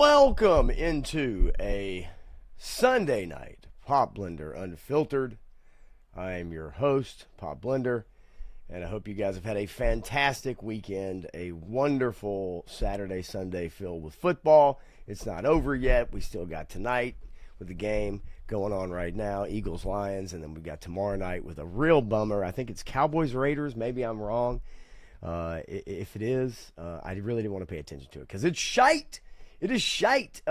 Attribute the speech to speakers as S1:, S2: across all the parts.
S1: Welcome into a Sunday night Pop Blender Unfiltered. I am your host, Pop Blender, and I hope you guys have had a fantastic weekend, a wonderful Saturday, Sunday filled with football. It's not over yet. We still got tonight with the game going on right now, Eagles, Lions, and then we got tomorrow night with a real bummer. I think it's Cowboys, Raiders. Maybe I'm wrong. If it is, I really didn't want to pay attention to it because it's shite. It is shite.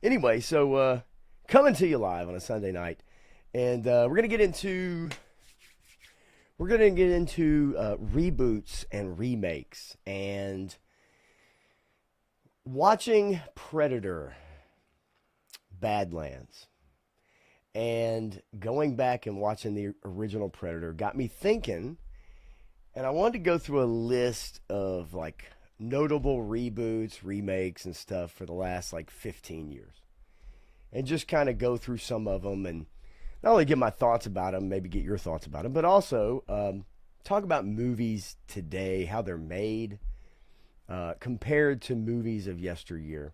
S1: Anyway, so coming to you live on a Sunday night, and we're gonna get into reboots and remakes and watching Predator, Badlands, and going back and watching the original Predator got me thinking, and I wanted to go through a list of like notable reboots, remakes, and stuff for the last like 15 years. And just kind of go through some of them and not only get my thoughts about them, maybe get your thoughts about them, but also talk about movies today, how they're made, compared to movies of yesteryear.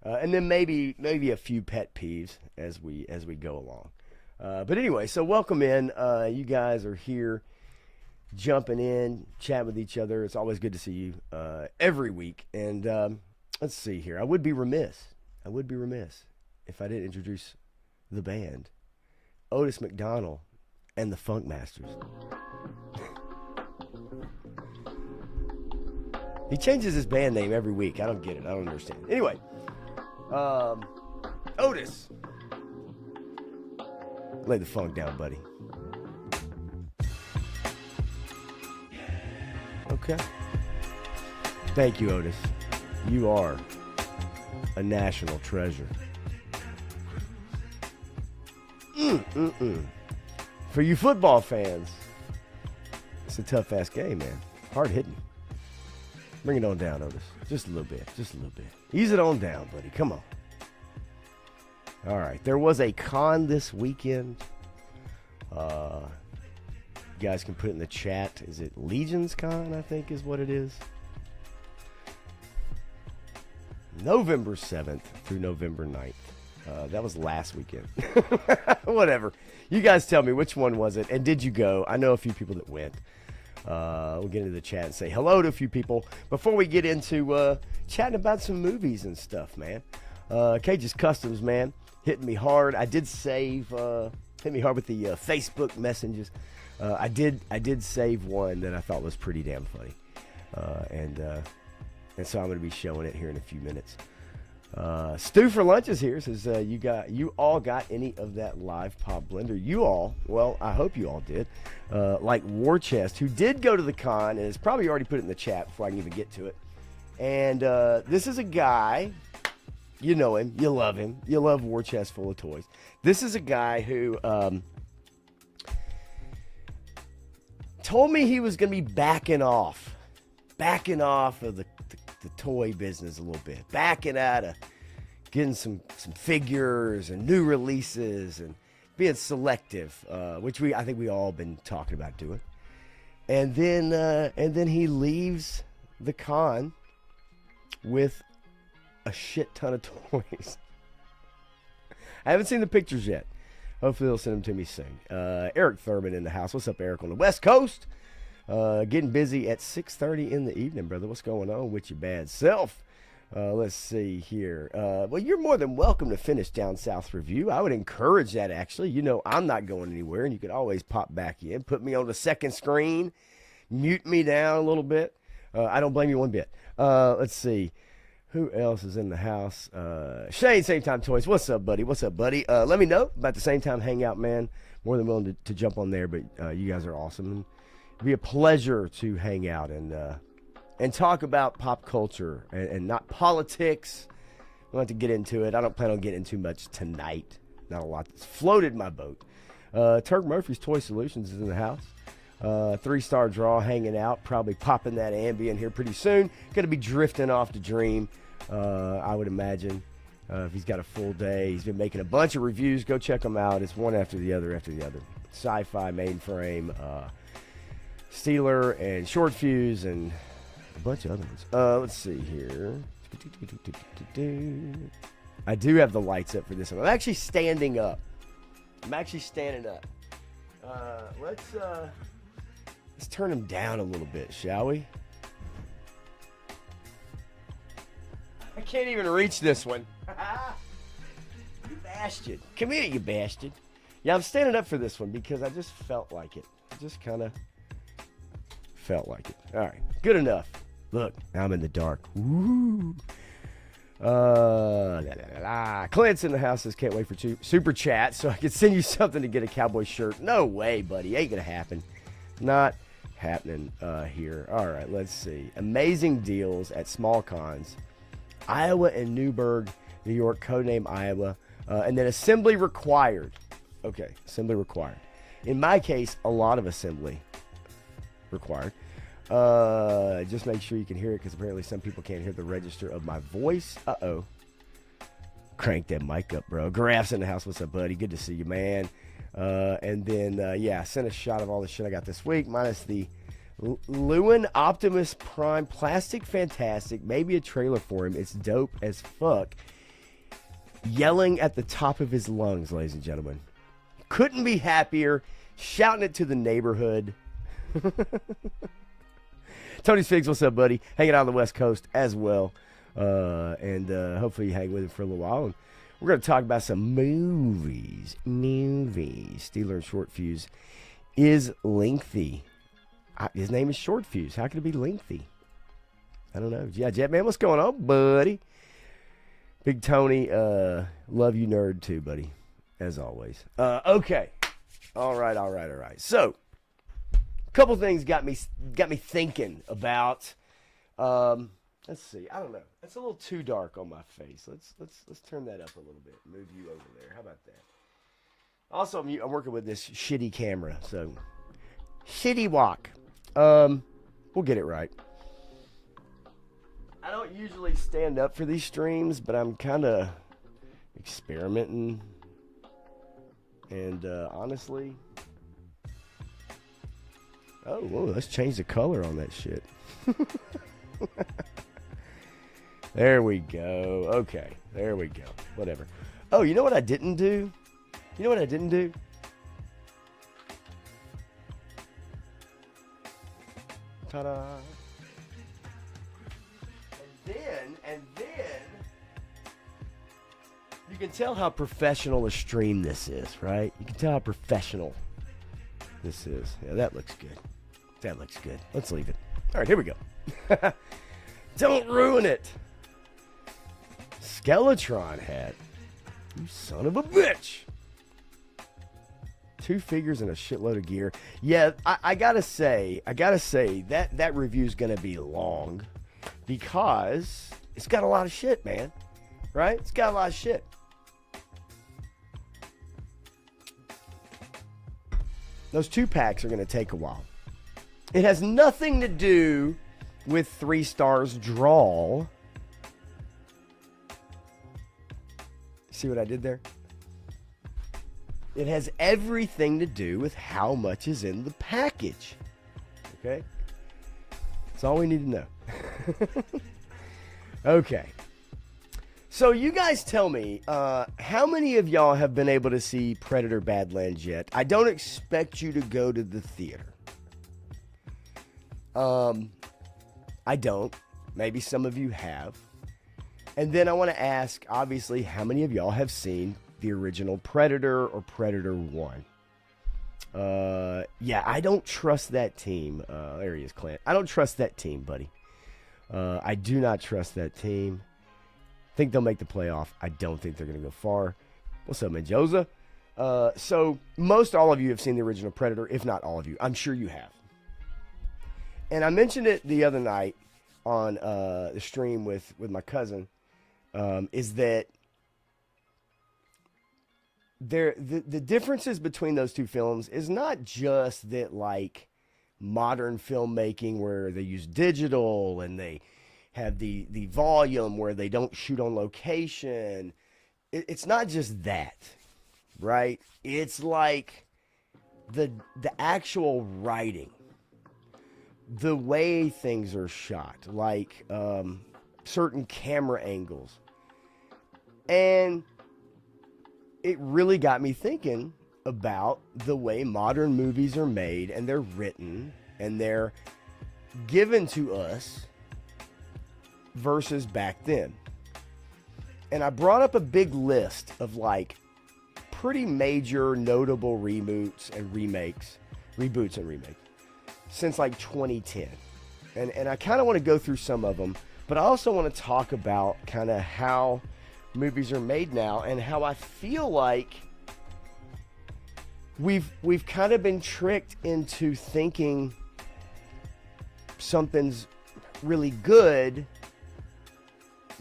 S1: And then maybe a few pet peeves as we go along. But anyway, so welcome in. You guys are here jumping in, chat with each other. It's always good to see you every week. And let's see here. I would be remiss if I didn't introduce the band, Otis McDonald and the Funk Masters. He changes his band name every week. I don't get it. I don't understand. Anyway, Otis, lay the funk down, buddy. Okay. Thank you, Otis. You are a national treasure. For you football fans, it's a tough-ass game, man. Hard-hitting. Bring it on down, Otis. Just a little bit. Just a little bit. Ease it on down, buddy. Come on. All right. There was a con this weekend. You guys can put it in the chat. Is it Legion's Con, I think is what it is. November 7th through November 9th. That was last weekend. Whatever. You guys tell me, which one was it? And did you go? I know a few people that went. We'll get into the chat and say hello to a few people before we get into chatting about some movies and stuff, man. Cage's Customs, man. Hitting me hard. I did save, hit me hard with the Facebook messages. I did save one that I thought was pretty damn funny. And so I'm going to be showing it here in a few minutes. Stu for Lunch is here. Says you all got any of that live Pop Blender? You all, well, I hope you all did. Like War Chest, who did go to the con and has probably already put it in the chat before I can even get to it. And this is a guy, you know him, you love him, you love War Chest full of toys. This is a guy who told me he was going to be backing off of the toy business a little bit, backing out of getting some figures and new releases and being selective, which I think we all been talking about doing. And then he leaves the con with a shit ton of toys. I haven't seen the pictures yet. Hopefully they'll send them to me soon. Eric Thurman in the house. What's up, Eric, on the West Coast? Getting busy at 6:30 in the evening, brother. What's going on with your bad self? Let's see here. Well, you're more than welcome to finish Down South Review. I would encourage that, actually. You know I'm not going anywhere, and you can always pop back in. Put me on the second screen. Mute me down a little bit. I don't blame you one bit. Let's see. Who else is in the house? Shane, Same Time Toys. What's up, buddy? What's up, buddy? Let me know about the Same Time Hangout, man. More than willing to jump on there, but you guys are awesome. And it'd be a pleasure to hang out and talk about pop culture and not politics. We'll have to get into it. I don't plan on getting into much tonight. Not a lot that's floated my boat. Turk Murphy's Toy Solutions is in the house. 3-star draw, hanging out, probably popping that Ambien here pretty soon. Going to be drifting off to Dream, I would imagine. If he's got a full day, he's been making a bunch of reviews. Go check them out. It's one after the other after the other. Sci-fi, Mainframe, Steeler, and Short Fuse, and a bunch of other ones. Let's see here. I do have the lights up for this one. I'm actually standing up. Let's turn them down a little bit, shall we? I can't even reach this one. You bastard. Come here, you bastard. Yeah, I'm standing up for this one because I just felt like it. I just kind of felt like it. All right, good enough. Look, now I'm in the dark. Woo. Clint's in the house says, can't wait for super chat so I can send you something to get a cowboy shirt. No way, buddy. Ain't gonna happen. Not happening here. All right, let's see. Amazing deals at small cons. Iowa and Newburgh, New York, codename Iowa. And then assembly required. Okay, assembly required. In my case, a lot of assembly required. Just make sure you can hear it because apparently some people can't hear the register of my voice. Uh-oh. Crank that mic up, bro. Giraffe's in the house. What's up, buddy? Good to see you, man. And then, yeah, send a shot of all the shit I got this week, minus the Lewin Optimus Prime Plastic Fantastic. Maybe a trailer for him. It's dope as fuck. Yelling at the top of his lungs, ladies and gentlemen. Couldn't be happier. Shouting it to the neighborhood. Tony Figs, what's up, buddy? Hanging out on the West Coast as well. And hopefully you hang with him for a little while. And we're going to talk about some movies. Steeler and Short Fuse is lengthy. His name is Short Fuse. How could it be lengthy? I don't know. Yeah, Jetman, what's going on, buddy? Big Tony, love you, nerd, too, buddy. As always. Okay. All right. So, a couple things got me thinking about. Let's see. I don't know. It's a little too dark on my face. Let's turn that up a little bit. Move you over there. How about that? Also, I'm working with this shitty camera, so shitty walk. We'll get it right. I don't usually stand up for these streams, but I'm kind of experimenting. And honestly, whoa, let's change the color on that shit. There we go. Okay, there we go. Whatever. Oh, you know what I didn't do? Ta-da. And then, you can tell how professional a stream this is, right? You can tell how professional this is. Yeah, that looks good. Let's leave it. All right, here we go. Don't ruin it. Skeletron hat. You son of a bitch. 2 figures and a shitload of gear. Yeah, I gotta say that review's gonna be long because it's got a lot of shit, man. Right? It's got a lot of shit. Those 2-packs are gonna take a while. It has nothing to do with 3 stars draw. See what I did there? It has everything to do with how much is in the package. Okay? That's all we need to know. Okay. So you guys tell me, how many of y'all have been able to see Predator Badlands yet? I don't expect you to go to the theater. I don't. Maybe some of you have. And then I want to ask, obviously, how many of y'all have seen the original Predator or Predator 1? Yeah, I don't trust that team. There he is, Clint. I don't trust that team, buddy. I do not trust that team. Think they'll make the playoff. I don't think they're going to go far. What's up, Menjoza? So most all of you have seen the original Predator, if not all of you. I'm sure you have. And I mentioned it the other night on the stream with my cousin, is that the differences between those two films is not just that, like, modern filmmaking where they use digital and they have the volume where they don't shoot on location. It's not just that, right? It's like the actual writing, the way things are shot. Like, certain camera angles. And it really got me thinking about the way modern movies are made, and they're written and they're given to us versus back then. And I brought up a big list of like pretty major notable reboots and remakes since like 2010. And I kind of want to go through some of them, but I also want to talk about kind of how movies are made now and how I feel like we've kind of been tricked into thinking something's really good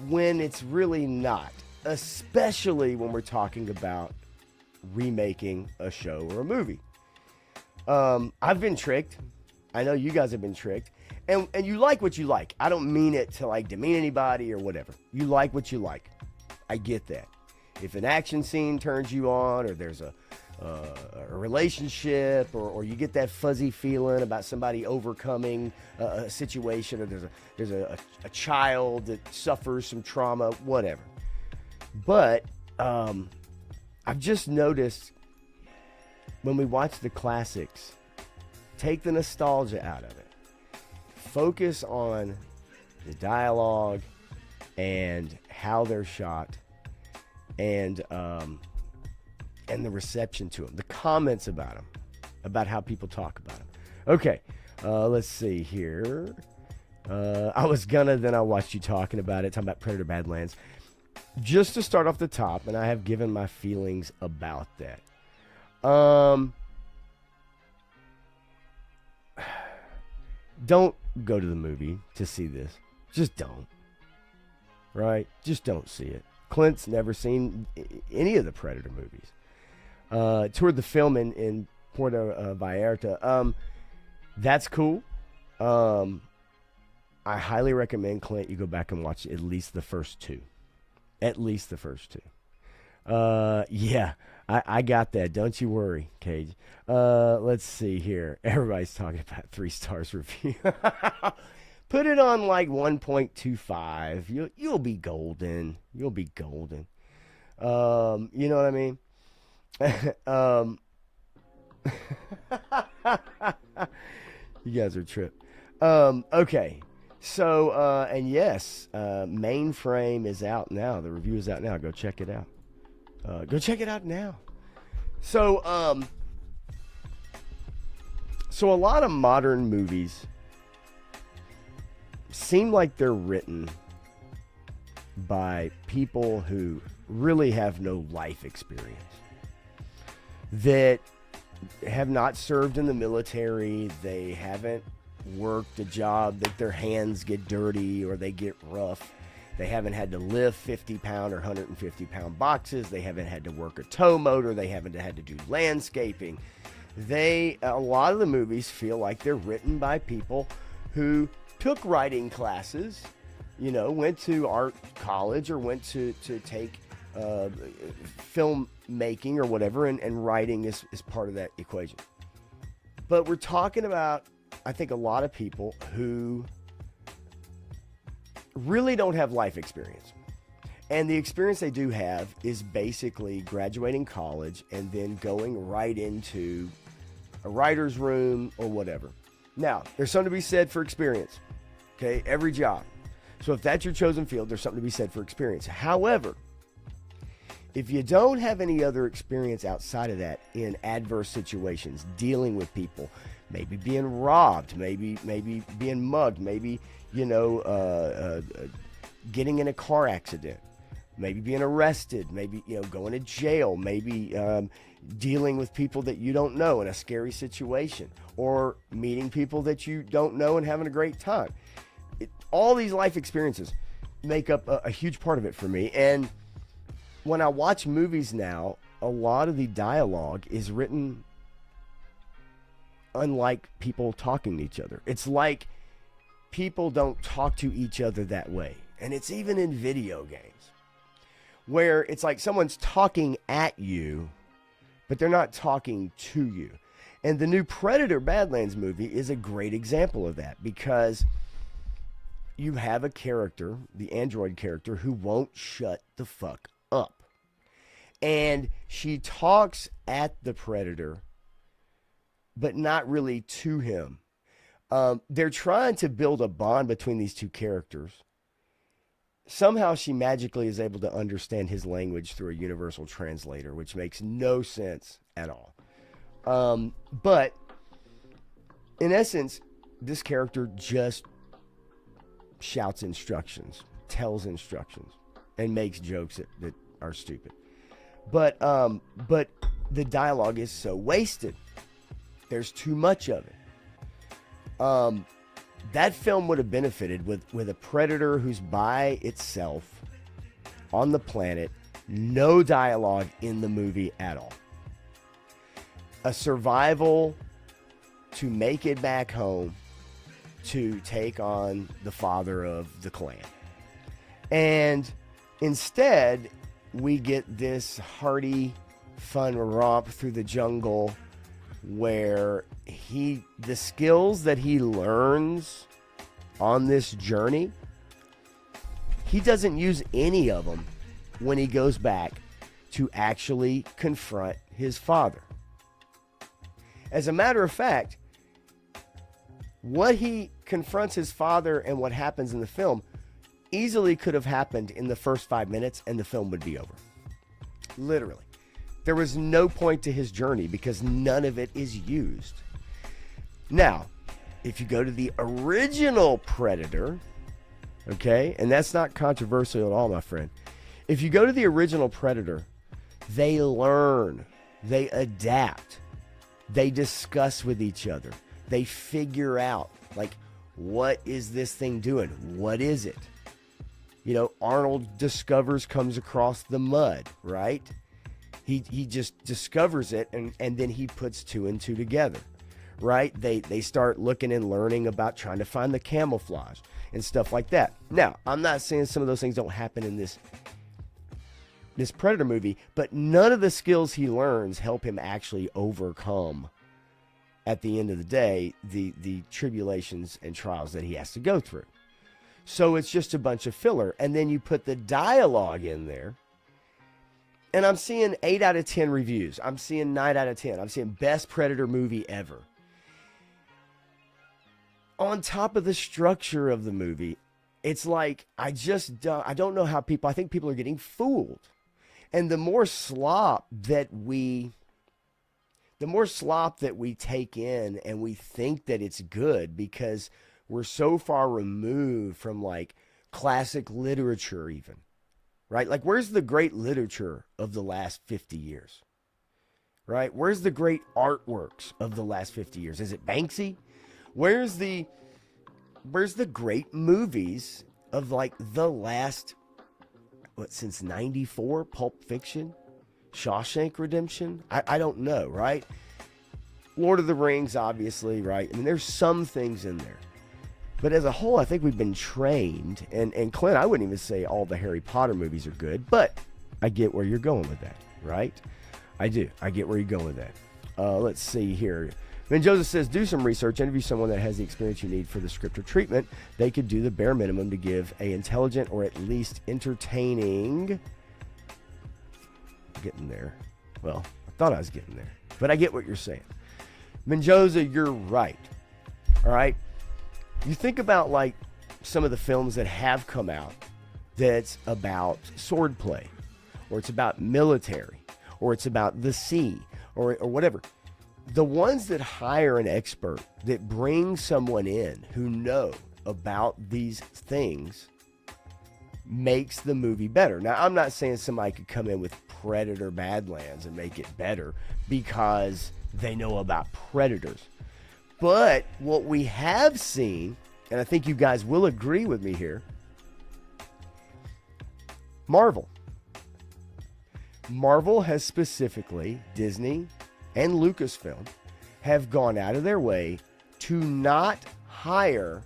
S1: when it's really not, especially when we're talking about remaking a show or a movie. I've been tricked. I know you guys have been tricked. And you like what you like. I don't mean it to like demean anybody or whatever. You like what you like. I get that. If an action scene turns you on, or there's a relationship, or you get that fuzzy feeling about somebody overcoming a situation, or there's a child that suffers some trauma, whatever. But I've just noticed when we watch the classics, take the nostalgia out of it. Focus on the dialogue and how they're shot, and the reception to them, the comments about them, about how people talk about them. Okay, let's see here. Then I watched you talking about it, talking about Predator Badlands. Just to start off the top, and I have given my feelings about that. Don't go to the movie to see this. Just don't. Right? Just don't see it. Clint's never seen any of the Predator movies. Toured the film in Puerto Vallarta. That's cool. I highly recommend, Clint, you go back and watch at least the first two. At least the first two. Yeah, I got that. Don't you worry, Cage. Let's see here. Everybody's talking about 3 stars review. Put it on like 1.25. You'll be golden. You'll be golden. You know what I mean? You guys are tripped. Okay. So, and yes, Mainframe is out now. The review is out now. Go check it out. Go check it out now. So, so a lot of modern movies seem like they're written by people who really have no life experience, that have not served in the military. They haven't worked a job that their hands get dirty or they get rough. They haven't had to lift 50-pound or 150-pound boxes. They haven't had to work a tow motor. They haven't had to do landscaping. A lot of the movies feel like they're written by people who took writing classes, went to art college or went to take filmmaking or whatever, and writing is part of that equation. But we're talking about, I think, a lot of people who really don't have life experience. And the experience they do have is basically graduating college and then going right into a writer's room or whatever. Now, there's something to be said for experience. Okay, every job. So if that's your chosen field, there's something to be said for experience. However, if you don't have any other experience outside of that in adverse situations, dealing with people, maybe being robbed, maybe being mugged, maybe, getting in a car accident, maybe being arrested, maybe, going to jail, maybe dealing with people that you don't know in a scary situation, or meeting people that you don't know and having a great time. All these life experiences make up a huge part of it for me. And when I watch movies now, a lot of the dialogue is written unlike people talking to each other. It's like people don't talk to each other that way. And it's even in video games, where it's like someone's talking at you, but they're not talking to you. And the new Predator Badlands movie is a great example of that, because you have a character, the android character, who won't shut the fuck up. And she talks at the Predator, but not really to him. They're trying to build a bond between these two characters. Somehow she magically is able to understand his language through a universal translator, which makes no sense at all. But in essence, this character just shouts instructions, tells instructions, and makes jokes that are stupid. But the dialogue is so wasted. There's too much of it. That film would have benefited with a Predator who's by itself on the planet, no dialogue in the movie at all. A survival to make it back home to take on the father of the clan. And instead, we get this hearty, fun romp through the jungle where the skills that he learns on this journey, he doesn't use any of them when he goes back to actually confront his father. As a matter of fact, what he confronts his father and what happens in the film easily could have happened in the first 5 minutes and the film would be over. Literally. There was no point to his journey because none of it is used. Now, if you go to the original Predator, okay, and that's not controversial at all, my friend. If you go to the original Predator, they learn, they adapt, they discuss with each other, they figure out, like, what is this thing doing? What is it? You know, Arnold comes across the mud, right? He just discovers it, and then he puts two and two together, right? They start looking and learning about trying to find the camouflage and stuff like that. Now, I'm not saying some of those things don't happen in this Predator movie, but none of the skills he learns help him actually overcome, at the end of the day, the tribulations and trials that he has to go through. So it's just a bunch of filler. And then you put the dialogue in there. And I'm seeing 8 out of 10 reviews. I'm seeing 9 out of 10. I'm seeing best Predator movie ever. On top of the structure of the movie, it's like, I don't know how I think people are getting fooled. And the more slop that we take in and we think that it's good because we're so far removed from like classic literature even. Right? Like, where's the great literature of the last 50 years? Right? Where's the great artworks of the last 50 years? Is it Banksy? Where's the great movies of like the last, since 94? Pulp Fiction? Shawshank Redemption? I don't know, right? Lord of the Rings, obviously, right? I mean, there's some things in there. But as a whole, I think we've been trained, and Clint, I wouldn't even say all the Harry Potter movies are good, but I get where you're going with that, right? I do. I get where you're going with that. Let's see here. Then Joseph says, do some research, interview someone that has the experience you need for the script or treatment. They could do the bare minimum to give a intelligent or at least entertaining... Getting there. Well, I thought I was getting there, but I get what you're saying. Mendoza, you're right. All right. You think about like some of the films that have come out that's about swordplay, or it's about military, or it's about the sea, or whatever. The ones that hire an expert, that bring someone in who know about these things, makes the movie better. Now, I'm not saying somebody could come in with Predator Badlands and make it better because they know about predators. But what we have seen, and I think you guys will agree with me here, Marvel has specifically, Disney and Lucasfilm, have gone out of their way to not hire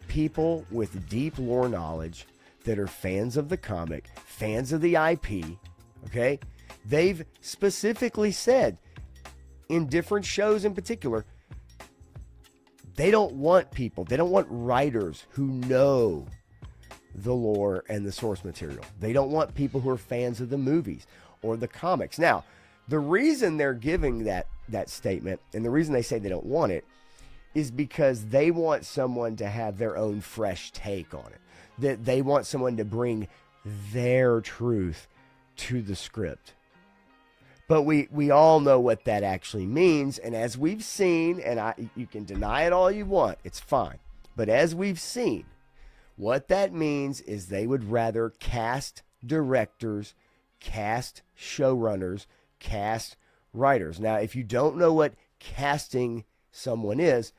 S1: people with deep lore knowledge that are fans of the comic, fans of the IP, okay? They've specifically said, in different shows in particular, They don't want people. They don't want writers who know the lore and the source material. They don't want people who are fans of the movies or the comics. Now, the reason they're giving that statement, and the reason they say they don't want it, is because they want someone to have their own fresh take on it. That they want someone to bring their truth to the script. But we all know what that actually means, and as we've seen, and you can deny it all you want, it's fine. But as we've seen, what that means is they would rather cast directors, cast showrunners, cast writers. Now, if you don't know what casting someone is,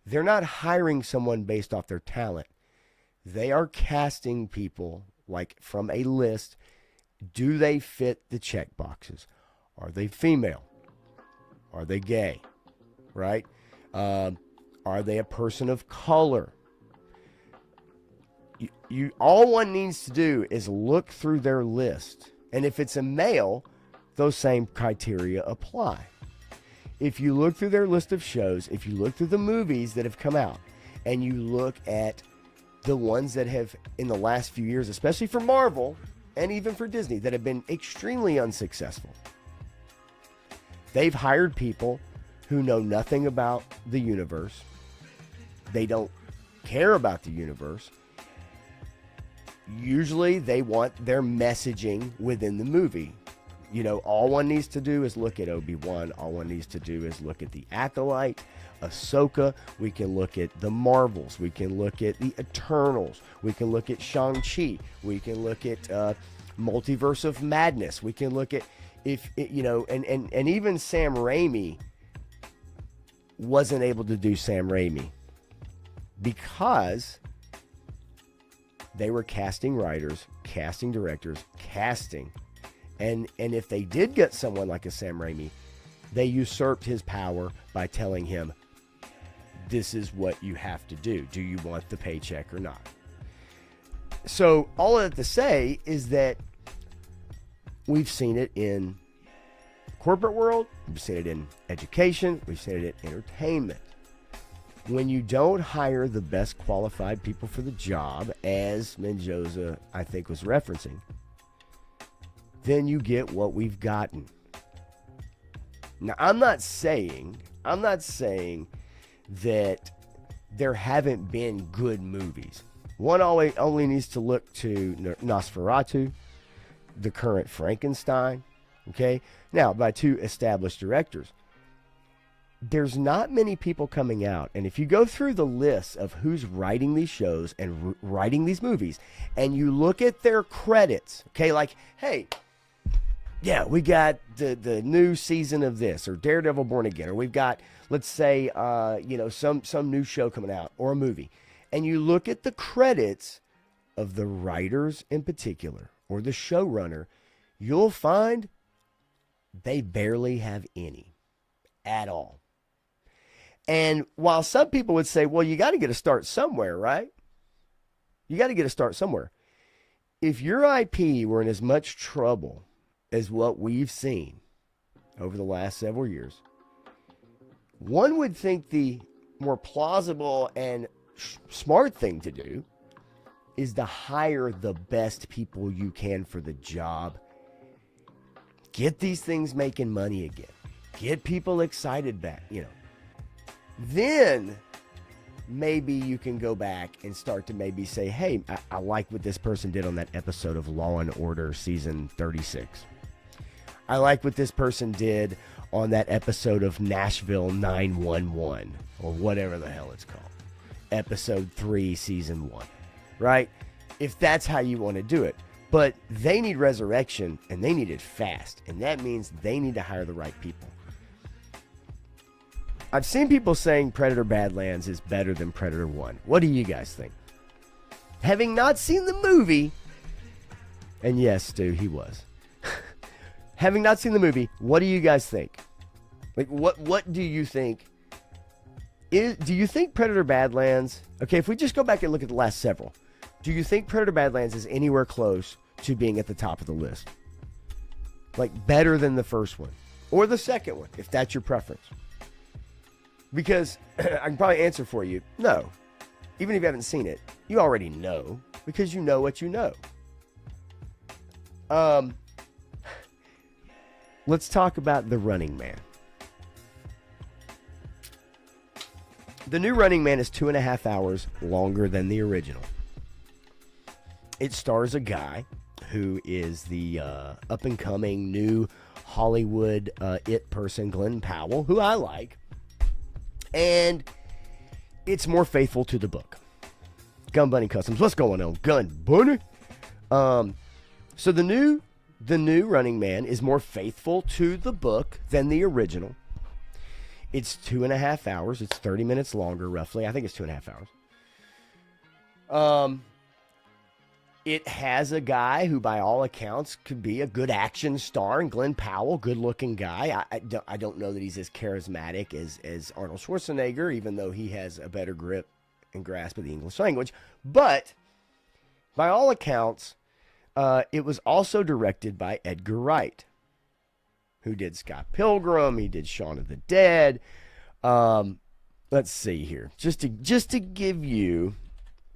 S1: they're not hiring someone based off their talent. They are casting people like from a list. Do they fit the check boxes? Are they female? Are they gay? Right? Are they a person of color? All one needs to do is look through their list. And if it's a male, those same criteria apply. If you look through their list of shows, if you look through the movies that have come out, and you look at the ones that have, in the last few years, especially for Marvel, and even for Disney, that have been extremely unsuccessful, they've hired people who know nothing about the universe. They don't care about the universe. Usually they want their messaging within the movie. You know, all one needs to do is look at Obi-Wan. All one needs to do is look at the Acolyte, Ahsoka. We can look at the Marvels. We can look at the Eternals. We can look at Shang-Chi. We can look at Multiverse of Madness. We can look at, and even Sam Raimi wasn't able to do Sam Raimi because they were casting writers, casting directors, casting. And if they did get someone like a Sam Raimi, they usurped his power by telling him, this is what you have to do. Do you want the paycheck or not? So all of that to say is that we've seen it in corporate world. We've seen it in education. We've seen it in entertainment. When you don't hire the best qualified people for the job, as Mendoza, I think, was referencing, then you get what we've gotten. Now, I'm not saying that there haven't been good movies. One only needs to look to Nosferatu, the current Frankenstein, okay? Now, by two established directors. There's not many people coming out, and if you go through the list of who's writing these shows and writing these movies, and you look at their credits, okay, like, hey, yeah, we got the new season of this, or Daredevil Born Again, or we've got, let's say, some new show coming out, or a movie, and you look at the credits of the writers in particular, or the showrunner, you'll find they barely have any at all. And while some people would say, well, you got to get a start somewhere, right? You got to get a start somewhere. If your IP were in as much trouble as what we've seen over the last several years, one would think the more plausible and smart thing to do is to hire the best people you can for the job. Get these things making money again. Get people excited back, Then maybe you can go back and start to maybe say, hey, I like what this person did on that episode of Law and Order season 36. I like what this person did on that episode of Nashville 911, or whatever the hell it's called. Episode 3, season 1, right? If that's how you want to do it. But they need resurrection, and they need it fast. And that means they need to hire the right people. I've seen people saying Predator Badlands is better than Predator 1. What do you guys think? Having not seen the movie, and yes, Stu, he was. Having not seen the movie, what do you guys think? Like, what do you think? Do you think Predator Badlands, okay, if we just go back and look at the last several, do you think Predator Badlands is anywhere close to being at the top of the list? Like, better than the first one? Or the second one, if that's your preference? Because I can probably answer for you, no. Even if you haven't seen it, you already know because you know what you know. Let's talk about The Running Man. The new Running Man is 2.5 hours longer than the original. It stars a guy who is the up-and-coming new Hollywood it person, Glenn Powell, who I like. And it's more faithful to the book. Gun Bunny Customs. What's going on, Gun Bunny? So the new Running Man is more faithful to the book than the original. It's 2.5 hours. It's 30 minutes longer, roughly. I think it's 2.5 hours. It has a guy who, by all accounts, could be a good action star, and Glenn Powell, good-looking guy. I don't know that he's as charismatic as Arnold Schwarzenegger, even though he has a better grip and grasp of the English language. But, by all accounts, it was also directed by Edgar Wright, who did Scott Pilgrim. He did Shaun of the Dead. Let's see here. Just to give you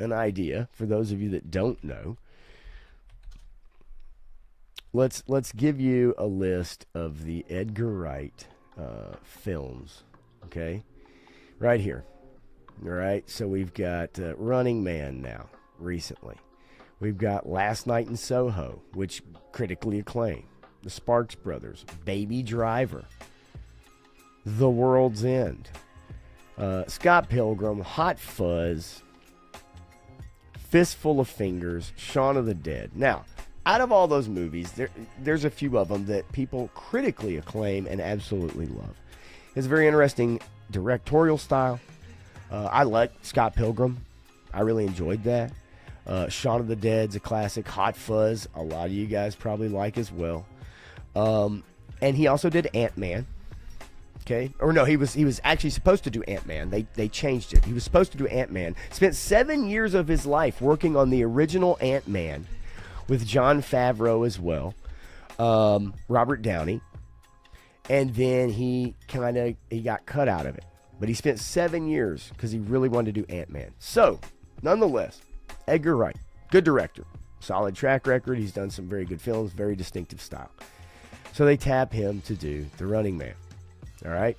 S1: an idea, for those of you that don't know, let's give you a list of the Edgar Wright films. Okay, right here. All right, so we've got Running Man now, recently. We've got Last Night in Soho, which critically acclaimed. The Sparks Brothers, Baby Driver, The World's End, Scott Pilgrim, Hot Fuzz, Fistful of Fingers, Shaun of the Dead. Now, out of all those movies, there's a few of them that people critically acclaim and absolutely love. It's a very interesting directorial style. I like Scott Pilgrim. I really enjoyed that. Shaun of the Dead's a classic. Hot Fuzz, a lot of you guys probably like as well. And he also did Ant-Man. Okay, or no, he was actually supposed to do Ant-Man. They changed it. He was supposed to do Ant-Man. Spent 7 years of his life working on the original Ant-Man with Jon Favreau as well, Robert Downey, and then he got cut out of it. But he spent 7 years because he really wanted to do Ant-Man. So, nonetheless, Edgar Wright, good director, solid track record. He's done some very good films, very distinctive style. So they tap him to do The Running Man. All right.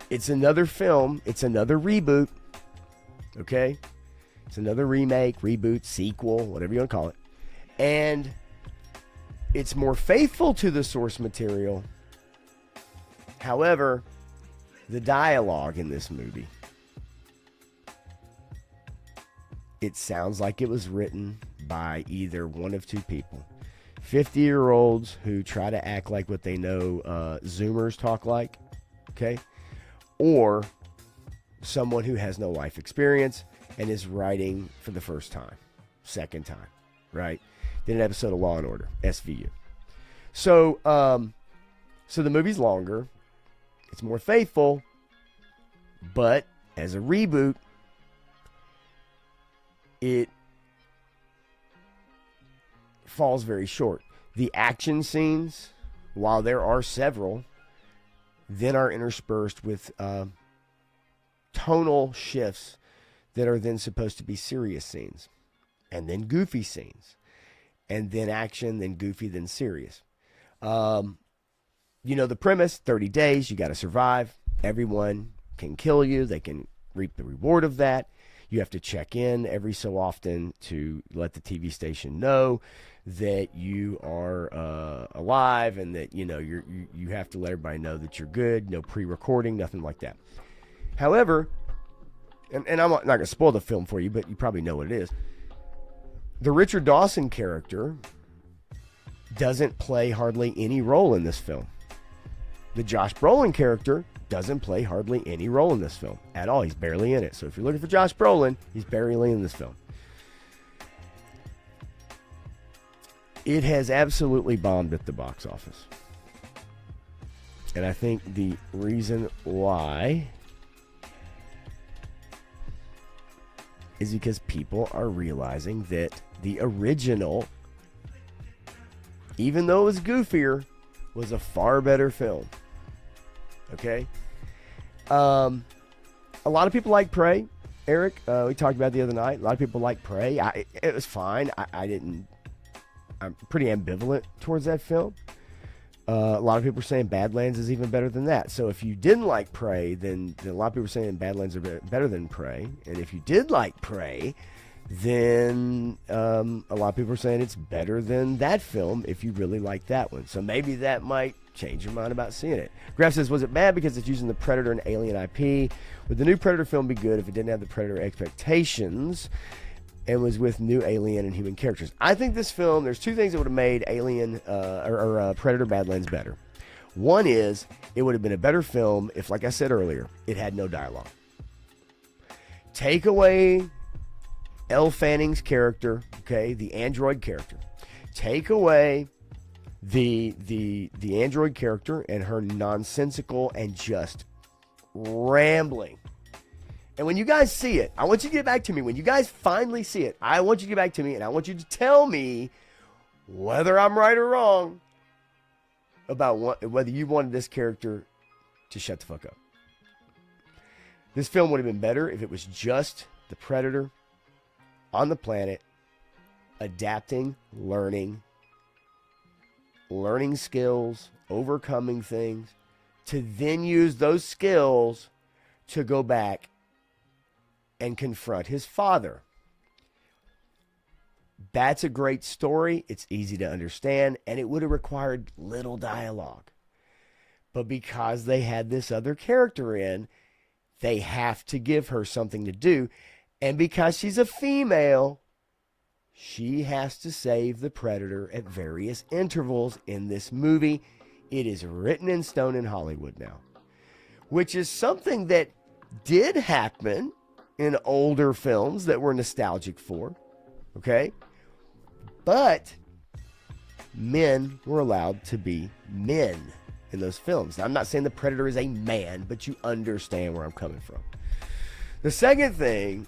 S1: It's another film. It's another reboot. Okay. It's another remake, reboot, sequel, whatever you want to call it. And it's more faithful to the source material. However, the dialogue in this movie, it sounds like it was written by either one of two people. 50-year-olds who try to act like what they know Zoomers talk like, okay? Or someone who has no life experience and is writing for the first time, second time, right? Did an episode of Law & Order, SVU. So the movie's longer. It's more faithful. But as a reboot, it falls very short. The action scenes, while there are several, then are interspersed with tonal shifts that are then supposed to be serious scenes, and then goofy scenes, and then action, then goofy, then serious. You know the premise, 30 days, you got to survive. Everyone can kill you. They can reap the reward of that. You have to check in every so often to let the TV station know that you are alive, and that you have to let everybody know that you're good. No pre-recording, nothing like that. However, and I'm not going to spoil the film for you, but you probably know what it is. The Richard Dawson character doesn't play hardly any role in this film. The Josh Brolin character doesn't play hardly any role in this film at all. He's barely in it. So if you're looking for Josh Brolin, he's barely in this film. It has absolutely bombed at the box office. And I think the reason why is because people are realizing that the original, even though it was goofier, was a far better film. Okay. A lot of people like Prey. Eric, we talked about it the other night. A lot of people like Prey. It was fine. I'm pretty ambivalent towards that film. A lot of people are saying Badlands is even better than that. So if you didn't like Prey, then a lot of people are saying Badlands are better than Prey. And if you did like Prey, then a lot of people are saying it's better than that film if you really like that one. So maybe that might change your mind about seeing it. Graf says, was it bad because it's using the Predator and Alien IP? Would the new Predator film be good if it didn't have the Predator expectations and was with new alien and human characters? I think this film, there's two things that would have made Alien or Predator Badlands better. One is it would have been a better film if, like I said earlier, it had no dialogue. Take away Elle Fanning's character, okay, the android character. Take away the android character and her nonsensical and just rambling. And when you guys see it, I want you to get back to me. When you guys finally see it, I want you to get back to me and I want you to tell me whether I'm right or wrong about whether you wanted this character to shut the fuck up. This film would have been better if it was just the Predator on the planet, adapting, learning skills, overcoming things, to then use those skills to go back and confront his father. That's a great story. It's easy to understand, and it would have required little dialogue. But because they had this other character in, they have to give her something to do. And because she's a female, she has to save the Predator at various intervals in this movie. It is written in stone in Hollywood now, which is something that did happen in older films that we're nostalgic for, okay? But men were allowed to be men in those films. Now, I'm not saying the Predator is a man, but you understand where I'm coming from. The second thing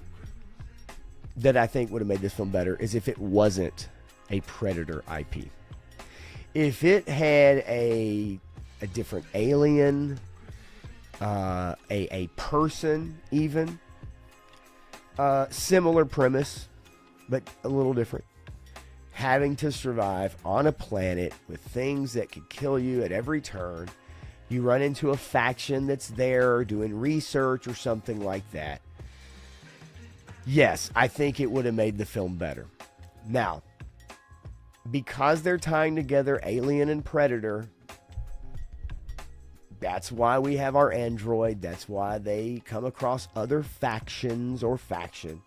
S1: that I think would have made this film better is if it wasn't a Predator IP. If it had a different alien, a person even, similar premise, but a little different. Having to survive on a planet with things that could kill you at every turn. You run into a faction that's there doing research or something like that. Yes, I think it would have made the film better. Now, because they're tying together Alien and Predator, that's why we have our android. That's why they come across other factions or faction.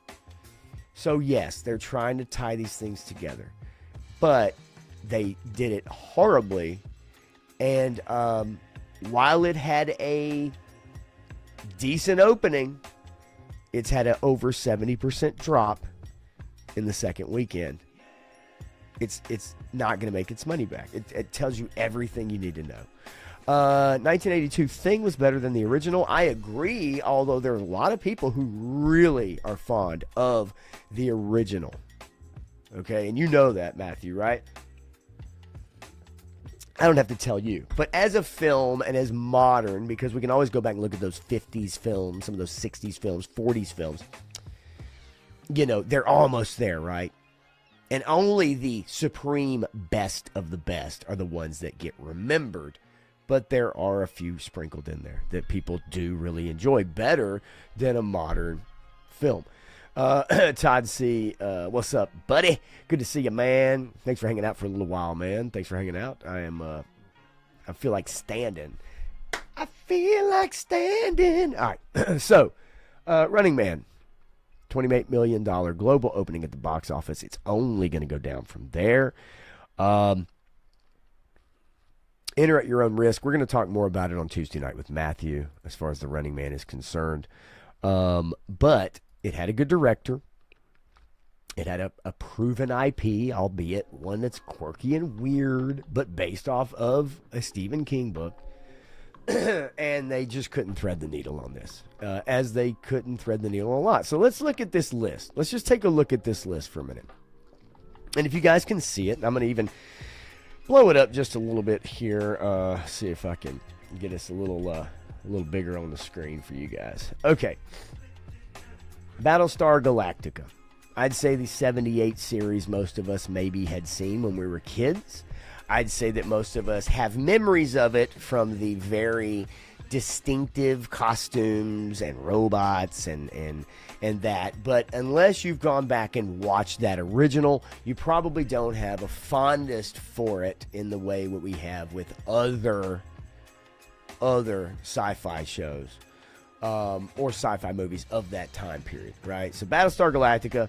S1: So yes, they're trying to tie these things together. But they did it horribly. And while it had a decent opening, it's had an over 70% drop in the second weekend. It's not going to make its money back. It tells you everything you need to know. 1982 Thing was better than the original. I agree, although there are a lot of people who really are fond of the original. Okay, and you know that, Matthew, right? I don't have to tell you. But as a film and as modern, because we can always go back and look at those 50s films, some of those 60s films, 40s films, you know, they're almost there, right? And only the supreme best of the best are the ones that get remembered. But there are a few sprinkled in there that people do really enjoy better than a modern film. Todd C, what's up, buddy? Good to see you, man. Thanks for hanging out for a little while, man. Thanks for hanging out. I feel like standing. I feel like standing. All right. So, Running Man, $28 million global opening at the box office. It's only going to go down from there. Enter at your own risk. We're going to talk more about it on Tuesday night with Matthew as far as the Running Man is concerned. But it had a good director. It had a proven IP, albeit one that's quirky and weird, but based off of a Stephen King book. And they just couldn't thread the needle on this, as they couldn't thread the needle a lot. So let's look at this list. Let's just take a look at this list for a minute. And if you guys can see it, I'm going to even blow it up just a little bit here. See if I can get us a little a little bigger on the screen for you guys. Okay. Battlestar Galactica. I'd say the 78 series most of us maybe had seen when we were kids. I'd say that most of us have memories of it from the very distinctive costumes and robots and that. But unless you've gone back and watched that original, you probably don't have a fondest for it in the way what we have with other sci-fi shows or sci-fi movies of that time period, right? So Battlestar Galactica,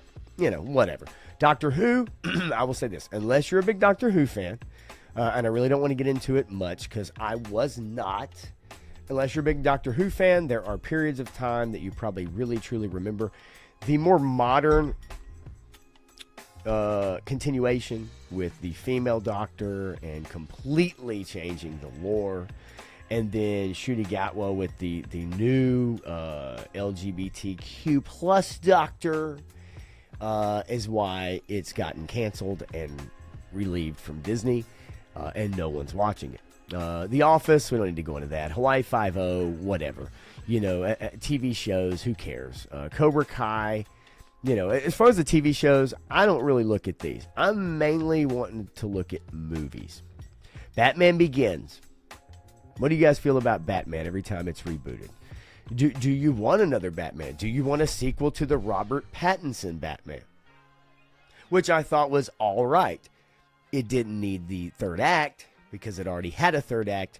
S1: whatever. Doctor Who, I will say this, unless you're a big Doctor Who fan, and I really don't want to get into it much because I was not. Unless you're a big Doctor Who fan, there are periods of time that you probably really, truly remember. The more modern continuation with the female Doctor and completely changing the lore. And then Ncuti Gatwa with the new LGBTQ plus Doctor is why it's gotten canceled and relieved from Disney, and no one's watching it. The Office, we don't need to go into that. Hawaii Five-0, whatever. TV shows, who cares? Cobra Kai, as far as the TV shows, I don't really look at these. I'm mainly wanting to look at movies. Batman Begins. What do you guys feel about Batman every time it's rebooted? Do you want another Batman? Do you want a sequel to the Robert Pattinson Batman? Which I thought was all right. It didn't need the third act because it already had a third act,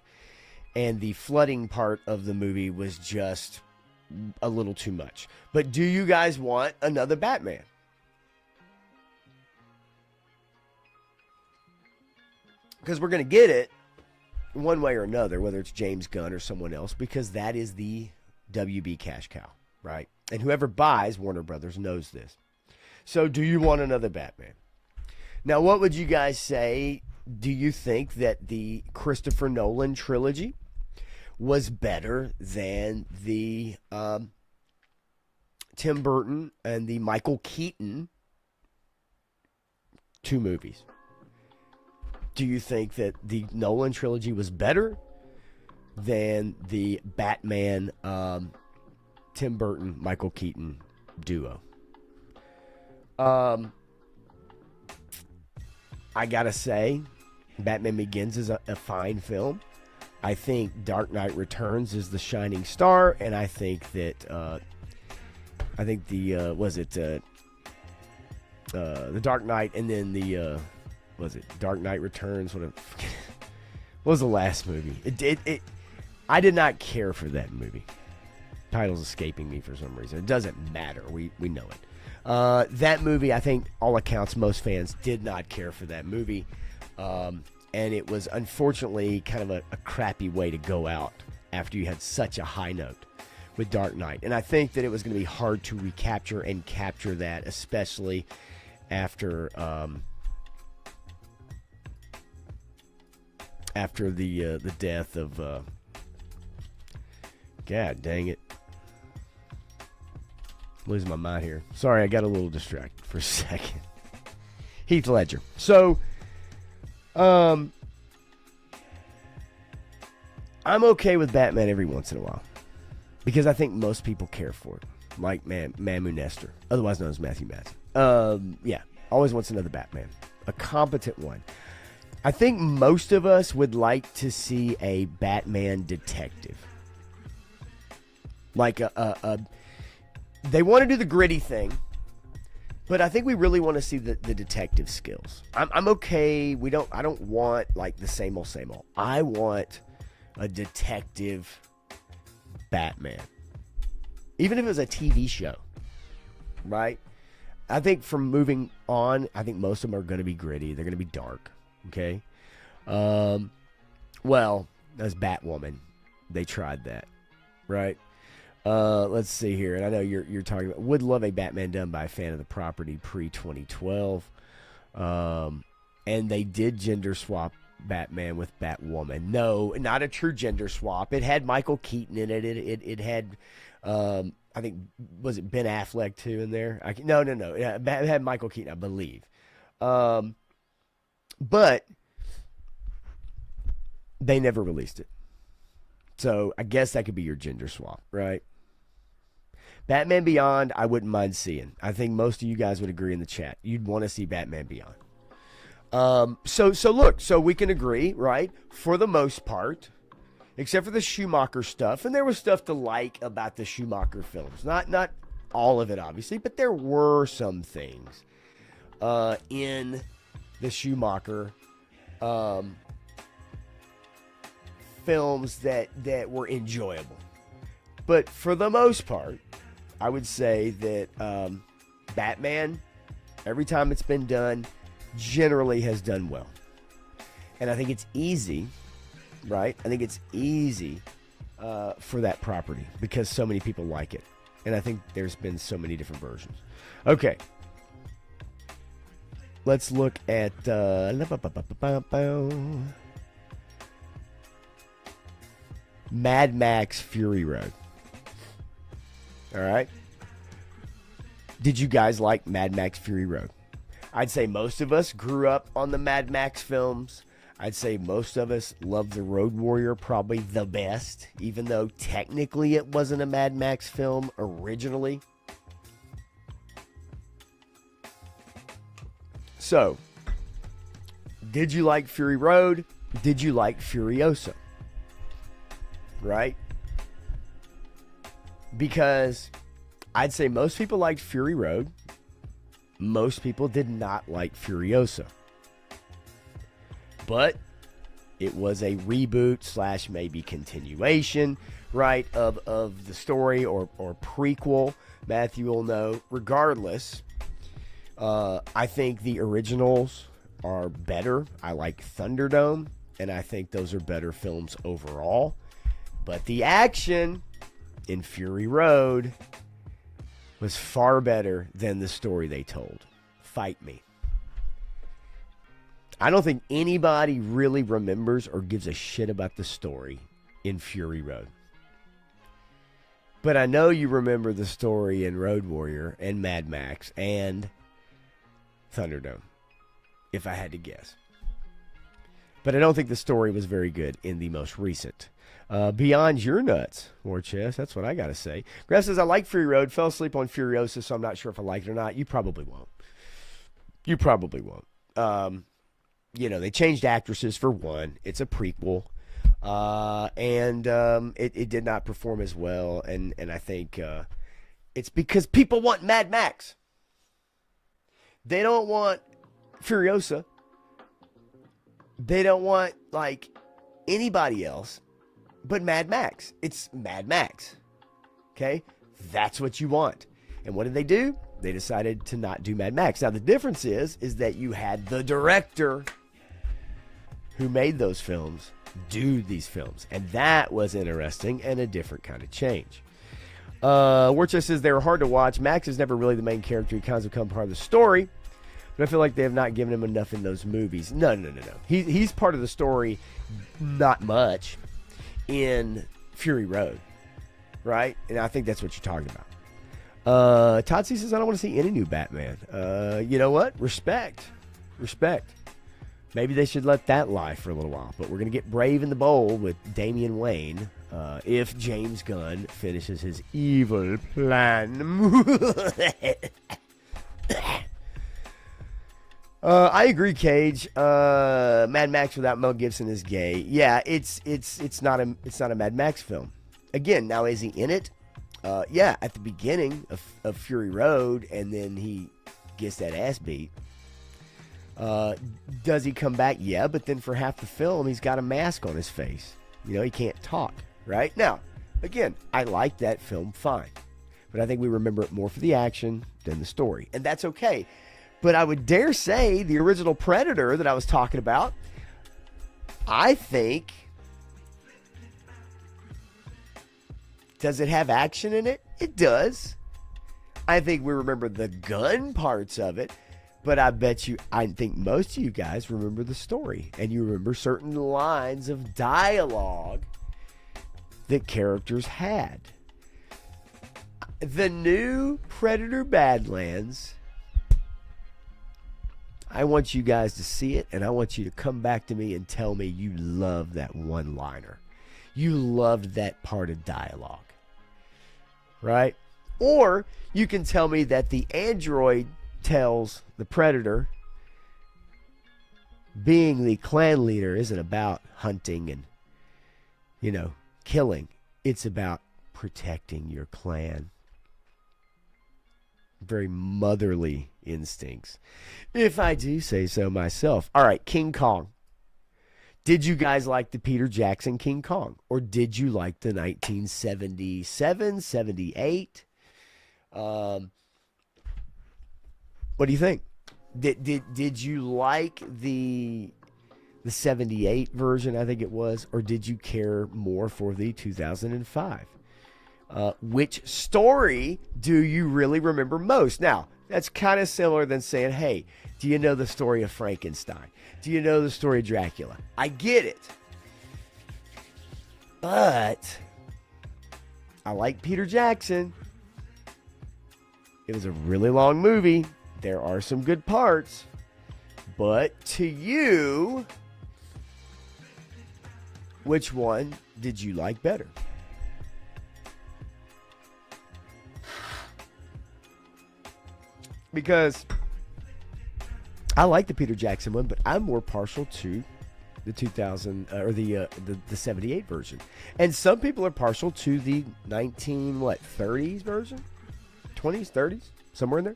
S1: and the flooding part of the movie was just a little too much. But do you guys want another Batman? Because we're going to get it one way or another, whether it's James Gunn or someone else, because that is the WB cash cow, right? And whoever buys Warner Brothers knows this. So do you want another Batman? Now, what would you guys say? Do you think that the Christopher Nolan trilogy was better than the Tim Burton and the Michael Keaton 2 movies? Do you think that the Nolan trilogy was better than the Batman, Tim Burton, Michael Keaton duo? I gotta say, Batman Begins is a fine film. I think Dark Knight Returns is the shining star, and I think that the Dark Knight, and then the Dark Knight Returns? What was the last movie? I did not care for that movie. Title's escaping me for some reason. It doesn't matter. We know it. That movie, I think, all accounts, most fans did not care for that movie. And it was unfortunately kind of a crappy way to go out after you had such a high note with Dark Knight. And I think that it was going to be hard to recapture and capture that, especially after the death of God dang it. I'm losing my mind here. Sorry, I got a little distracted for a second. Heath Ledger. So I'm okay with Batman every once in a while because I think most people care for it. Like Mamu Nestor, otherwise known as Matthew Matson. Yeah, always wants another Batman. A competent one. I think most of us would like to see a Batman detective. Like they want to do the gritty thing, but I think we really want to see the detective skills. I'm okay. I don't want like the same old. I want a detective Batman. Even if it was a TV show, right? I think from moving on, I think most of them are going to be gritty. They're going to be dark. Okay. Well, as Batwoman, they tried that, right? Let's see here. And I know you're talking about, would love a Batman done by a fan of the property pre-2012. And they did gender swap Batman with Batwoman. No, not a true gender swap. It had Michael Keaton in it. It had, I think, was it Ben Affleck too in there? No. It had Michael Keaton, I believe. But they never released it. So I guess that could be your gender swap, right? Batman Beyond, I wouldn't mind seeing. I think most of you guys would agree in the chat. You'd want to see Batman Beyond. So we can agree, right? For the most part, except for the Schumacher stuff, and there was stuff to like about the Schumacher films. Not all of it, obviously, but there were some things in the Schumacher films that were enjoyable. But for the most part, I would say that Batman, every time it's been done, generally has done well. And I think it's easy, right? I think it's easy for that property because so many people like it. And I think there's been so many different versions. Okay. Let's look at Mad Max Fury Road. All right. Did you guys like Mad Max Fury Road? I'd say most of us grew up on the Mad Max films. I'd say most of us loved the Road Warrior probably the best, even though technically it wasn't a Mad Max film originally. So, did you like Fury Road? Did you like Furiosa? Right? Because I'd say most people liked Fury Road. Most people did not like Furiosa. But it was a reboot / maybe continuation, right, of the story or prequel. Matthew will know. Regardless, I think the originals are better. I like Thunderdome, and I think those are better films overall. But the action in Fury Road was far better than the story they told. Fight me. I don't think anybody really remembers or gives a shit about the story in Fury Road. But I know you remember the story in Road Warrior and Mad Max and Thunderdome, if I had to guess. But I don't think the story was very good in the most recent. Beyond your nuts, War Chest. That's what I got to say. Graf says, I like Fury Road. Fell asleep on Furiosa, so I'm not sure if I like it or not. You probably won't. You probably won't. They changed actresses for one. It's a prequel. And it did not perform as well. And I think it's because people want Mad Max. They don't want Furiosa. They don't want, anybody else but Mad Max. It's Mad Max. Okay? That's what you want. And what did they do? They decided to not do Mad Max. Now, the difference is that you had the director who made those films do these films. And that was interesting and a different kind of change. Warchester says they were hard to watch. Max is never really the main character. He kind of become part of the story. But I feel like they have not given him enough in those movies. No. He's part of the story, not much, in Fury Road. Right? And I think that's what you're talking about. Totsy says, I don't want to see any new Batman. You know what? Respect. Maybe they should let that lie for a little while. But we're going to get Brave in the Bowl with Damian Wayne if James Gunn finishes his evil plan. I agree, Cage. Mad Max without Mel Gibson is gay. Yeah, it's not a Mad Max film. Again, now is he in it? Yeah, at the beginning of Fury Road, and then he gets that ass beat. Does he come back? Yeah, but then for half the film, he's got a mask on his face. He can't talk, right? Now, again, I like that film fine. But I think we remember it more for the action than the story. And that's okay. But I would dare say the original Predator that I was talking about, I think, does it have action in it? It does. I think we remember the gun parts of it. But I think most of you guys remember the story. And you remember certain lines of dialogue that characters had. The new Predator Badlands, I want you guys to see it, and I want you to come back to me and tell me you love that one-liner. You loved that part of dialogue, right? Or you can tell me that the android tells the predator being the clan leader isn't about hunting and, killing. It's about protecting your clan. Very motherly instincts, if I do say so myself. All right, King Kong. Did you guys like the Peter Jackson King Kong? Or did you like the 1977, 78? What do you think? Did you like the 78 version, I think it was, or did you care more for the 2005? Which story do you really remember most? Now, that's kind of similar than saying, hey, do you know the story of Frankenstein? Do you know the story of Dracula? I get it. But I like Peter Jackson. It was a really long movie. There are some good parts. But to you, which one did you like better? Because I like the Peter Jackson one, but I'm more partial to the 2000 or the 78 version, and some people are partial to the 30s version, 20s, 30s, somewhere in there.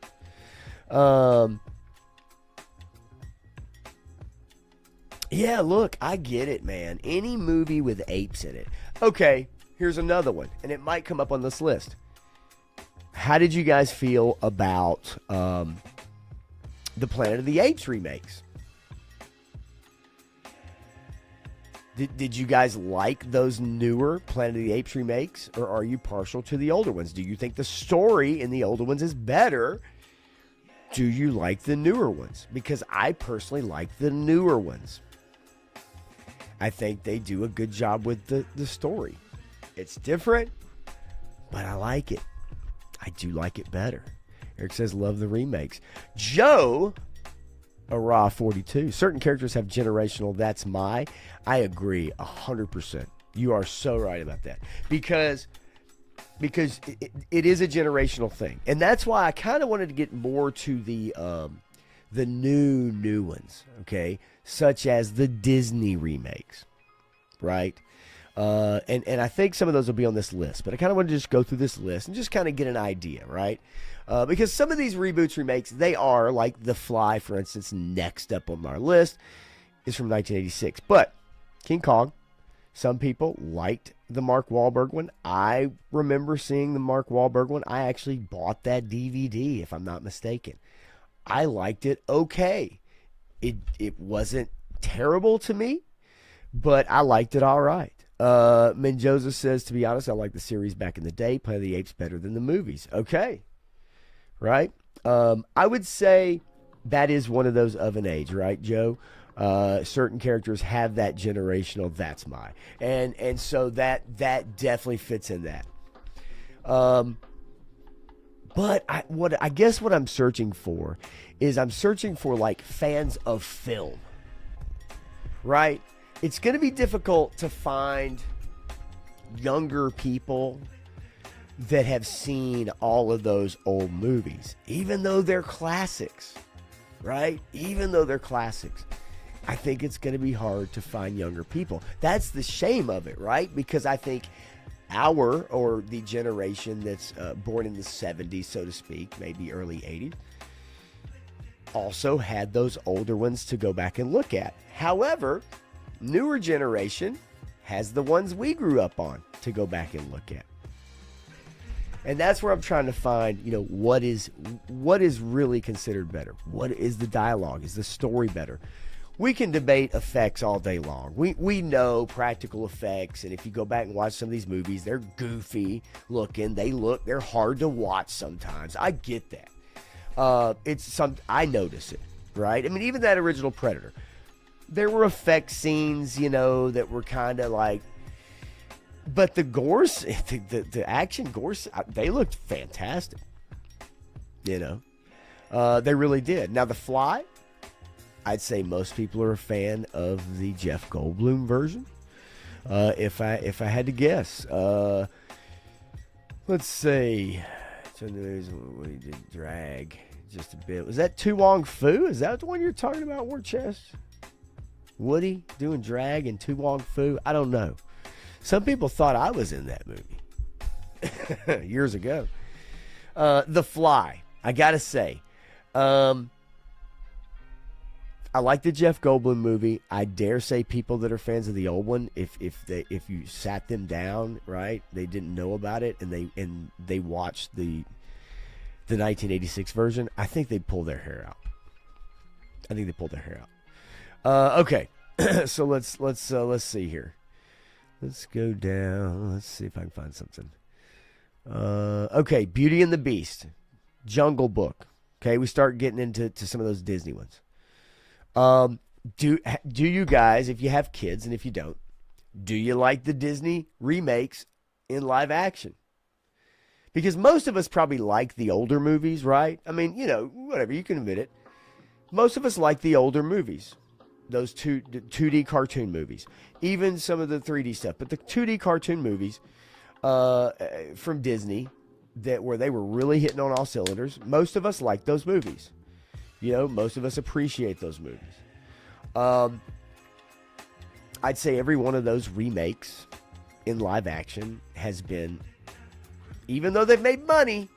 S1: Yeah, look, I get it, man. Any movie with apes in it. Okay, here's another one, and it might come up on this list. How did you guys feel about the Planet of the Apes remakes? Did you guys like those newer Planet of the Apes remakes, or are you partial to the older ones? Do you think the story in the older ones is better? Do you like the newer ones? Because I personally like the newer ones. I think they do a good job with the story. It's different, but I like it. I do like it better. Eric says, love the remakes. Joe, a raw 42. Certain characters have generational. That's my. I agree 100%. You are so right about that. Because it is a generational thing. And that's why I kind of wanted to get more to the new ones, okay? Such as the Disney remakes, right? And I think some of those will be on this list, but I kind of want to just go through this list and just kind of get an idea, right? Because some of these reboots, remakes, they are like The Fly, for instance, next up on our list is from 1986. But King Kong, some people liked the Mark Wahlberg one. I remember seeing the Mark Wahlberg one. I actually bought that DVD, if I'm not mistaken. I liked it okay. It wasn't terrible to me, but I liked it all right. Menjoza says, to be honest, I like the series back in the day. Planet of the Apes better than the movies. Okay. Right? I would say that is one of those of an age, right, Joe? Certain characters have that generational, that's my. And so that definitely fits in that. But I guess what I'm searching for is I'm searching for like fans of film. Right? It's going to be difficult to find younger people that have seen all of those old movies, even though they're classics, right? Even though they're classics. I think it's going to be hard to find younger people. That's the shame of it, right? Because I think or the generation that's born in the 70s, so to speak, maybe early 80s, also had those older ones to go back and look at. However, newer generation has the ones we grew up on to go back and look at. And that's where I'm trying to find, what is really considered better? What is the dialogue? Is the story better? We can debate effects all day long. We know practical effects, and if you go back and watch some of these movies, they're goofy looking. They're hard to watch sometimes. I get that. I notice it, right? I mean, even that original Predator, there were effect scenes, that were kind of like, but the gore, the action gore, they looked fantastic. They really did. Now, The Fly, I'd say most people are a fan of the Jeff Goldblum version. If I had to guess, let's see. What he did drag just a bit. Was that Tu Wong Fu? Is that the one you're talking about, War Chest? Woody doing drag in Tu Wong Fu? I don't know. Some people thought I was in that movie years ago. The Fly. I gotta say, I like the Jeff Goldblum movie. I dare say people that are fans of the old one, if you sat them down, right, they didn't know about it, and they watched the 1986 version, I think they'd pull their hair out. Okay, so let's see here. Let's go down. Let's see if I can find something. Okay, Beauty and the Beast, Jungle Book. Okay, we start getting into some of those Disney ones. Do you guys, if you have kids and if you don't, do you like the Disney remakes in live action? Because most of us probably like the older movies, right? I mean, whatever, you can admit it. Most of us like the older movies, those 2D cartoon movies, even some of the 3D stuff. But the 2D cartoon movies from Disney, where they were really hitting on all cylinders, most of us like those movies. Most of us appreciate those movies. I'd say every one of those remakes in live action has been, even though they've made money,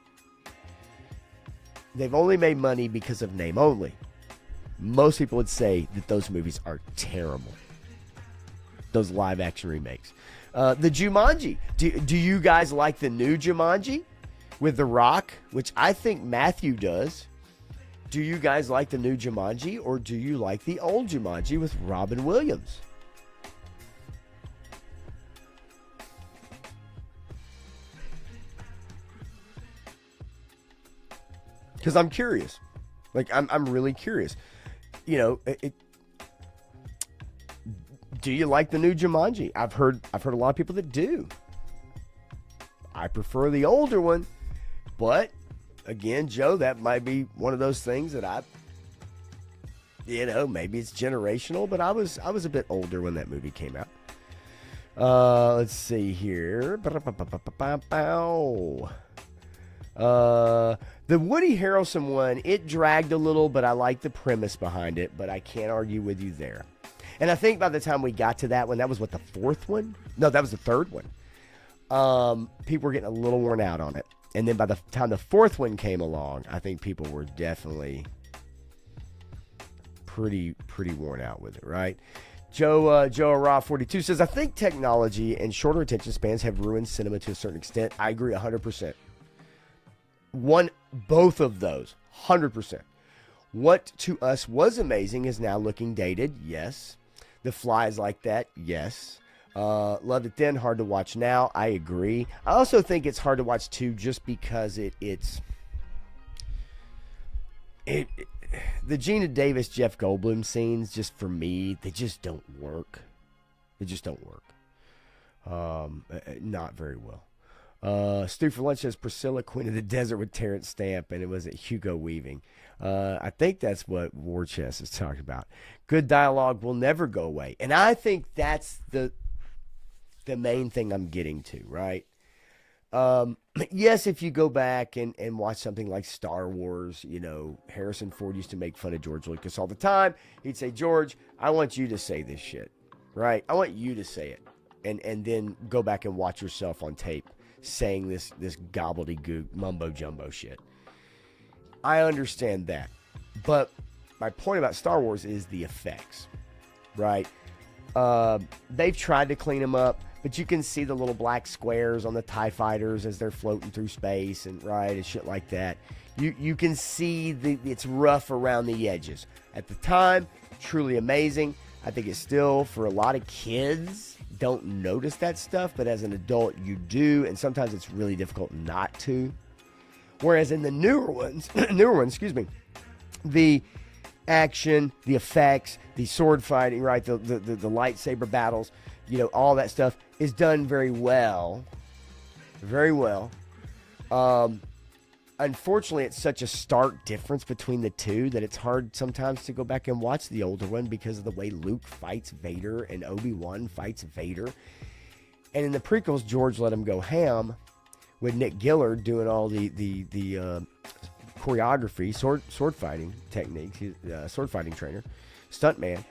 S1: they've only made money because of name only. Most people would say that those movies are terrible. Those live action remakes. The Jumanji. Do you guys like the new Jumanji with The Rock, which I think Matthew does? Do you guys like the new Jumanji, or do you like the old Jumanji with Robin Williams? Because I'm curious. I'm really curious. Do you like the new Jumanji? I've heard a lot of people that do. I prefer the older one, but again, Joe, that might be one of those things that maybe it's generational, but I was a bit older when that movie came out. Let's see here. The Woody Harrelson one, it dragged a little, but I like the premise behind it, but I can't argue with you there. And I think by the time we got to that one, that was the fourth one? No, that was the third one. People were getting a little worn out on it. And then by the time the fourth one came along, I think people were definitely pretty worn out with it, right? Joe Ra 42 says, I think technology and shorter attention spans have ruined cinema to a certain extent. I agree 100%. Both of those, 100%. What to us was amazing is now looking dated. Yes. The Fly is like that. Yes. Loved it then, hard to watch now. I agree. I also think it's hard to watch too, just because the Gina Davis, Jeff Goldblum scenes, just for me, they just don't work. Not very well. Stu for Lunch says Priscilla, Queen of the Desert with Terrence Stamp, and it was at Hugo Weaving. I think that's what War Chest is talking about. Good dialogue will never go away. And I think that's the main thing I'm getting to, right? Yes, if you go back and watch something like Star Wars, Harrison Ford used to make fun of George Lucas all the time. He'd say, George, I want you to say this shit, right? I want you to say it. And then go back and watch yourself on tape saying this gobbledygook mumbo jumbo shit. I understand that. But my point about Star Wars is the effects, right? They've tried to clean them up, but you can see the little black squares on the TIE fighters as they're floating through space and shit like that. You can see it's rough around the edges. At the time, truly amazing. I think it's still, for a lot of kids, don't notice that stuff, but as an adult, you do, and sometimes it's really difficult not to. Whereas in the newer ones, the action, the effects, the sword fighting, right, the lightsaber battles, all that stuff is done very well. Very well. unfortunately, it's such a stark difference between the two that it's hard sometimes to go back and watch the older one because of the way Luke fights Vader and Obi-Wan fights Vader. And in the prequels, George let him go ham with Nick Gillard doing all the choreography, sword fighting techniques. He's a sword fighting trainer, stuntman.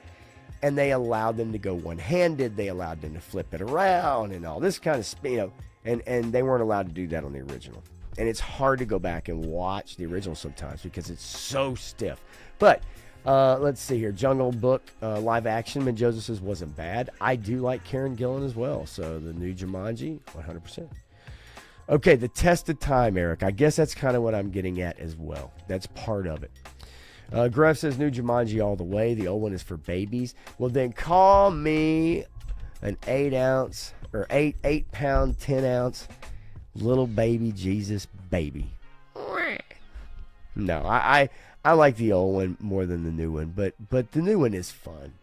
S1: And they allowed them to go one-handed. They allowed them to flip it around and all this kind of, and they weren't allowed to do that on the original. And it's hard to go back and watch the original sometimes because it's so stiff. But let's see here. Jungle Book live action, and Joseph says wasn't bad. I do like Karen Gillan as well. So the new Jumanji, 100%. Okay, the test of time, Eric. I guess that's kind of what I'm getting at as well. That's part of it. Gruff says new Jumanji all the way. The old one is for babies. Well, then call me an 8-ounce or 8 pound, 10 ounce little baby Jesus baby. No, I like the old one more than the new one, but the new one is fun.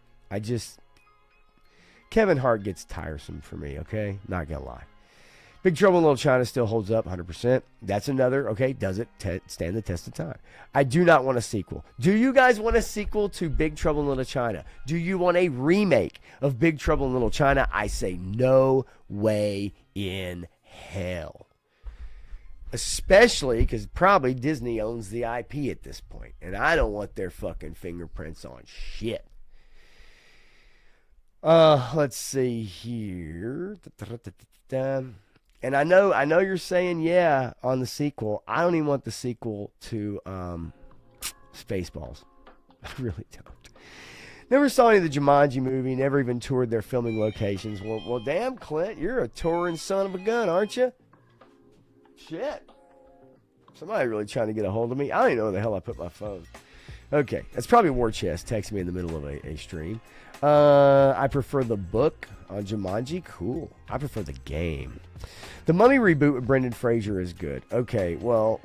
S1: Kevin Hart gets tiresome for me. Okay, not gonna lie. Big Trouble in Little China still holds up 100%. That's another, okay, does it stand the test of time? I do not want a sequel. Do you guys want a sequel to Big Trouble in Little China? Do you want a remake of Big Trouble in Little China? I say no way in hell. Especially because probably Disney owns the IP at this point, and I don't want their fucking fingerprints on shit. Let's see here. And I know you're saying yeah on the sequel. I don't even want the sequel to Spaceballs. I really don't. Never saw any of the Jumanji movie. Never even toured their filming locations. Well, damn, Clint, you're a touring son of a gun, aren't you? Shit. Somebody really trying to get a hold of me. I don't even know where the hell I put my phone. Okay, that's probably War Chest texting me in the middle of a stream. I prefer the book on Jumanji. Cool. I prefer the game. The Mummy reboot with Brendan Fraser is good. Okay, well,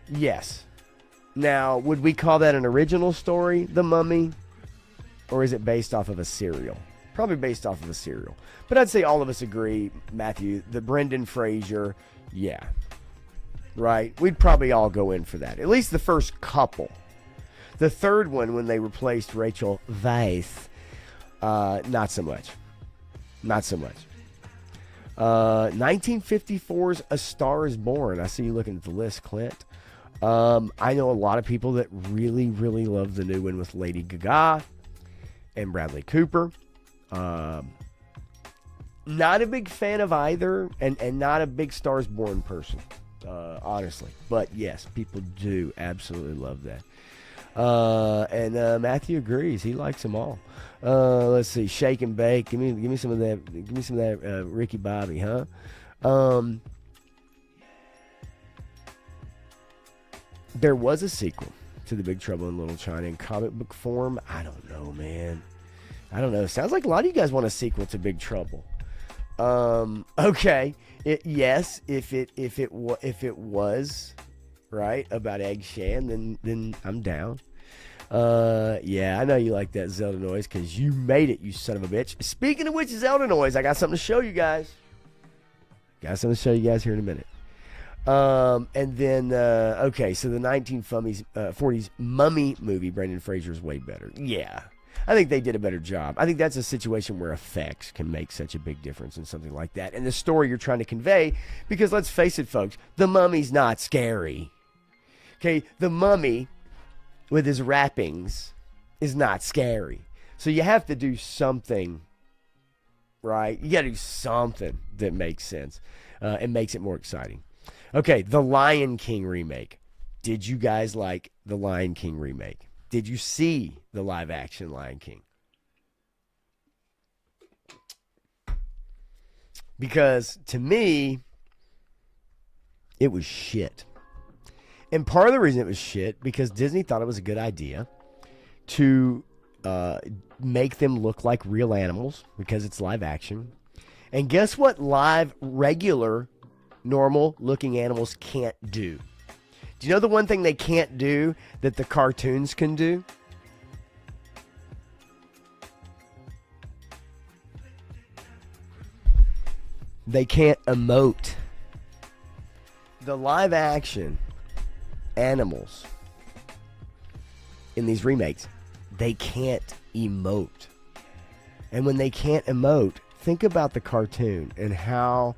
S1: yes. Now, would we call that an original story, The Mummy? Or is it based off of a serial? Probably based off of a serial. But I'd say all of us agree, Matthew, the Brendan Fraser, yeah. Right? We'd probably all go in for that. At least the first couple. The third one, when they replaced Rachel Weisz, not so much. Not so much. 1954's A Star is Born. I see you looking at the list, Clint. I know a lot of people that really, really love the new one with Lady Gaga and Bradley Cooper. Not a big fan of either, and not a big Stars Born person, honestly. But yes, people do absolutely love that. And Matthew agrees; he likes them all. Let's see, Shake and Bake. Give me some of that. Give me some of that Ricky Bobby, huh? There was a sequel to The Big Trouble in Little China in comic book form. I don't know, man. I don't know. Sounds like a lot of you guys want a sequel to Big Trouble. Okay. Yes, if it was right about Egg Shan, then I'm down. Yeah, I know you like that Zelda noise because you made it, you son of a bitch. Speaking of which, Zelda noise, I got something to show you guys. Got something to show you guys here in a minute. And then, okay, so the 1940s Mummy movie, Brendan Fraser is way better. Yeah, I think they did a better job. I think that's a situation where effects can make such a big difference in something like that. And the story you're trying to convey, because let's face it, folks, the Mummy's not scary. Okay, the Mummy with his wrappings is not scary. So you have to do something, right? You got to do something that makes sense and makes it more exciting. Okay, the Lion King remake. Did you guys like the Lion King remake? Did you see the live action Lion King? Because to me, it was shit. And part of the reason it was shit, because Disney thought it was a good idea to make them look like real animals, because it's live action. And guess what live, regular, normal-looking animals can't do? Do you know the one thing they can't do that the cartoons can do? They can't emote. the live action animals in these remakes, they can't emote. And when they can't emote, think about the cartoon and how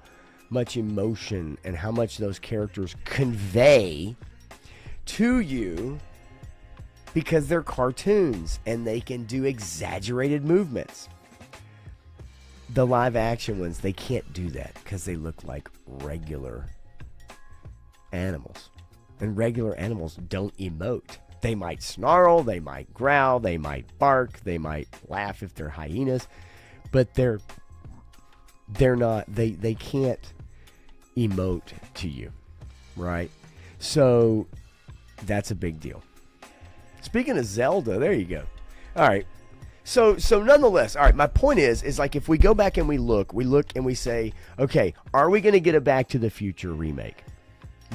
S1: much emotion and how much those characters convey to you, because they're cartoons and they can do exaggerated movements. The live action ones, they can't do that because they look like regular animals. And regular animals don't emote. They might snarl, they might growl, they might bark, they might laugh if they're hyenas, but they're not, they can't emote to you, right? So that's a big deal. Speaking of Zelda, there you go. All right. So nonetheless, all right, my point is like if we go back and we look and we say, okay, are we going to get a Back to the Future remake?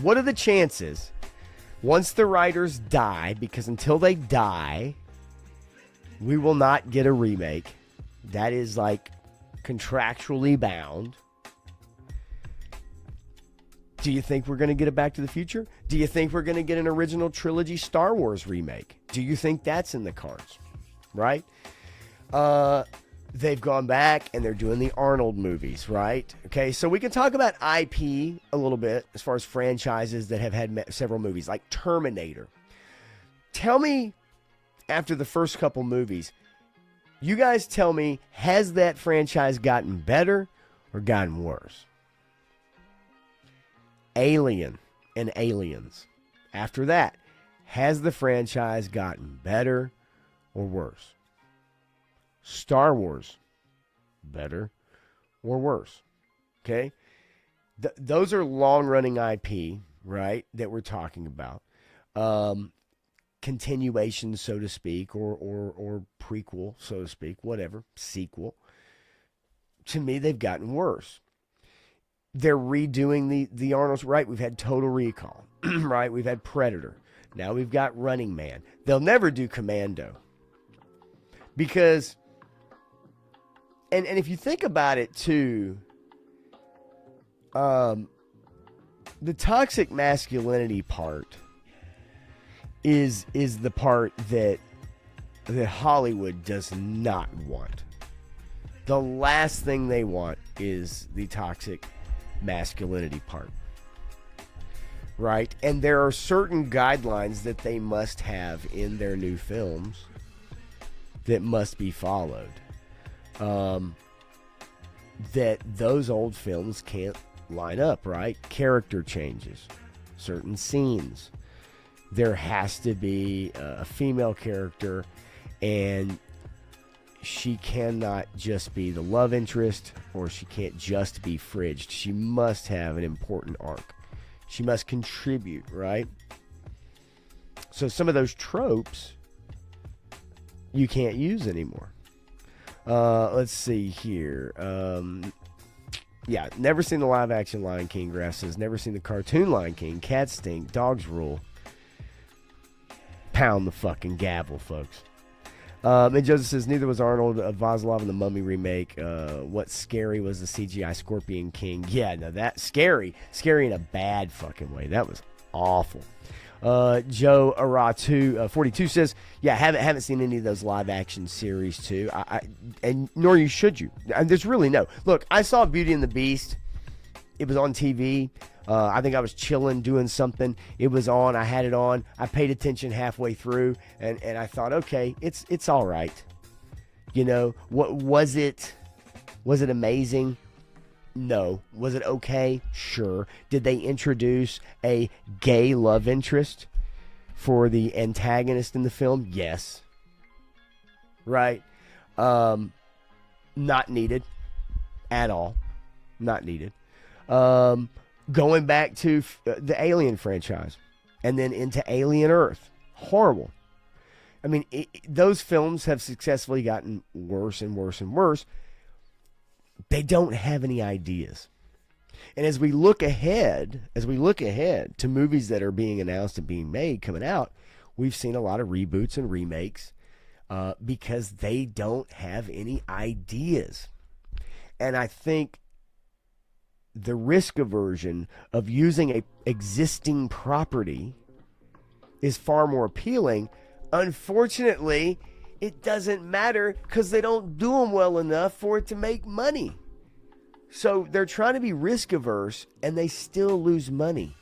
S1: What are the chances once the writers die, because until they die, we will not get a remake. That is like contractually bound. Do you think we're going to get a Back to the Future? Do you think we're going to get an original trilogy Star Wars remake? Do you think that's in the cards? Right? They've gone back and they're doing the Arnold movies, right? Okay, so we can talk about IP a little bit as far as franchises that have had several movies, like Terminator. Tell me, after the first couple movies, you guys tell me, has that franchise gotten better or gotten worse? Alien and Aliens. After that, has the franchise gotten better or worse? Star Wars, better or worse? Okay? Those are long-running IP, right, that we're talking about. Continuation, so to speak, or prequel, so to speak, whatever, sequel. To me, they've gotten worse. They're redoing the Arnold's, right? We've had Total Recall, right? We've had Predator. Now we've got Running Man. They'll never do Commando. Because, and if you think about it too, the toxic masculinity part is the part that Hollywood does not want. The last thing they want is the toxic masculinity part, right? And there are certain guidelines that they must have in their new films that must be followed, that those old films can't line up, right? Character changes, certain scenes, there has to be a female character, and she cannot just be the love interest, or she can't just be fridged. She must have an important arc. She must contribute, right? So some of those tropes you can't use anymore. Let's see here. Yeah, never seen the live action Lion King. Grass says, never seen the cartoon Lion King. Cats stink. Dogs rule. Pound the fucking gavel, folks. And Joseph says, neither was Arnold Vaslov in the Mummy remake. What's scary was the CGI Scorpion King. Yeah, no, that scary in a bad fucking way. That was awful. Joe Aratu 42 says, yeah, haven't seen any of those live action series too. And nor should you. There's really no. Look, I saw Beauty and the Beast. It was on TV. I think I was chilling, doing something. It was on. I had it on. I paid attention halfway through, and I thought, okay, it's all right. You know, what was it? Was it amazing? No. Was it okay? Sure. Did they introduce a gay love interest for the antagonist in the film? Yes. Right? Not needed at all. Not needed. Going back to the Alien franchise and then into Alien Earth. Horrible. I mean, those films have successfully gotten worse and worse and worse. They don't have any ideas. And as we look ahead to movies that are being announced and being made, coming out, we've seen a lot of reboots and remakes because they don't have any ideas. And I think the risk aversion of using a existing property is far more appealing. Unfortunately, it doesn't matter because they don't do them well enough for it to make money. So they're trying to be risk averse and they still lose money,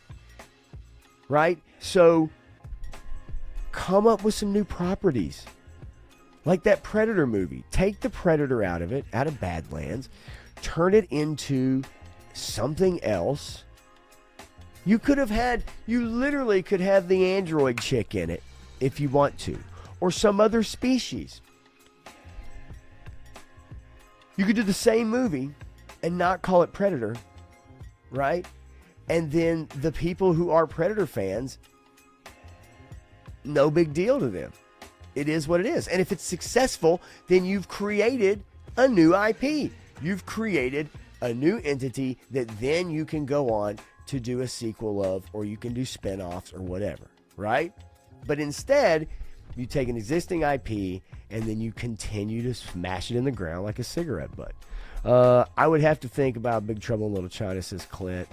S1: right? So come up with some new properties. Like that Predator movie. Take the Predator out of it, out of Badlands, turn it into something else. You literally could have the android chick in it if you want to, or some other species. You could do the same movie and not call it Predator, right? And then the people who are Predator fans, no big deal to them. It is what it is. And if it's successful, then you've created a new IP. You've created a new entity that then you can go on to do a sequel of, or you can do spin-offs or whatever, right? But instead, you take an existing IP and then you continue to smash it in the ground like a cigarette butt. I would have to think about Big Trouble in Little China, says Clint.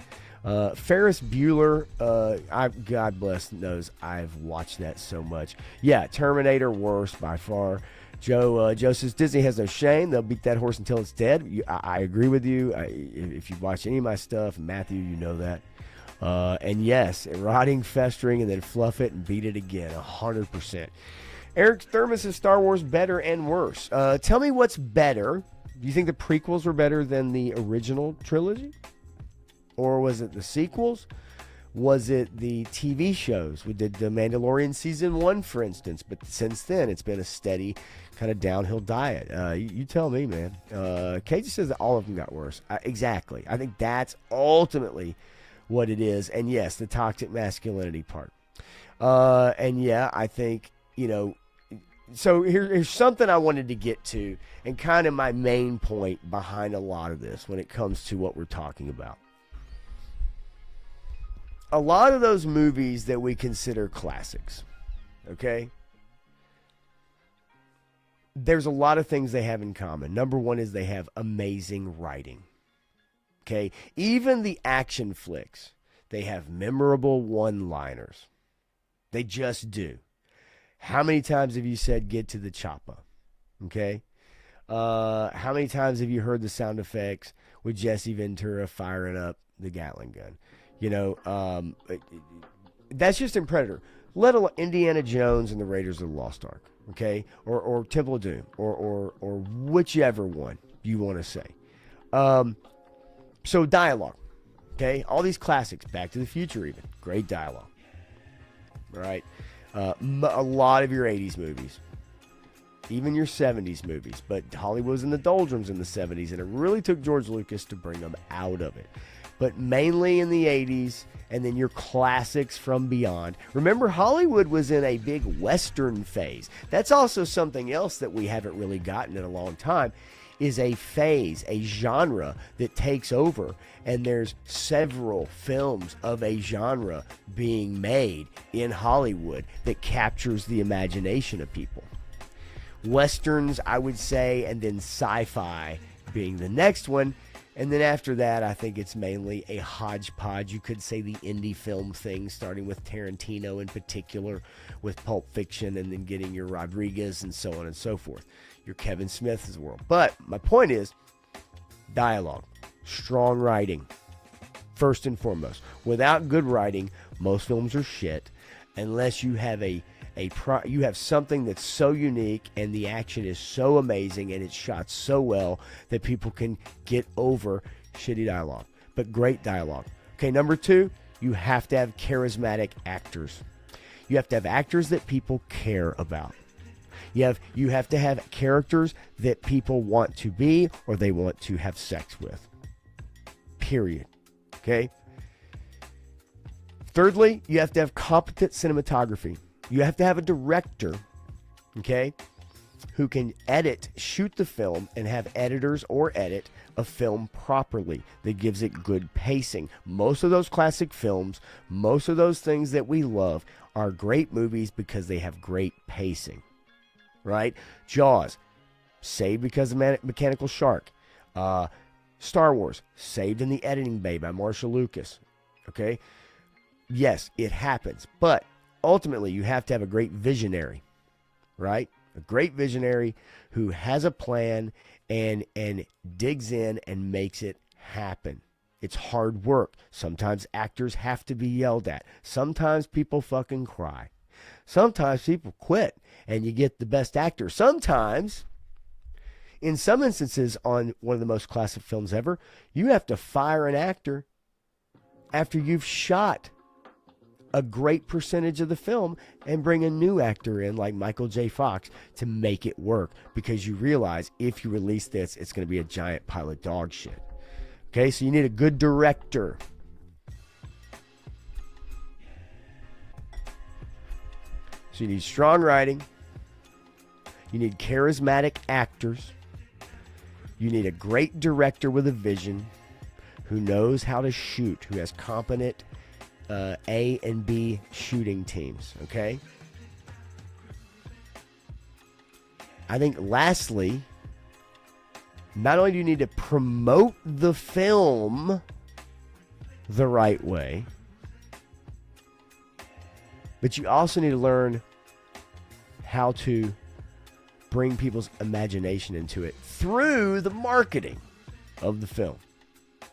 S1: Ferris Bueller, God bless knows I've watched that so much. Yeah, Terminator, worst by far. Joe says Disney has no shame. They'll beat that horse until it's dead. I agree with you. If you watch any of my stuff, Matthew, you know that. And yes, rotting, festering, and then fluff it and beat it again, 100%. Eric Thermos says Star Wars better and worse. Tell me what's better. Do you think the prequels were better than the original trilogy? Or was it the sequels? Was it the TV shows? We did The Mandalorian Season 1, for instance. But since then, it's been a steady kind of downhill diet. You tell me, man. KJ says that all of them got worse. Exactly. I think that's ultimately what it is. And yes, the toxic masculinity part. And yeah, I think, so here's something I wanted to get to, and kind of my main point behind a lot of this when it comes to what we're talking about. A lot of those movies that we consider classics, okay? There's a lot of things they have in common. Number one is they have amazing writing, okay? Even the action flicks, they have memorable one-liners. They just do. How many times have you said, get to the chopper? Okay? How many times have you heard the sound effects with Jesse Ventura firing up the Gatling gun? That's just in Predator. Let alone Indiana Jones and the Raiders of the Lost Ark, okay? Or Temple of Doom, or whichever one you want to say. So dialogue, okay? All these classics, Back to the Future even, great dialogue, all right? A lot of your 80s movies, even your 70s movies, but Hollywood was in the doldrums in the 70s, and it really took George Lucas to bring them out of it. But mainly in the 80s, and then your classics from beyond. Remember, Hollywood was in a big Western phase. That's also something else that we haven't really gotten in a long time, is a phase, a genre that takes over, and there's several films of a genre being made in Hollywood that captures the imagination of people. Westerns, I would say, and then sci-fi being the next one. And then after that, I think it's mainly a hodgepodge. You could say the indie film thing, starting with Tarantino in particular, with Pulp Fiction, and then getting your Rodriguez and so on and so forth. Your Kevin Smith's of the world. But my point is, dialogue, strong writing, first and foremost. Without good writing, most films are shit, unless you have you have something that's so unique and the action is so amazing and it's shot so well that people can get over shitty dialogue. But great dialogue. Okay, number two, you have to have charismatic actors. You have to have actors that people care about. You have to have characters that people want to be or they want to have sex with. Period. Okay? Thirdly, you have to have competent cinematography. You have to have a director, okay, who can shoot the film and have editors or edit a film properly that gives it good pacing. Most of those classic films, most of those things that we love are great movies because they have great pacing, right? Jaws, saved because of Mechanical Shark. Star Wars, saved in the editing bay by Marshall Lucas. Okay? Yes, it happens. But ultimately, you have to have a great visionary, right? A great visionary who has a plan and digs in and makes it happen. It's hard work. Sometimes actors have to be yelled at. Sometimes people fucking cry. Sometimes people quit and you get the best actor. Sometimes, in some instances, on one of the most classic films ever, you have to fire an actor after you've shot a great percentage of the film and bring a new actor in like Michael J. Fox to make it work, because you realize if you release this, it's going to be a giant pile of dog shit. Okay, so you need a good director. So you need strong writing. You need charismatic actors. You need a great director with a vision who knows how to shoot, who has competent A and B shooting teams, okay? I think lastly, not only do you need to promote the film the right way, but you also need to learn how to bring people's imagination into it through the marketing of the film,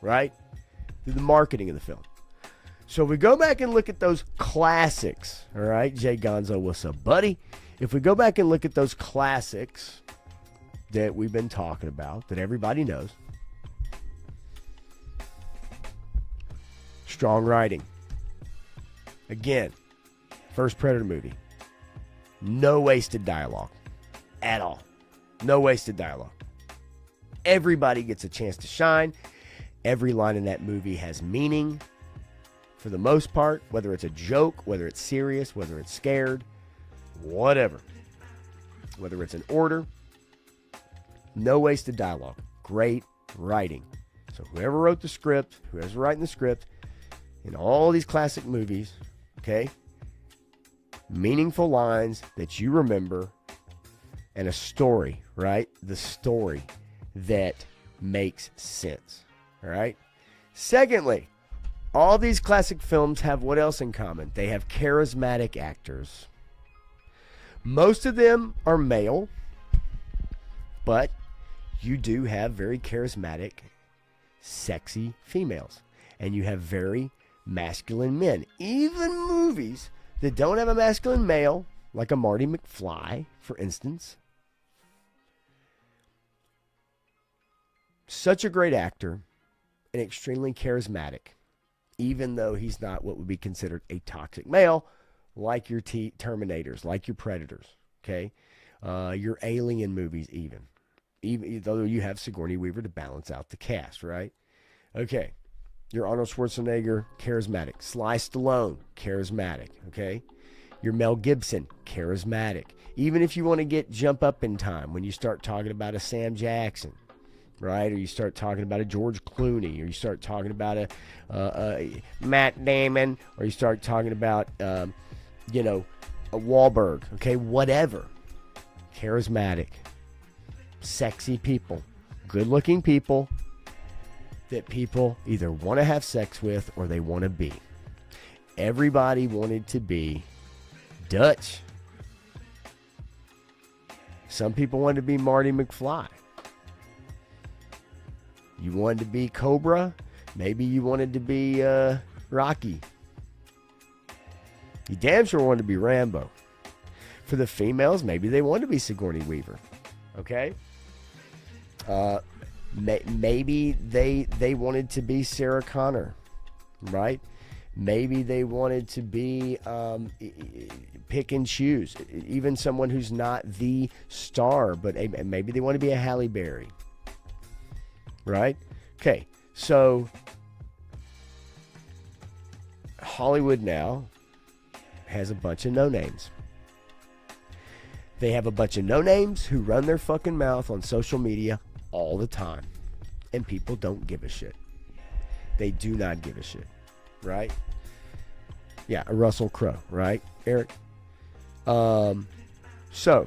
S1: right? Through the marketing of the film. So if we go back and look at those classics, all right, Jay Gonzo, what's up, buddy? If we go back and look at those classics that we've been talking about, that everybody knows, strong writing. Again, first Predator movie. No wasted dialogue at all. No wasted dialogue. Everybody gets a chance to shine. Every line in that movie has meaning for the most part, whether it's a joke, whether it's serious, whether it's scared, whatever. Whether it's an order. No wasted dialogue. Great writing. So whoever wrote the script, whoever's writing the script, in all these classic movies, okay, meaningful lines that you remember, and a story, right? The story that makes sense, all right? Secondly, all these classic films have what else in common? They have charismatic actors. Most of them are male, but you do have very charismatic, sexy females. And you have very masculine men. Even movies that don't have a masculine male, like a Marty McFly, for instance. Such a great actor and extremely charismatic, even though he's not what would be considered a toxic male, like your Terminators, like your Predators, okay? Your Alien movies even though you have Sigourney Weaver to balance out the cast, right? Okay. Your Arnold Schwarzenegger, charismatic. Sly Stallone, charismatic, okay? Your Mel Gibson, charismatic. Even if you want to jump up in time, when you start talking about a Sam Jackson, right? Or you start talking about a George Clooney, or you start talking about a Matt Damon, or you start talking about, a Wahlberg, okay? Whatever. Charismatic. Sexy people. Good-looking people that people either want to have sex with or they want to be. Everybody wanted to be Dutch. Some people wanted to be Marty McFly. You wanted to be Cobra. Maybe you wanted to be Rocky. You damn sure wanted to be Rambo. For the females, maybe they wanted to be Sigourney Weaver. Okay? Maybe they wanted to be Sarah Connor, right? Maybe they wanted to be pick and choose. Even someone who's not the star, but maybe they want to be a Halle Berry, right? Okay, so Hollywood now has a bunch of no-names. They have a bunch of no-names who run their fucking mouth on social media all the time. And people don't give a shit. They do not give a shit. Right? Yeah, a Russell Crowe, right, Eric? So,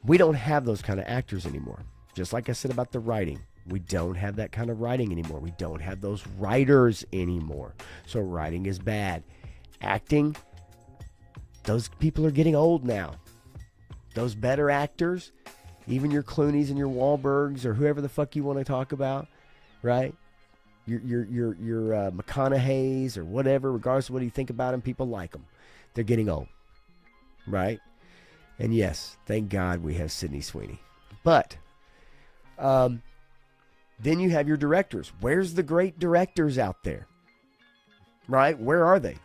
S1: we don't have those kind of actors anymore. Just like I said about the writing. We don't have that kind of writing anymore. We don't have those writers anymore. So writing is bad. Acting, those people are getting old now. Those better actors, even your Clooney's and your Wahlbergs or whoever the fuck you want to talk about, right? Your McConaughey's or whatever, regardless of what you think about them, people like them. They're getting old, right? And yes, thank God we have Sydney Sweeney. But then you have your directors. Where's the great directors out there? Right? Where are they?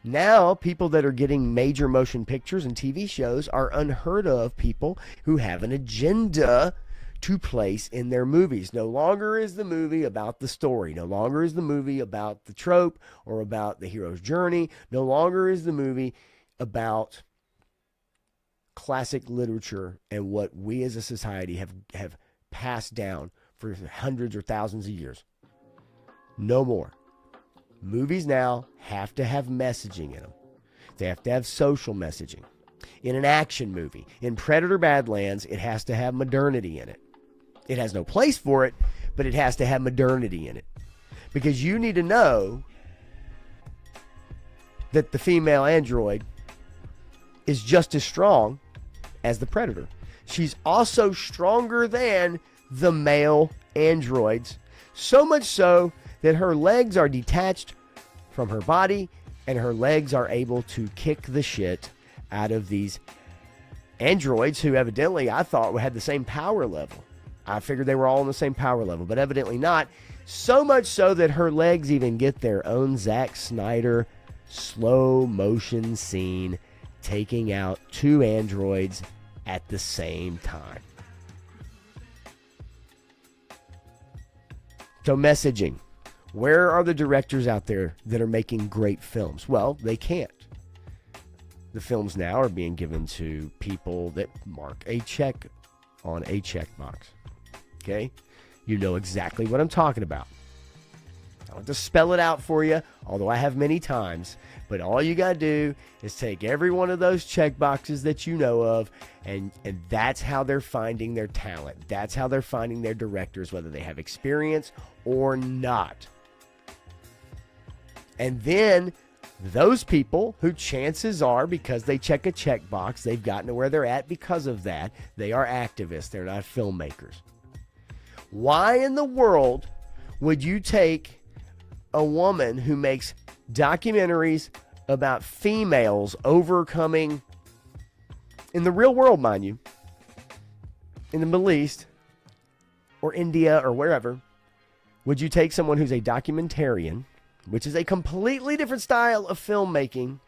S1: Now, people that are getting major motion pictures and TV shows are unheard of people who have an agenda to place in their movies. No longer is the movie about the story. No longer is the movie about the trope or about the hero's journey. No longer is the movie about classic literature and what we as a society have passed down for hundreds or thousands of years. No more. Movies now have to have messaging in them. They have to have social messaging. In an action movie, in Predator Badlands, it has to have modernity in it. It has no place for it, but it has to have modernity in it. Because you need to know that the female android is just as strong as the Predator. She's also stronger than the male androids. So much so that her legs are detached from her body and her legs are able to kick the shit out of these androids who evidently I thought had the same power level. I figured they were all on the same power level, but evidently not. So much so that her legs even get their own Zack Snyder slow motion scene taking out two androids at the same time. So messaging. Where are the directors out there that are making great films? Well, they can't. The films now are being given to people that mark a check on a checkbox. Okay? You know exactly what I'm talking about. I don't have to spell it out for you, although I have many times. But all you got to do is take every one of those check boxes that you know of, and that's how they're finding their talent. That's how they're finding their directors, whether they have experience or not. And then those people who chances are, because they check a checkbox, they've gotten to where they're at because of that. They are activists. They're not filmmakers. Why in the world would you take a woman who makes documentaries about females overcoming, in the real world, mind you, in the Middle East or India or wherever, would you take someone who's a documentarian, which is a completely different style of filmmaking,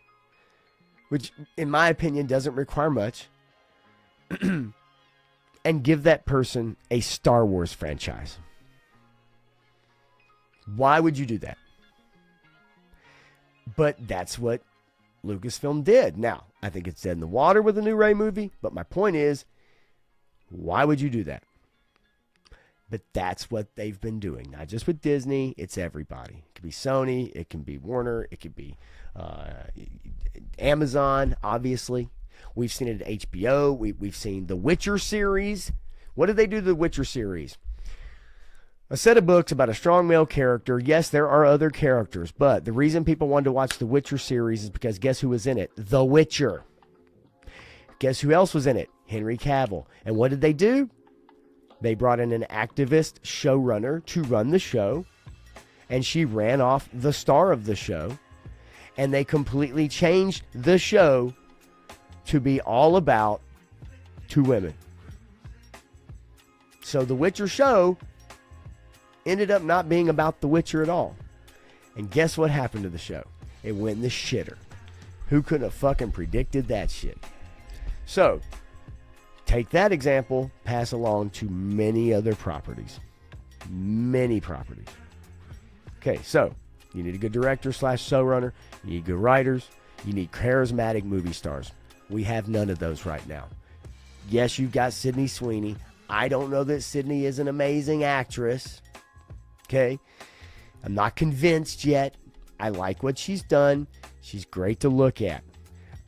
S1: which, in my opinion, doesn't require much, and give that person a Star Wars franchise? Why would you do that? But that's what Lucasfilm did. Now, I think it's dead in the water with the new Rey movie, but my point is, why would you do that? But that's what they've been doing. Not just with Disney, it's everybody. It could be Sony, it can be Warner, it could be Amazon, obviously. We've seen it at HBO. We've seen the Witcher series. What did they do to the Witcher series? A set of books about a strong male character. Yes, there are other characters, but the reason people wanted to watch the Witcher series is because guess who was in it? The Witcher. Guess who else was in it? Henry Cavill. And what did they do? They brought in an activist showrunner to run the show, and she ran off the star of the show, and they completely changed the show to be all about two women. So the Witcher show ended up not being about The Witcher at all. And guess what happened to the show? It went in the shitter. Who could have fucking predicted that shit? So, take that example, pass along to many other properties. Many properties. Okay, so, you need a good director / showrunner. You need good writers. You need charismatic movie stars. We have none of those right now. Yes, you've got Sydney Sweeney. I don't know that Sydney is an amazing actress. Okay? I'm not convinced yet. I like what she's done. She's great to look at.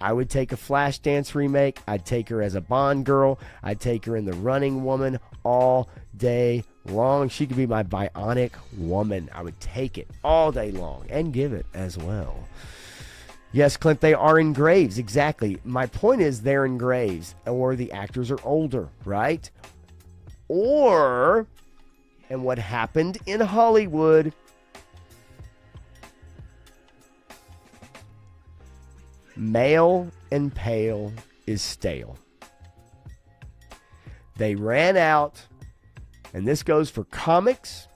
S1: I would take a Flashdance remake. I'd take her as a Bond girl. I'd take her in The Running Woman all day long. She could be my bionic woman. I would take it all day long and give it as well. Yes, Clint, they are in graves. Exactly. My point is they're in graves, or the actors are older, right? Or, and what happened in Hollywood, male and pale is stale. They ran out, and this goes for comics,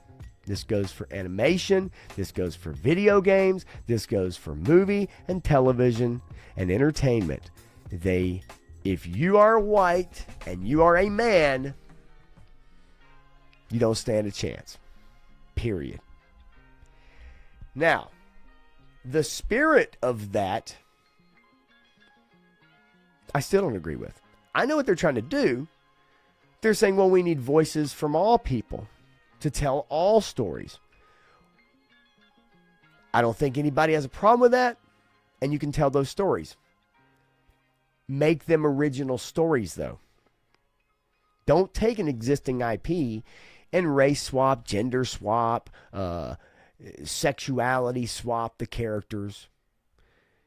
S1: this goes for animation, this goes for video games, this goes for movie and television and entertainment. If you are white and you are a man, you don't stand a chance. Period. Now, the spirit of that, I still don't agree with. I know what they're trying to do. They're saying, well, we need voices from all people to tell all stories. I don't think anybody has a problem with that, and you can tell those stories. Make them original stories, though. Don't take an existing IP and race swap, gender swap, sexuality swap the characters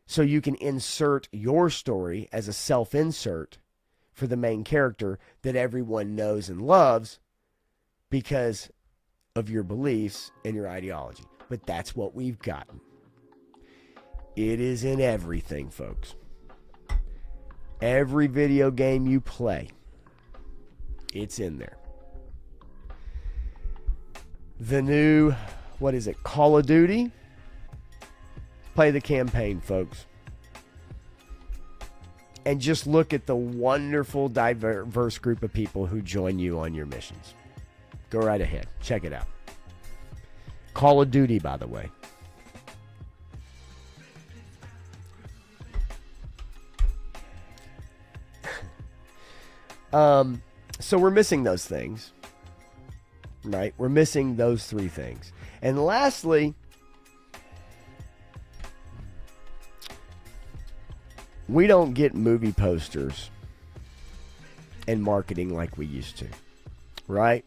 S1: so you can insert your story as a self-insert for the main character that everyone knows and loves because of your beliefs and your ideology. But that's what we've gotten. It is in everything, folks. Every video game you play, it's in there. The new, what is it, Call of Duty? Play the campaign, folks. And just look at the wonderful, diverse group of people who join you on your missions. Go right ahead. Check it out. Call of Duty, by the way. So we're missing those things. Right? We're missing those three things. And lastly, we don't get movie posters and marketing like we used to, right?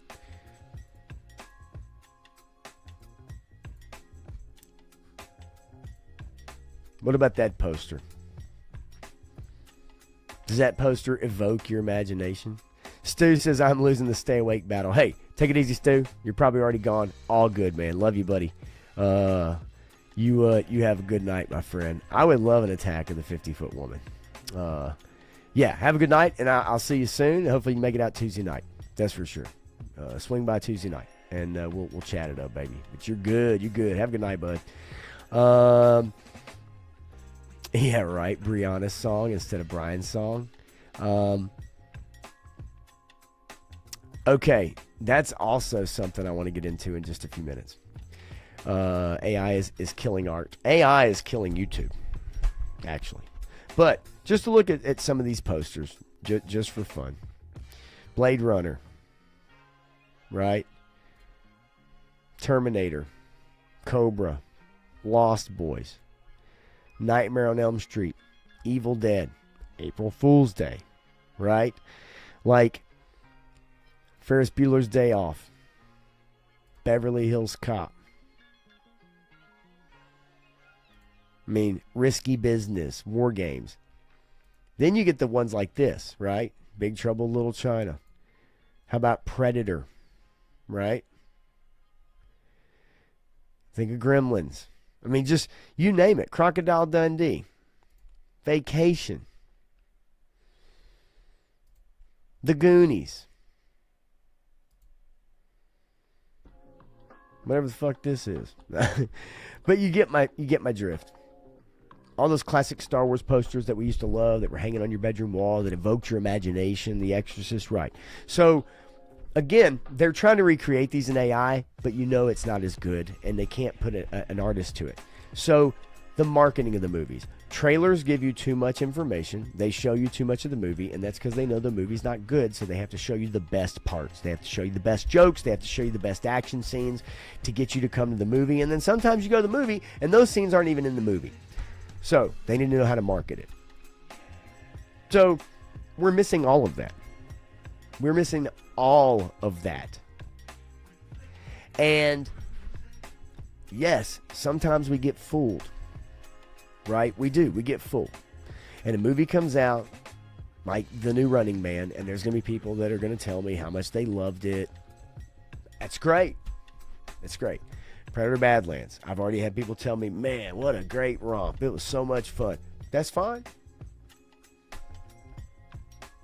S1: What about that poster? Does that poster evoke your imagination? Stu says, I'm losing the stay awake battle. Hey, take it easy, Stu. You're probably already gone. All good, man. Love you, buddy. You have a good night, my friend. I would love an attack of the 50-foot woman. Yeah, have a good night, and I'll see you soon. Hopefully you make it out Tuesday night. That's for sure. Swing by Tuesday night, and we'll chat it up, baby. But you're good. You're good. Have a good night, bud. Yeah, right. Brianna's song instead of Brian's song. Okay, that's also something I want to get into in just a few minutes. AI is killing art. AI is killing YouTube, actually. But just to look at some of these posters, just for fun. Blade Runner, right? Terminator, Cobra, Lost Boys, Nightmare on Elm Street, Evil Dead, April Fool's Day, right? Like Ferris Bueller's Day Off, Beverly Hills Cop. I mean, Risky Business, War Games. Then you get the ones like this, right? Big Trouble in Little China. How about Predator, right? Think of Gremlins. I mean, just, you name it. Crocodile Dundee. Vacation. The Goonies. Whatever the fuck this is. But you get my drift. All those classic Star Wars posters that we used to love that were hanging on your bedroom wall that evoked your imagination. The Exorcist, right. So, again, they're trying to recreate these in AI, but you know it's not as good, and they can't put an artist to it. So, the marketing of the movies. Trailers give you too much information. They show you too much of the movie, and that's because they know the movie's not good, so they have to show you the best parts. They have to show you the best jokes. They have to show you the best action scenes to get you to come to the movie. And then sometimes you go to the movie, and those scenes aren't even in the movie. So, they need to know how to market it. So, we're missing all of that. We're missing all of that And yes, sometimes we get fooled, right? We do. We get fooled. And a movie comes out like the new Running Man, and there's going to be people that are going to tell me how much they loved it. That's great. That's great. Predator Badlands. I've already had people tell me, man, what a great romp. It was so much fun. That's fine.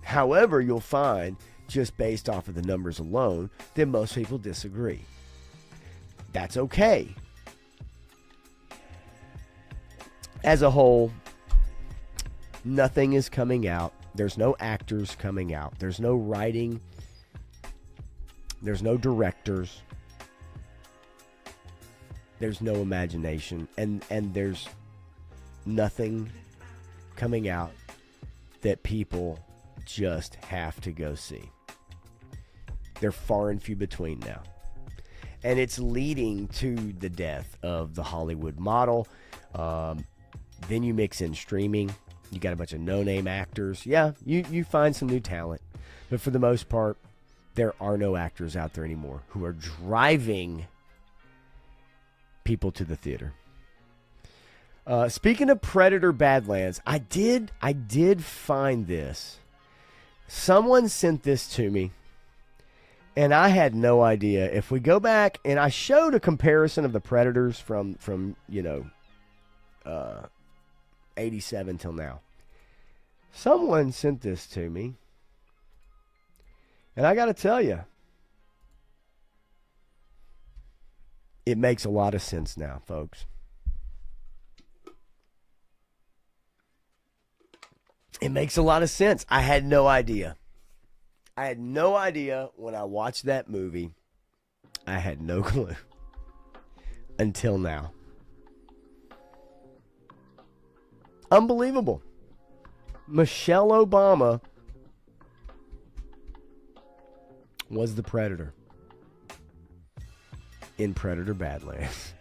S1: However, you'll find, just based off of the numbers alone, that most people disagree. That's okay. As a whole, nothing is coming out. There's no actors coming out. There's no writing. There's no directors. There's no imagination. And there's nothing coming out that people just have to go see. They're far and few between now. And it's leading to the death of the Hollywood model. Then you mix in streaming. You got a bunch of no-name actors. Yeah, you find some new talent. But for the most part, there are no actors out there anymore who are driving people to the theater. Speaking of Predator Badlands, I did find this. Someone sent this to me, and I had no idea. If we go back, and I showed a comparison of the Predators from 87 till now. Someone sent this to me, and I got to tell you, it makes a lot of sense now, folks. It makes a lot of sense. I had no idea. I had no idea when I watched that movie. I had no clue. Until now. Unbelievable. Michelle Obama was the Predator in Predator Badlands.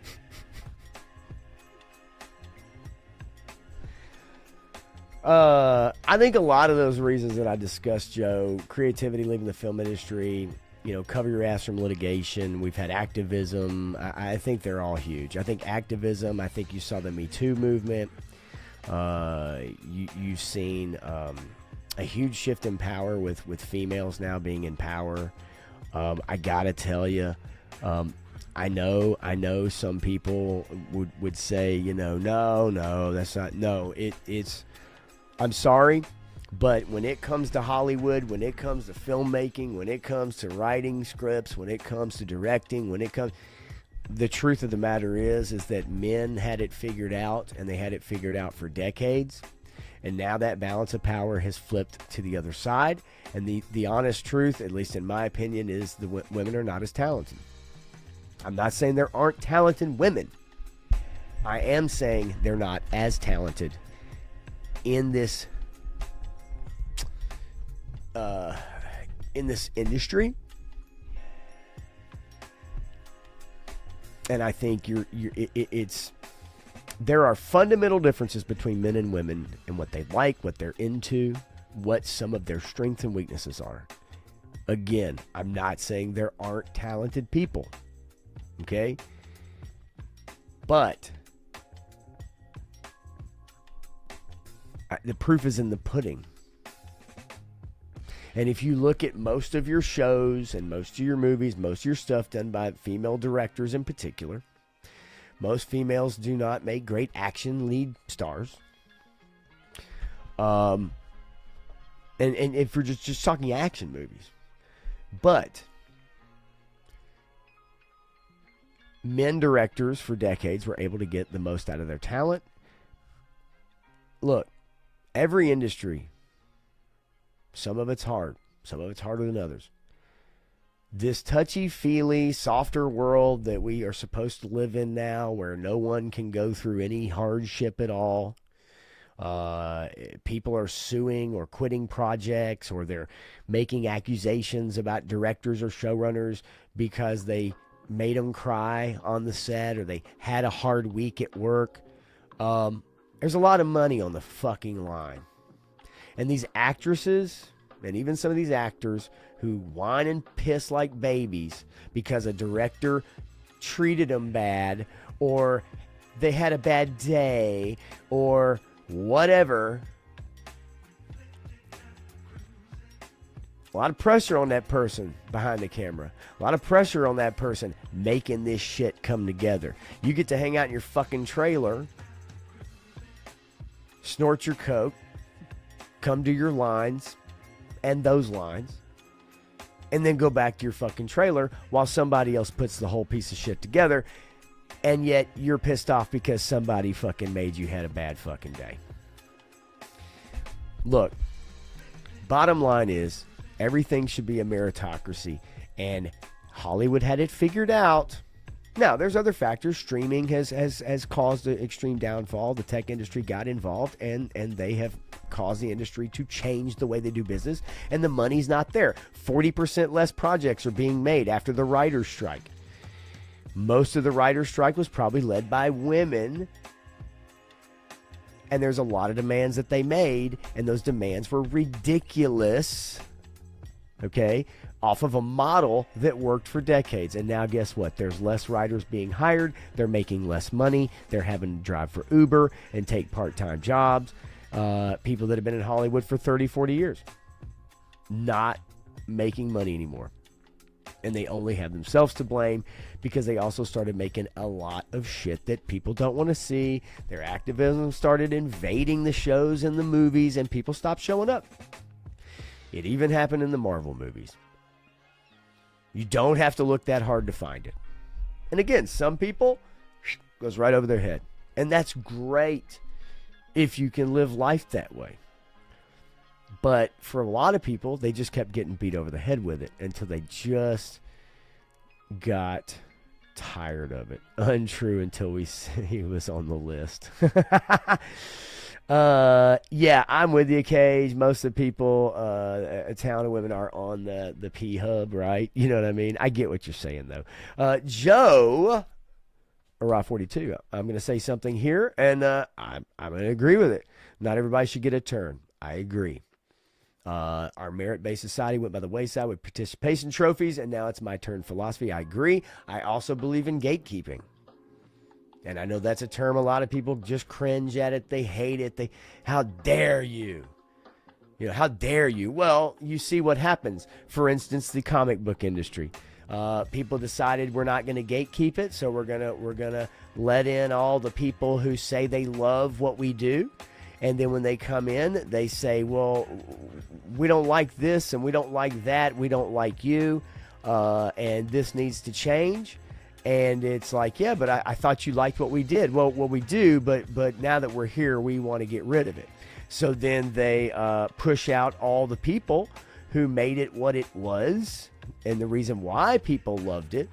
S1: I think a lot of those reasons that I discussed, Joe, creativity leaving the film industry, cover your ass from litigation. We've had activism. I think they're all huge. I think activism, I think you saw the Me Too movement. You've seen a huge shift in power with females now being in power. I gotta tell you, I know some people would say, no, that's not, no, it's, I'm sorry, but when it comes to Hollywood, when it comes to filmmaking, when it comes to writing scripts, when it comes to directing, the truth of the matter is that men had it figured out, and they had it figured out for decades. And now that balance of power has flipped to the other side. And the honest truth, at least in my opinion, is the women are not as talented. I'm not saying there aren't talented women. I am saying they're not as talented in this industry. And I think there are fundamental differences between men and women and what they like, what they're into, what some of their strengths and weaknesses are. Again, I'm not saying there aren't talented people. Okay? But the proof is in the pudding. And if you look at most of your shows and most of your movies, most of your stuff done by female directors in particular, most females do not make great action lead stars. And if we're just talking action movies. But men directors for decades were able to get the most out of their talent. Look, every industry, some of it's hard. Some of it's harder than others. This touchy-feely, softer world that we are supposed to live in now, where no one can go through any hardship at all. People are suing or quitting projects, or they're making accusations about directors or showrunners because they made them cry on the set, or they had a hard week at work. There's a lot of money on the fucking line. And these actresses, and even some of these actors who whine and piss like babies because a director treated them bad, or they had a bad day, or whatever. A lot of pressure on that person behind the camera. A lot of pressure on that person making this shit come together. You get to hang out in your fucking trailer, snort your coke, come do your lines and those lines, and then go back to your fucking trailer while somebody else puts the whole piece of shit together, and yet you're pissed off because somebody fucking made you had a bad fucking day. Look, bottom line is, everything should be a meritocracy, and Hollywood had it figured out. Now, there's other factors. Streaming has caused an extreme downfall. The tech industry got involved, and they have caused the industry to change the way they do business, and the money's not there. 40% less projects are being made after the writer's strike. Most of the writer's strike was probably led by women, and there's a lot of demands that they made, and those demands were ridiculous, okay, off of a model that worked for decades. And now guess what? There's less writers being hired. They're making less money. They're having to drive for Uber and take part-time jobs. People that have been in Hollywood for 30, 40 years, not making money anymore. And they only have themselves to blame because they also started making a lot of shit that people don't want to see. Their activism started invading the shows and the movies, and people stopped showing up. It even happened in the Marvel movies. You don't have to look that hard to find it. And again, some people, goes right over their head. And that's great if you can live life that way. But for a lot of people, they just kept getting beat over the head with it until they just got tired of it. Untrue until he was on the list. Yeah, I'm with you, Cage. Most of the people, a town of women are on the P hub, right? You know what I mean? I get what you're saying, though. Joe, Raw 42, I'm going to say something here, and I'm going to agree with it. Not everybody should get a turn. I agree. Our merit-based society went by the wayside with participation trophies, and now it's my turn philosophy. I agree. I also believe in gatekeeping. And I know that's a term a lot of people just cringe at it. They hate it. How dare you? You know, how dare you? Well, you see what happens. For instance, the comic book industry. People decided we're not going to gatekeep it, so we're gonna let in all the people who say they love what we do. And then when they come in, they say, well, we don't like this and we don't like that. We don't like you. And this needs to change. And it's like, yeah, but I thought you liked what we did. Well, we do, but now that we're here, we want to get rid of it. So then they push out all the people who made it what it was and the reason why people loved it.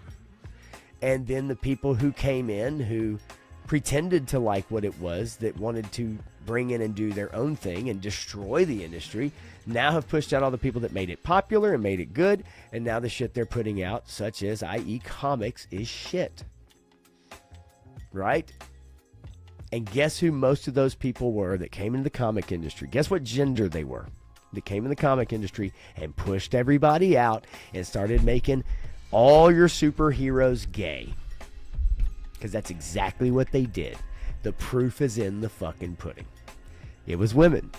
S1: And then the people who came in who pretended to like what it was, that wanted to bring in and do their own thing and destroy the industry, now have pushed out all the people that made it popular and made it good, and now the shit they're putting out, such as i.e. comics, is shit. Right? And guess who most of those people were that came into the comic industry? Guess what gender they were that came in the comic industry and pushed everybody out and started making all your superheroes gay. Because that's exactly what they did. The proof is in the fucking pudding. It was women.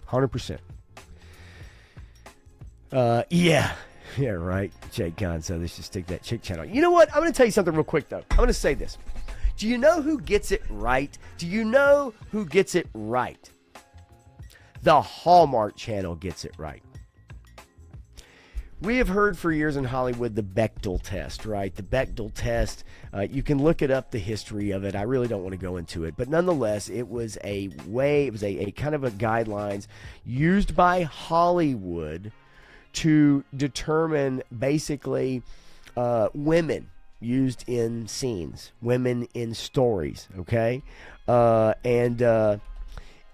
S1: 100%. Yeah, right. Jake Khan said they should stick that chick channel. You know what? I'm going to tell you something real quick, though. I'm going to say this. Do you know who gets it right? Do you know who gets it right? The Hallmark Channel gets it right. We have heard for years in Hollywood the Bechdel test, right? The Bechdel test, you can look it up, the history of it. I really don't want to go into it. But nonetheless, it was a kind of a guidelines used by Hollywood to determine basically women used in scenes, women in stories, okay? And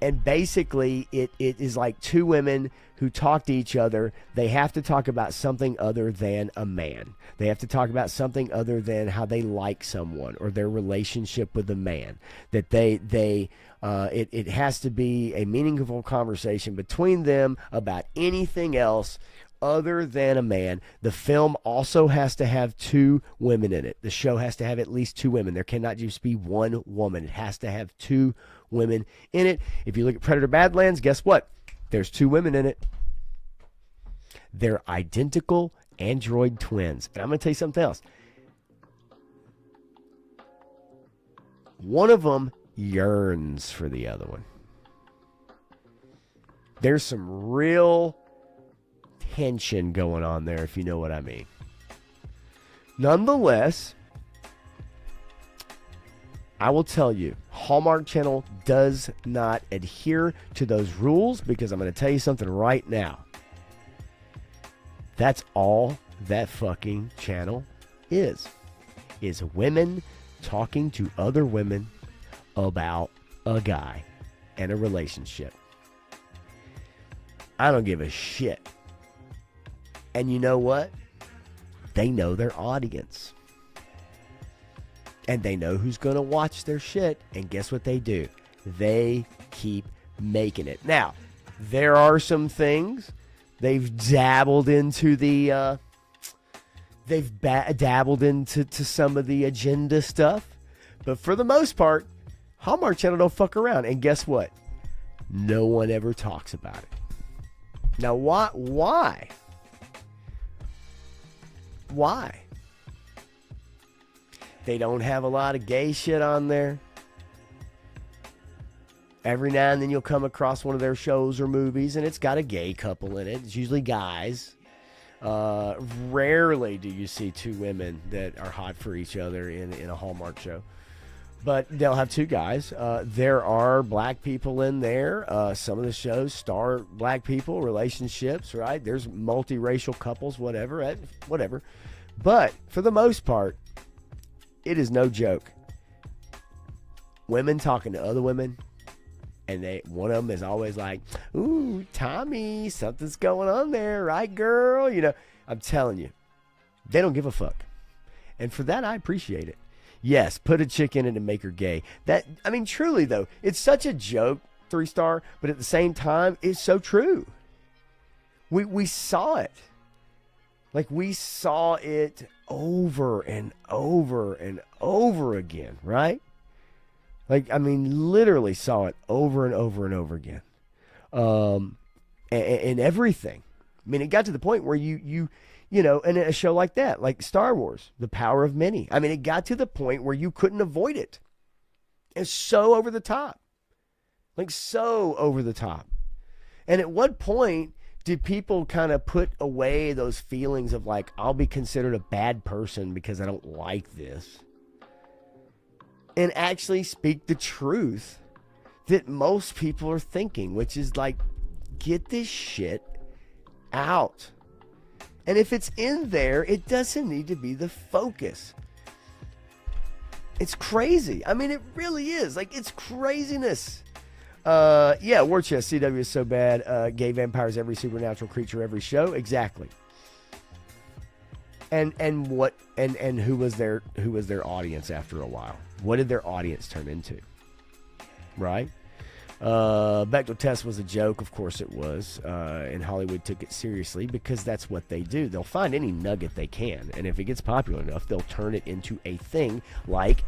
S1: And basically, it is like two women who talk to each other. They have to talk about something other than a man. They have to talk about something other than how they like someone or their relationship with the man. That it has to be a meaningful conversation between them about anything else other than a man. The film also has to have two women in it. The show has to have at least two women. There cannot just be one woman. It has to have two women in it. If you look at Predator Badlands, guess what? There's two women in it. They're identical android twins. And I'm going to tell you something else. One of them yearns for the other one. There's some real tension going on there, if you know what I mean. Nonetheless, I will tell you, Hallmark Channel does not adhere to those rules, because I'm going to tell you something right now. That's all that fucking channel is women talking to other women about a guy and a relationship. I don't give a shit. And you know what? They know their audience. And they know who's going to watch their shit. And guess what they do? They keep making it. Now, there are some things they've dabbled into the... dabbled into some of the agenda stuff. But for the most part, Hallmark Channel don't fuck around. And guess what? No one ever talks about it. Now, why? Why? They don't have a lot of gay shit on there. Every now and then you'll come across one of their shows or movies and it's got a gay couple in it. It's usually guys. Rarely do you see two women that are hot for each other in a Hallmark show. But they'll have two guys. There are black people in there. Some of the shows star black people, relationships, right? There's multiracial couples, whatever. But for the most part, it is no joke. Women talking to other women, and one of them is always like, "Ooh, Tommy, something's going on there, right, girl?" You know, I'm telling you, they don't give a fuck. And for that, I appreciate it. Yes, put a chick in it and make her gay. Truly though, it's such a joke, 3-star, but at the same time, it's so true. We saw it. Like, we saw it over and over and over again, right? Like, literally saw it over and over and over again. And everything. It got to the point where you know, in a show like that, like Star Wars, The Power of Many. It got to the point where you couldn't avoid it. It's so over the top. Like, so over the top. And at what point did people kind of put away those feelings of like, I'll be considered a bad person because I don't like this, and actually speak the truth that most people are thinking, which is like, get this shit out. And if it's in there, it doesn't need to be the focus. It's crazy. It really is. Like, it's craziness. War Chest, CW is so bad. Gay vampires, every supernatural creature, every show. Exactly. And who was their audience after a while? What did their audience turn into? Right? Bechdel test was a joke. Of course it was. And Hollywood took it seriously because that's what they do. They'll find any nugget they can. And if it gets popular enough, they'll turn it into a thing like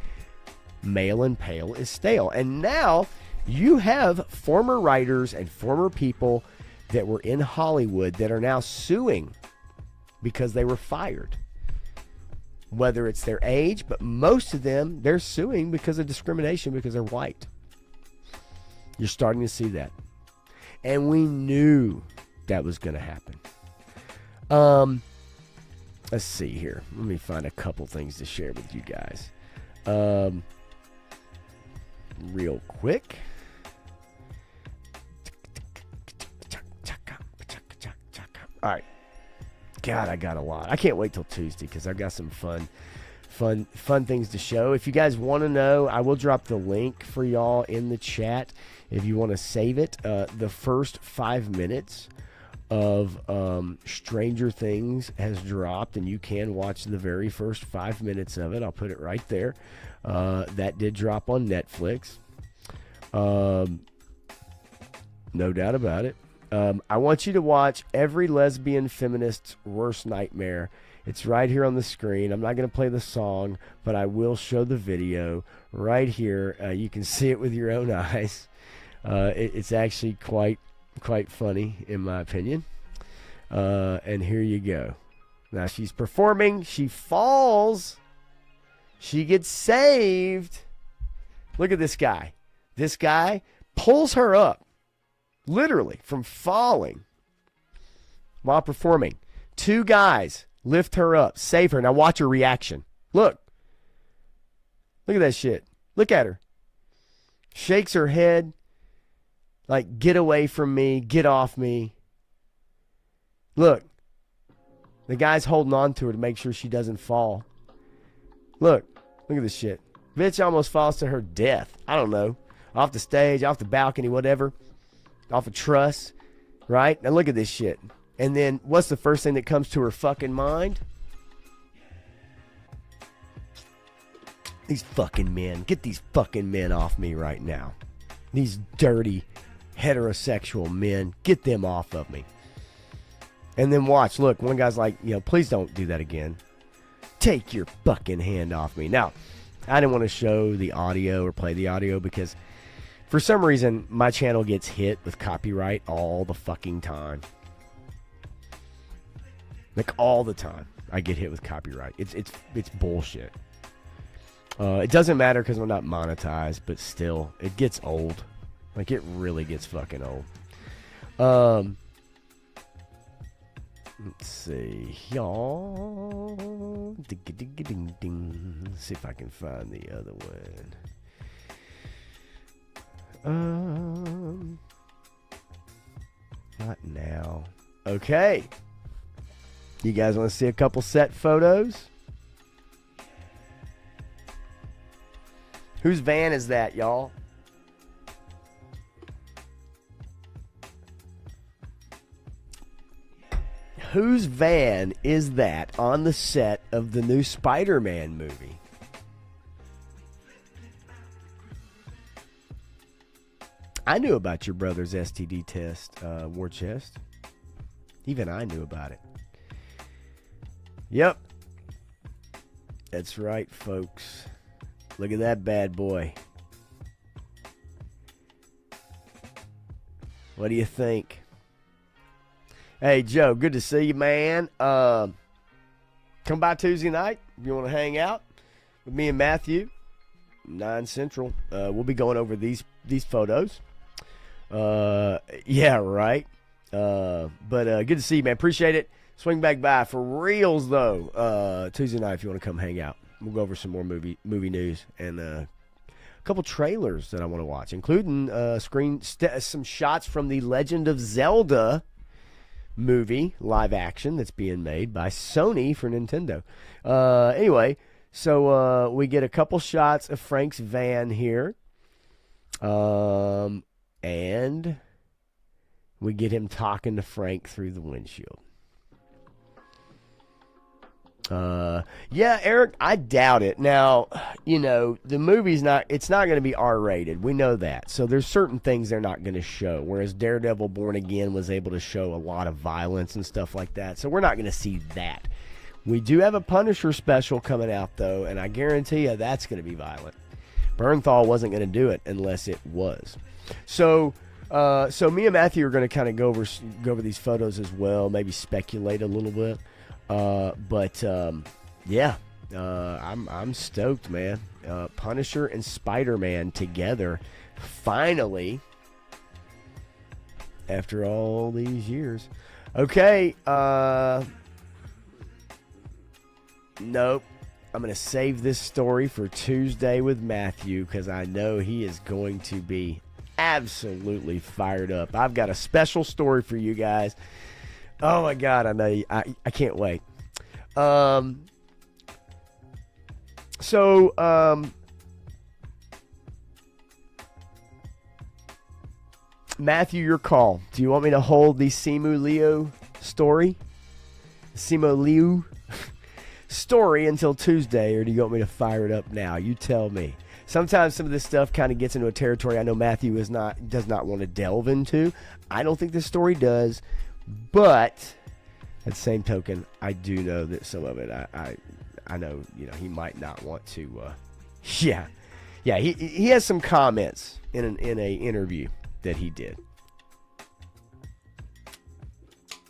S1: male and pale is stale. And now you have former writers and former people that were in Hollywood that are now suing because they were fired. Whether it's their age, but most of them, they're suing because of discrimination because they're white. You're starting to see that. And we knew that was going to happen. Let's see here. Let me find a couple things to share with you guys. Real quick. All right. God, I got a lot. I can't wait till Tuesday because I've got some fun fun things to show. If you guys want to know, I will drop the link for y'all in the chat if you want to save it. The first 5 minutes of Stranger Things has dropped, and you can watch the very first 5 minutes of it. I'll put it right there. That did drop on Netflix. No doubt about it. I want you to watch every lesbian feminist's worst nightmare. It's right here on the screen. I'm not going to play the song, but I will show the video right here. You can see it with your own eyes. It's actually quite funny, in my opinion. And here you go. Now she's performing. She falls. She gets saved. Look at this guy. This guy pulls her up, literally, from falling while performing. 2 guys lift her up, save her. Now watch her reaction. Look. Look at that shit. Look at her. Shakes her head like, get away from me. Get off me. Look. The guy's holding on to her to make sure she doesn't fall. Look. Look at this shit. Bitch almost falls to her death. I don't know. Off the stage, off the balcony, whatever. Off a truss. Right? Now look at this shit. And then what's the first thing that comes to her fucking mind? These fucking men. Get these fucking men off me right now. These dirty, heterosexual men. Get them off of me. And then watch. Look, one guy's like, please don't do that again. Take your fucking hand off me. Now, I didn't want to show the audio or play the audio because for some reason my channel gets hit with copyright all the fucking time. Like all the time I get hit with copyright. It's bullshit. It doesn't matter because we're not monetized, but still, it gets old. Like, it really gets fucking old. Let's see. Y'all. Let's see if I can find the other one. Not now. Okay. You guys want to see a couple set photos? Whose van is that, y'all? Whose van is that on the set of the new Spider-Man movie? I knew about your brother's STD test, war chest. Even I knew about it. Yep. That's right, folks. Look at that bad boy. What do you think? Hey, Joe, good to see you, man. Come by Tuesday night if you want to hang out with me and Matthew, 9 Central. We'll be going over these photos. Yeah, right. But good to see you, man. Appreciate it. Swing back by. For reals, though, Tuesday night if you want to come hang out. We'll go over some more movie news and a couple trailers that I want to watch, including some shots from the Legend of Zelda movie, live action, that's being made by Sony for Nintendo. Anyway, so we get a couple shots of Frank's van here. And we get him talking to Frank through the windshield. Yeah, Eric, I doubt it. Now, the movie's it's not going to be R-rated. We know that. So there's certain things they're not going to show, whereas Daredevil Born Again was able to show a lot of violence and stuff like that. So we're not going to see that. We do have a Punisher special coming out, though, and I guarantee you that's going to be violent. Bernthal wasn't going to do it unless it was. So me and Matthew are going to kind of go over these photos as well, maybe speculate a little bit. Yeah, I'm stoked, man. Punisher and Spider-Man together, finally, after all these years. Okay, nope. I'm going to save this story for Tuesday with Matthew because I know he is going to be absolutely fired up. I've got a special story for you guys. Oh my God, I know I can't wait. So, Matthew, your call. Do you want me to hold the Simu Liu story? Simu Liu story until Tuesday, or do you want me to fire it up now? You tell me. Sometimes some of this stuff kind of gets into a territory I know Matthew does not want to delve into. I don't think this story does, but at the same token, I do know that some of it I know, he might not want to. He has some comments in an interview that he did.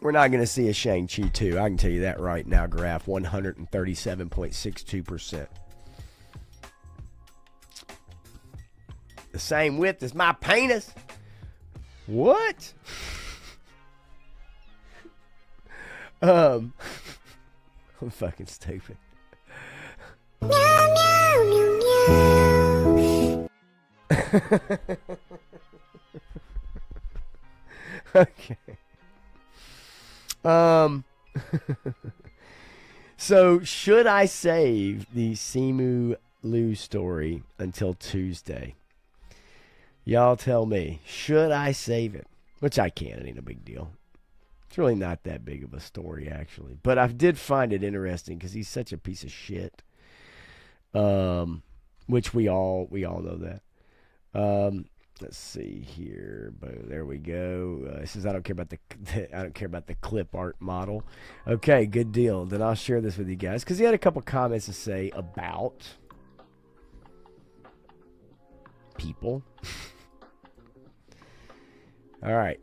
S1: We're not going to see a Shang-Chi 2. I can tell you that right now, Graph. 137.62%. The same width as my penis. What? I'm fucking stupid. Okay. So should I save the Simu Liu story until Tuesday? Y'all tell me. Should I save it? Which I can. It ain't a big deal. It's really not that big of a story, actually. But I did find it interesting because he's such a piece of shit. Which we all know that. Let's see here. Boom, there we go. It says I don't care about the clip art model. Okay, good deal. Then I'll share this with you guys because he had a couple comments to say about people. All right.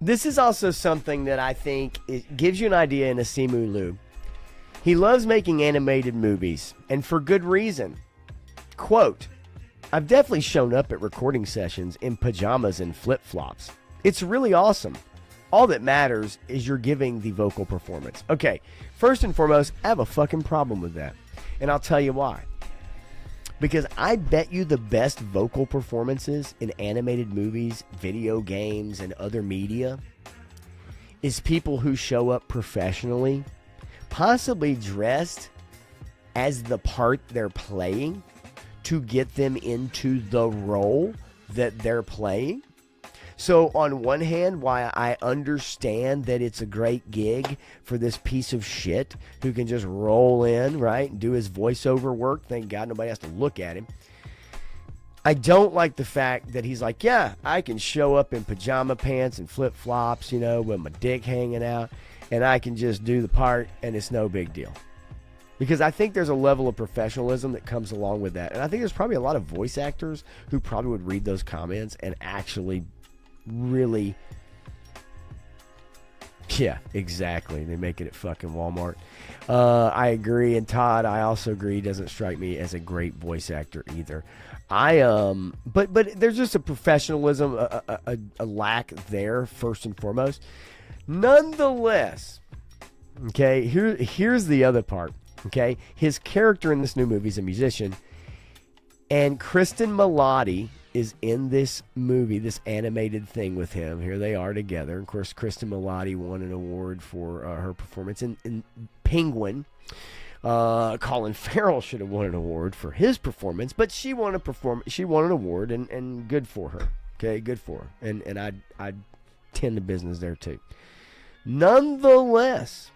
S1: This is also something that I think it gives you an idea in a Simu Liu. He loves making animated movies, and for good reason. Quote, I've definitely shown up at recording sessions in pajamas and flip-flops. It's really awesome. All that matters is you're giving the vocal performance. Okay, first and foremost, I have a fucking problem with that. And I'll tell you why. Because I bet you the best vocal performances in animated movies, video games, and other media is people who show up professionally, possibly dressed as the part they're playing, to get them into the role that they're playing. So on one hand, why I understand that it's a great gig for this piece of shit who can just roll in, right, and do his voiceover work. Thank God nobody has to look at him. I don't like the fact that he's like, yeah, I can show up in pajama pants and flip-flops, with my dick hanging out, and I can just do the part, and it's no big deal. Because I think there's a level of professionalism that comes along with that. And I think there's probably a lot of voice actors who probably would read those comments and actually really... Yeah, exactly. They make it at fucking Walmart. I agree. And Todd, I also agree, he doesn't strike me as a great voice actor either. But there's just a professionalism, a lack there, first and foremost. Nonetheless, okay, here's the other part. Okay, his character in this new movie is a musician, and Kristen Milotti is in this movie, this animated thing with him. Here they are together. Of course, Kristen Milotti won an award for her performance in Penguin. Colin Farrell should have won an award for his performance, but she won an award, and good for her. Okay, good for her. And I'd tend to business there too. Nonetheless,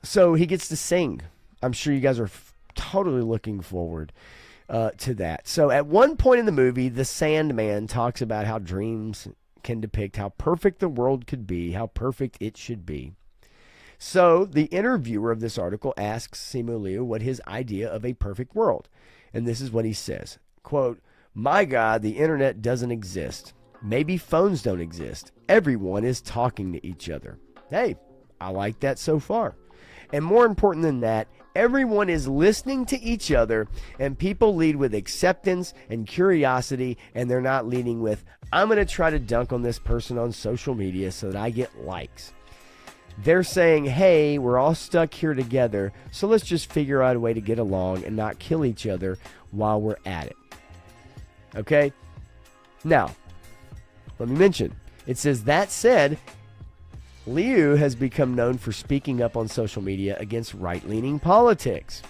S1: so he gets to sing. I'm sure you guys are totally looking forward to that. So at one point in the movie, the Sandman talks about how dreams can depict how perfect the world could be, how perfect it should be. So the interviewer of this article asks Simu Liu what his idea of a perfect world. And this is what he says. Quote, my God, the internet doesn't exist. Maybe phones don't exist. Everyone is talking to each other. Hey, I like that so far. And more important than that, everyone is listening to each other, and people lead with acceptance and curiosity, and they're not leading with, I'm going to try to dunk on this person on social media so that I get likes. They're saying, hey, we're all stuck here together, so let's just figure out a way to get along and not kill each other while we're at it. Okay? Now, let me mention, it says, that said, Liu has become known for speaking up on social media against right-leaning politics.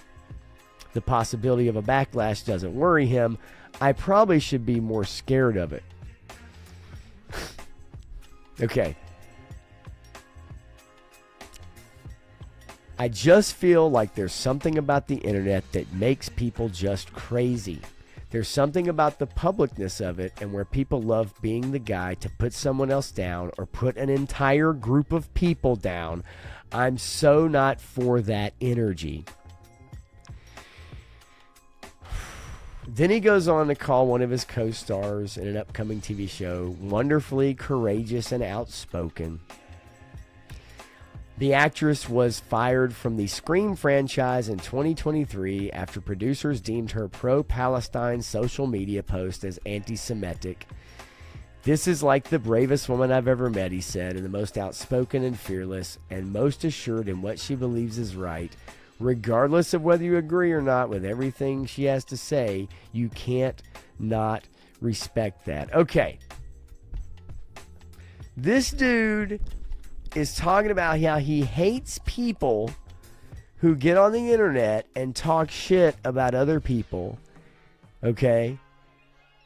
S1: The possibility of a backlash doesn't worry him. I probably should be more scared of it. Okay. I just feel like there's something about the internet that makes people just crazy. There's something about the publicness of it and where people love being the guy to put someone else down or put an entire group of people down. I'm so not for that energy. Then he goes on to call one of his co-stars in an upcoming TV show wonderfully courageous and outspoken. The actress was fired from the Scream franchise in 2023 after producers deemed her pro-Palestine social media post as anti-Semitic. This is like the bravest woman I've ever met, he said, and the most outspoken and fearless, and most assured in what she believes is right. Regardless of whether you agree or not with everything she has to say, you can't not respect that. Okay. This dude is talking about how he hates people who get on the internet and talk shit about other people, okay,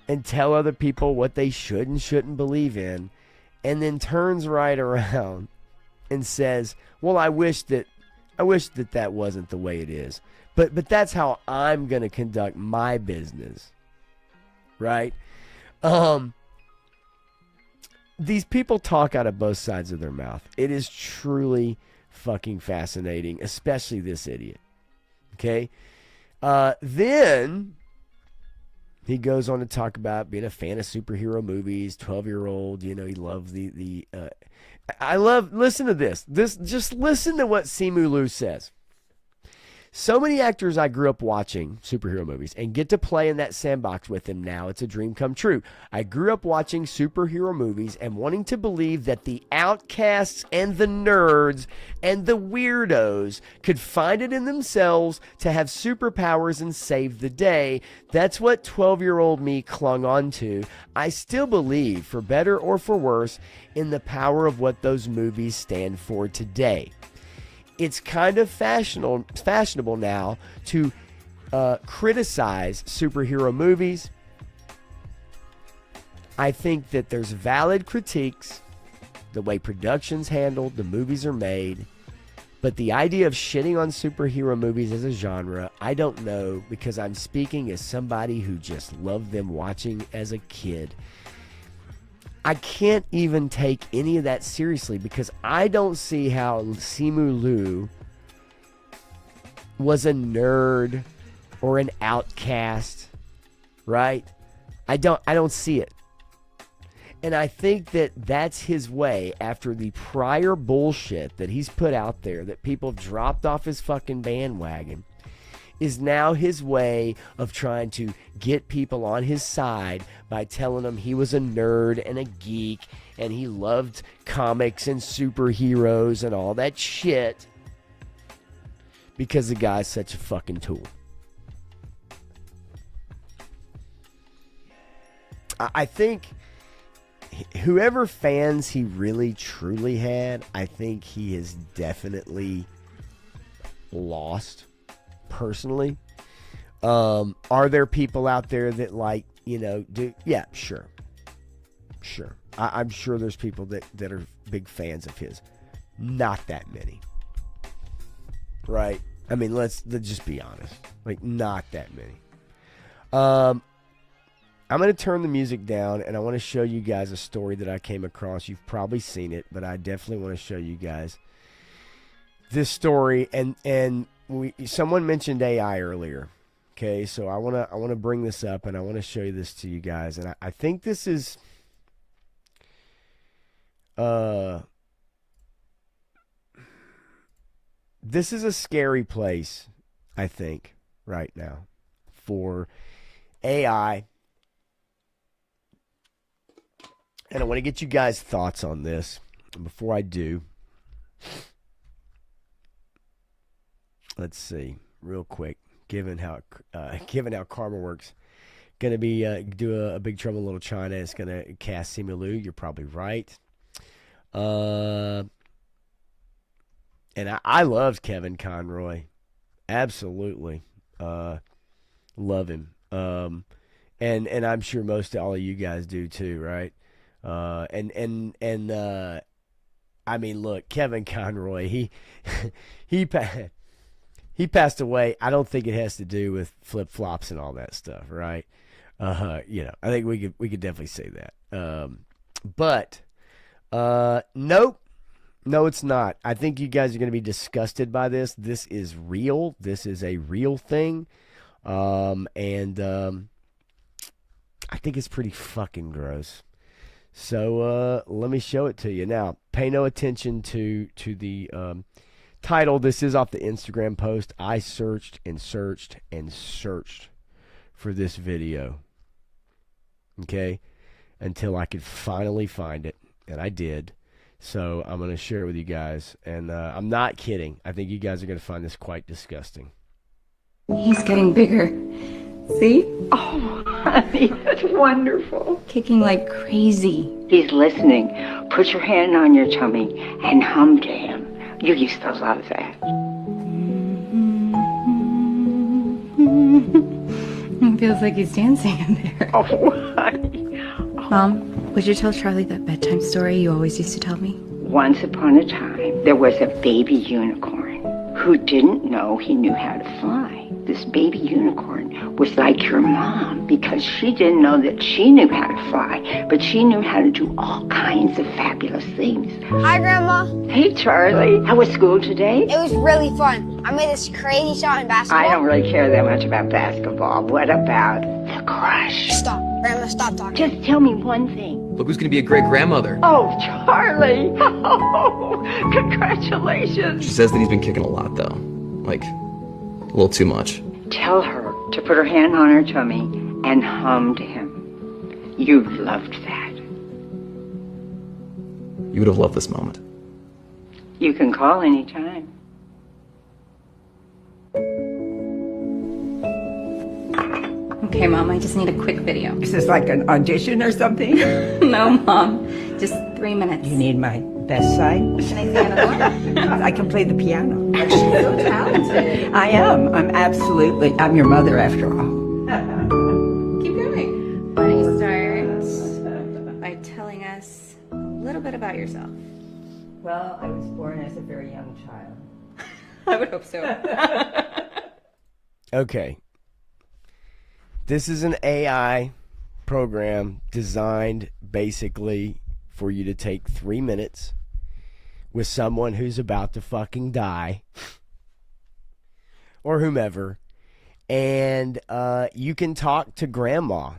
S1: and tell other people what they should and shouldn't believe in, and then turns right around and says, well, I wish that that wasn't the way it is, but that's how I'm going to conduct my business, right? These people talk out of both sides of their mouth. It is truly fucking fascinating, especially this idiot. Okay? Then he goes on to talk about being a fan of superhero movies, 12-year-old, he loved listen to this. Just listen to what Simu Liu says. So many actors I grew up watching superhero movies and get to play in that sandbox with them now. It's a dream come true. I grew up watching superhero movies and wanting to believe that the outcasts and the nerds and the weirdos could find it in themselves to have superpowers and save the day. That's what 12-year-old me clung on to. I still believe, for better or for worse, in the power of what those movies stand for today. It's kind of fashionable now to criticize superhero movies. I think that there's valid critiques, the way production's handled, the movies are made. But the idea of shitting on superhero movies as a genre, I don't know, because I'm speaking as somebody who just loved them watching as a kid. I can't even take any of that seriously because I don't see how Simu Liu was a nerd or an outcast, right? I don't see it. And I think that that's his way after the prior bullshit that he's put out there that people have dropped off his fucking bandwagon. Is now his way of trying to get people on his side by telling them he was a nerd and a geek and he loved comics and superheroes and all that shit because the guy's such a fucking tool. I think whoever fans he really truly had, I think he has definitely lost. Personally, are there people out there that do? Yeah, sure. I'm sure there's people that are big fans of his. Not that many, right? I mean, let's just be honest. Not that many. I'm going to turn the music down, and I want to show you guys a story that I came across. You've probably seen it, but I definitely want to show you guys this story. And someone mentioned AI earlier. Okay, so I want to bring this up, and I want to show you this to you guys. And I think this is a scary place, I think, right now for AI. And I want to get you guys' thoughts on this. And before I do, let's see, real quick. Given how karma works, gonna be do a Big Trouble in Little China. It's gonna cast Simu Liu. You're probably right. And I loved Kevin Conroy. Absolutely. Love him. And I'm sure most of all of you guys do too, right? I mean, look, Kevin Conroy, he he passed away. I don't think it has to do with flip flops and all that stuff, right? I think we could definitely say that. But nope. No, it's not. I think you guys are going to be disgusted by this. This is real. This is a real thing. I think it's pretty fucking gross. So let me show it to you. Now, pay no attention to the title. This is off the Instagram post. I searched and searched and searched for this video. Okay? Until I could finally find it. And I did. So I'm going to share it with you guys. And I'm not kidding. I think you guys are going to find this quite disgusting.
S2: He's getting bigger. See?
S3: Oh, honey, that's wonderful.
S2: Kicking like crazy.
S3: He's listening. Put your hand on your tummy and hum to him. You used to love that.
S2: It feels like he's dancing in there.
S3: Oh, honey.
S2: Mom, would you tell Charlie that bedtime story you always used to tell me?
S3: Once upon a time, there was a baby unicorn who didn't know he knew how to fly. This baby unicorn was like your mom because she didn't know that she knew how to fly, but she knew how to do all kinds of fabulous things.
S4: Hi, Grandma.
S3: Hey, Charlie. How was school today?
S4: It was really fun. I made this crazy shot in basketball.
S3: I don't really care that much about basketball. What about the crush?
S4: Stop. Grandma, stop talking.
S3: Just tell me one thing.
S5: Look who's gonna be a great grandmother.
S3: Oh, Charlie. Oh, congratulations.
S5: She says that he's been kicking a lot, though. Like, a little too much.
S3: Tell her to put her hand on her tummy and hum to him. You loved that.
S5: You would have loved this moment.
S3: You can call anytime.
S2: Okay, Mom, I just need a quick video.
S6: Is this like an audition or something?
S2: No, Mom. Just 3 minutes.
S6: You need my best side?
S2: Can I see another?
S6: I can play the piano.
S2: She's so talented.
S6: I am. I'm your mother after all.
S2: Keep going. Why don't you start by telling us a little bit about yourself?
S6: Well, I was born as a very young child.
S2: I would hope so.
S1: Okay. This is an AI program designed basically for you to take 3 minutes with someone who's about to fucking die or whomever, and you can talk to grandma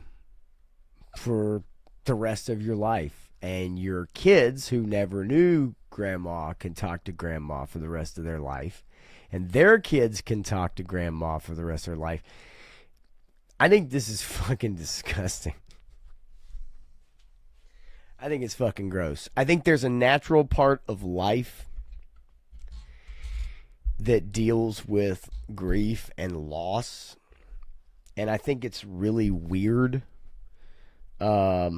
S1: for the rest of your life, and your kids who never knew grandma can talk to grandma for the rest of their life, and their kids can talk to grandma for the rest of their life. I think this is fucking disgusting. I think it's fucking gross. I think there's a natural part of life that deals with grief and loss. And I think it's really weird that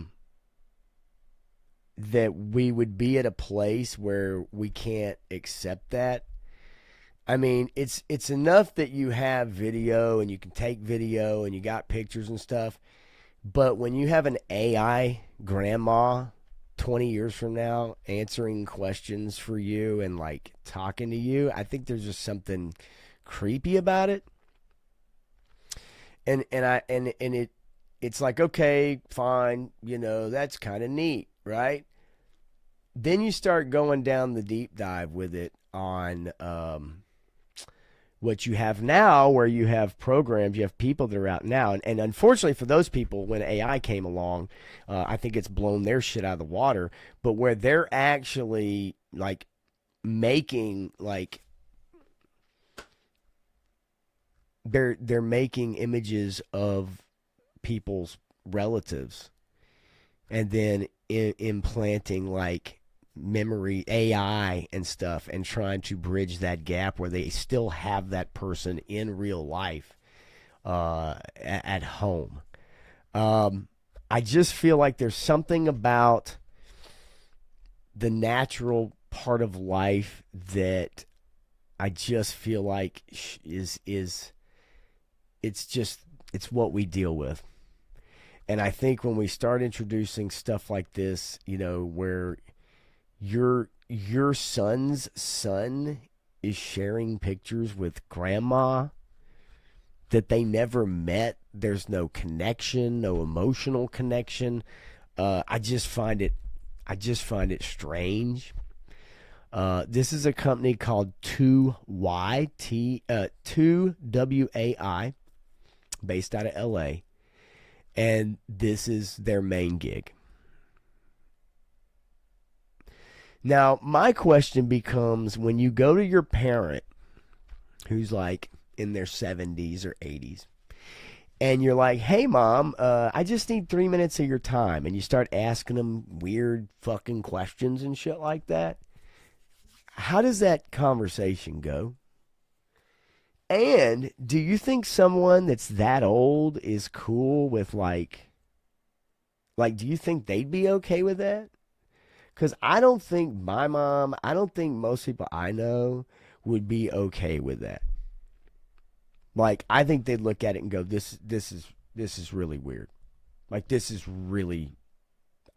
S1: we would be at a place where we can't accept that. I mean, it's enough that you have video and you can take video and you got pictures and stuff. But when you have an AI grandma 20 years from now answering questions for you and like talking to you, I think there's just something creepy about it. And it's like, okay, fine, that's kind of neat, right? Then you start going down the deep dive with it on what you have now, where you have programs, you have people that are out now. And unfortunately for those people, when AI came along, I think it's blown their shit out of the water. But where they're actually like making they're making images of people's relatives and then implanting like memory AI and stuff and trying to bridge that gap where they still have that person in real life at home. I just feel like there's something about the natural part of life that I just feel like it's what we deal with. And I think when we start introducing stuff like this, you know, where your son's son is sharing pictures with grandma that they never met, there's no connection, no emotional connection. I just find it strange. This is a company called 2WAI, based out of LA. And this is their main gig. Now, my question becomes, when you go to your parent who's like in their 70s or 80s, and you're like, hey, Mom, I just need 3 minutes of your time, and you start asking them weird fucking questions and shit like that, how does that conversation go? And do you think someone that's that old is cool with like do you think they'd be okay with that? Because I don't think my mom, I don't think most people I know would be okay with that. Like, I think they'd look at it and go, this is really weird. Like, this is really,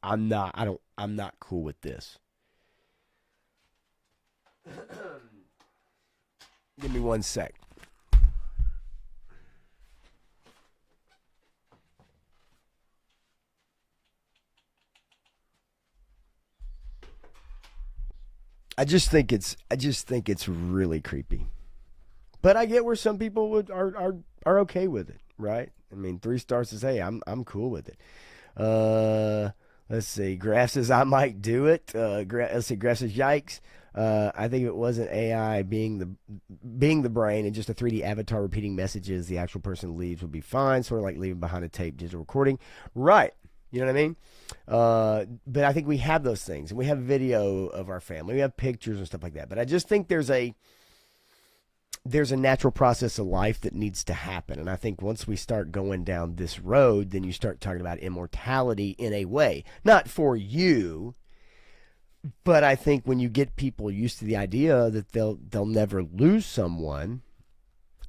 S1: I'm not cool with this. Give me 1 sec. I just think it's really creepy. But I get where some people are okay with it, right? I mean, 3 stars says, hey, I'm cool with it. Let's see. Graf says, I might do it. Let's see. Graf says, yikes. I think if it wasn't AI being the brain and just a 3D avatar repeating messages, the actual person leaves would be fine. Sort of like leaving behind a tape digital recording. Right. You know what I mean? But I think we have those things, and we have video of our family. We have pictures and stuff like that. But I just think there's a natural process of life that needs to happen. And I think once we start going down this road, then you start talking about immortality in a way. Not for you, but I think when you get people used to the idea that they'll never lose someone,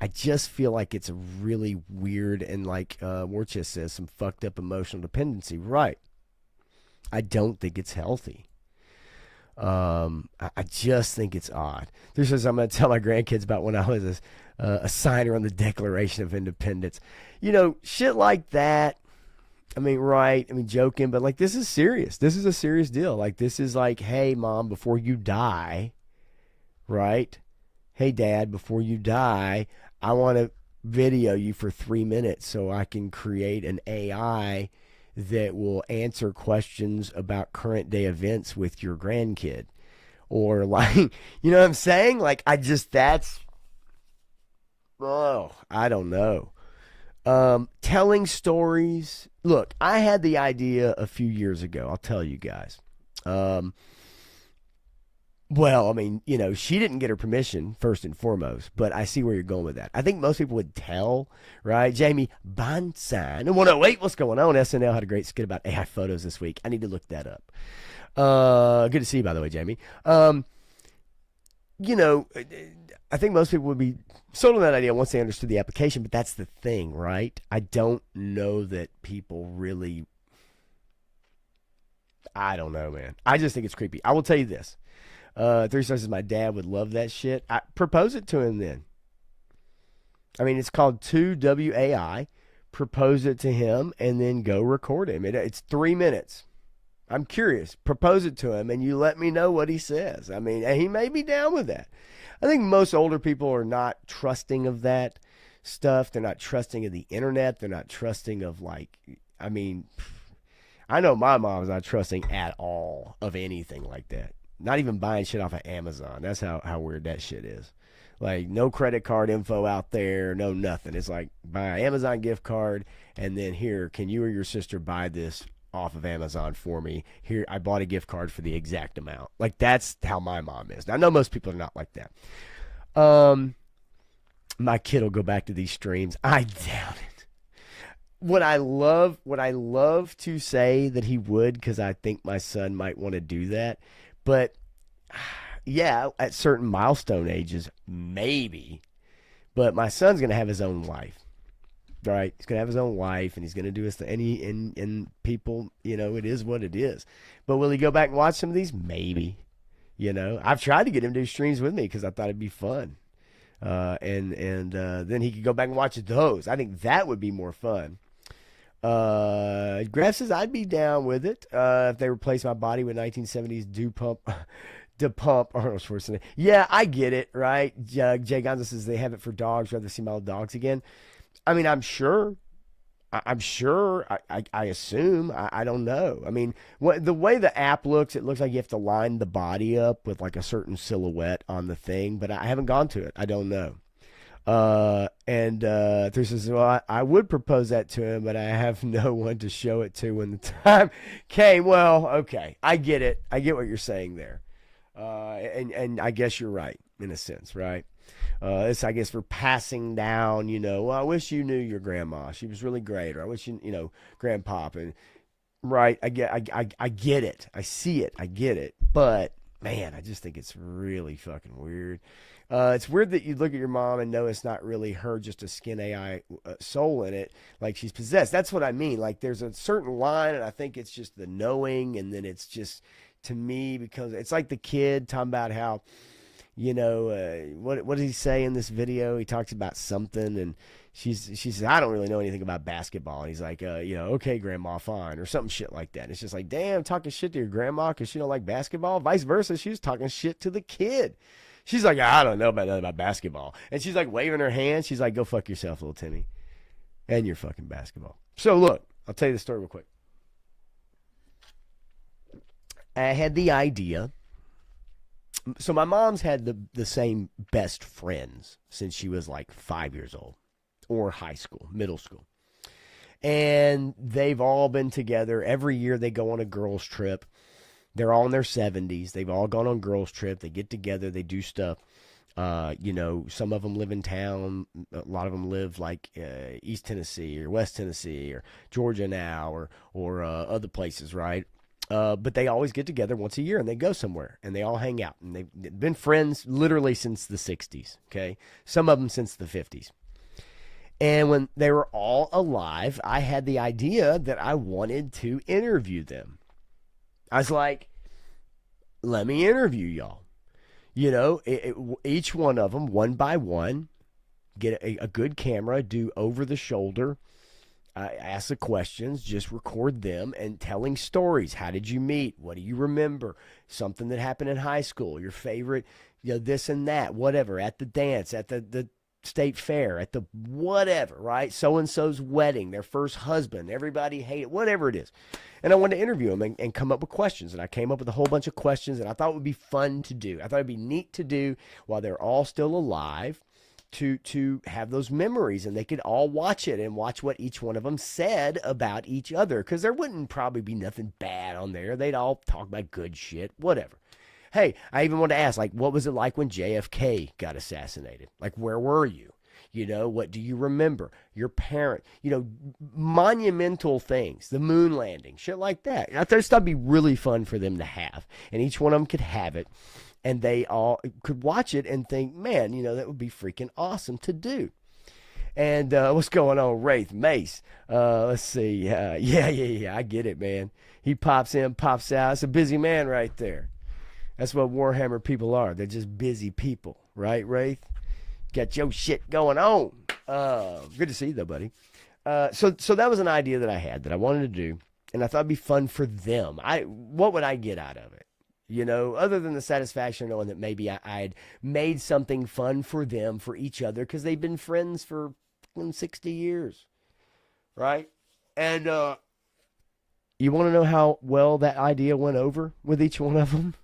S1: I just feel like it's a really weird and, like Warchest says, some fucked up emotional dependency. Right. I don't think it's healthy. I just think it's odd. This says, I'm going to tell my grandkids about when I was a signer on the Declaration of Independence. You know, shit like that. I mean, right. I mean, joking, but like, this is serious. This is a serious deal. Like, this is like, hey, Mom, before you die, right? Hey, Dad, before you die, I want to video you for 3 minutes so I can create an AI that will answer questions about current day events with your grandkid. Or like, you know what I'm saying? Like, I don't know. Telling stories. Look, I had the idea a few years ago. I'll tell you guys. Well, I mean, you know, she didn't get her permission, first and foremost, but I see where you're going with that. I think most people would tell, right? Jamie Bonsan. And 108, what's going on? SNL had a great skit about AI photos this week. I need to look that up. Good to see you, by the way, Jamie. You know, I think most people would be sold on that idea once they understood the application, but that's the thing, right? I don't know that people really, I don't know, man. I just think it's creepy. I will tell you this. 3 stars says my dad would love that shit. I propose it to him then. I mean, it's called 2WAI. Propose it to him and then go record him. It's 3 minutes. I'm curious. Propose it to him and you let me know what he says. I mean, he may be down with that. I think most older people are not trusting of that stuff. They're not trusting of the internet. They're not trusting of, like, I mean, I know my mom's not trusting at all of anything like that. Not even buying shit off of Amazon. That's how weird that shit is. Like, no credit card info out there, no nothing. It's like, buy an Amazon gift card, and then here, can you or your sister buy this off of Amazon for me? Here, I bought a gift card for the exact amount. Like, that's how my mom is. Now, I know most people are not like that. My kid will go back to these streams. I doubt it. What I love to say that he would, because I think my son might want to do that, but yeah, at certain milestone ages, maybe. But my son's going to have his own life. Right? He's going to have his own wife, and he's going to do his thing. And people, you know, it is what it is. But will he go back and watch some of these? Maybe. You know, I've tried to get him to do streams with me because I thought it'd be fun. And then he could go back and watch those. I think that would be more fun. Graf says I'd be down with it if they replace my body with 1970s to pump Arnold Schwarzenegger. Yeah, I get it, right? Jay Gonza says they have it for dogs. Rather see my old dogs again. I mean, I'm sure. I assume. I don't know. I mean, the way the app looks, it looks like you have to line the body up with like a certain silhouette on the thing, but I haven't gone to it. I don't know. Thur says, well, I would propose that to him, but I have no one to show it to when the time came. Well, okay. I get it. I get what you're saying there. And I guess you're right in a sense, right? It's, I guess, for passing down, you know, well, I wish you knew your grandma. She was really great. Or I wish you know, grandpop. And right. I get it. I see it. I get it. But man, I just think it's really fucking weird. It's weird that you look at your mom and know it's not really her, just a skin AI soul in it, like she's possessed. That's what I mean. Like there's a certain line, and I think it's just the knowing, and then it's just, to me, because it's like the kid talking about how, you know, what does he say in this video? He talks about something, and she says, I don't really know anything about basketball. And he's like, you know, okay, grandma, fine, or something shit like that. And it's just like, damn, talking shit to your grandma because she don't like basketball. Vice versa, she was talking shit to the kid. She's like, I don't know nothing about basketball. And she's like waving her hand. She's like, go fuck yourself, little Timmy. And your fucking basketball. So look, I'll tell you the story real quick. I had the idea. So my mom's had the same best friends since she was like 5 years old, or high school, middle school. And they've all been together. Every year they go on a girls' trip. They're all in their 70s. They've all gone on girls' trip. They get together. They do stuff. You know, some of them live in town. A lot of them live like East Tennessee or West Tennessee or Georgia now or other places, right? But they always get together once a year and they go somewhere and they all hang out. And they've been friends literally since the 60s, okay? Some of them since the 50s. And when they were all alive, I had the idea that I wanted to interview them. I was like, let me interview y'all. You know, each one of them, one by one, get a good camera, do over the shoulder, ask the questions, just record them and telling stories. How did you meet? What do you remember? Something that happened in high school, your favorite, you know, this and that, whatever, at the dance, at the state fair, at the whatever, right? So-and-so's wedding, their first husband, everybody hated, whatever it is. And I wanted to interview them and come up with questions. And I came up with a whole bunch of questions and I thought it would be fun to do. I thought it'd be neat to do while they're all still alive, to have those memories, and they could all watch it and watch what each one of them said about each other, because there wouldn't probably be nothing bad on there. They'd all talk about good shit, whatever. Hey, I even wanted to ask, like, what was it like when JFK got assassinated? Like, where were you? You know, what do you remember? Your parent, you know, monumental things, the moon landing, shit like that. I thought that'd be really fun for them to have, and each one of them could have it. And they all could watch it and think, man, you know, that would be freaking awesome to do. And what's going on, Wraith? Mace. Let's see. Yeah, I get it, man. He pops in, pops out. It's a busy man right there. That's what Warhammer people are. They're just busy people, right, Wraith? Got your shit going on. Good to see you, though, buddy. So that was an idea that I had that I wanted to do, and I thought it'd be fun for them. What would I get out of it? You know, other than the satisfaction of knowing that maybe I'd made something fun for them, for each other, because they've been friends for 60 years, right? And you want to know how well that idea went over with each one of them?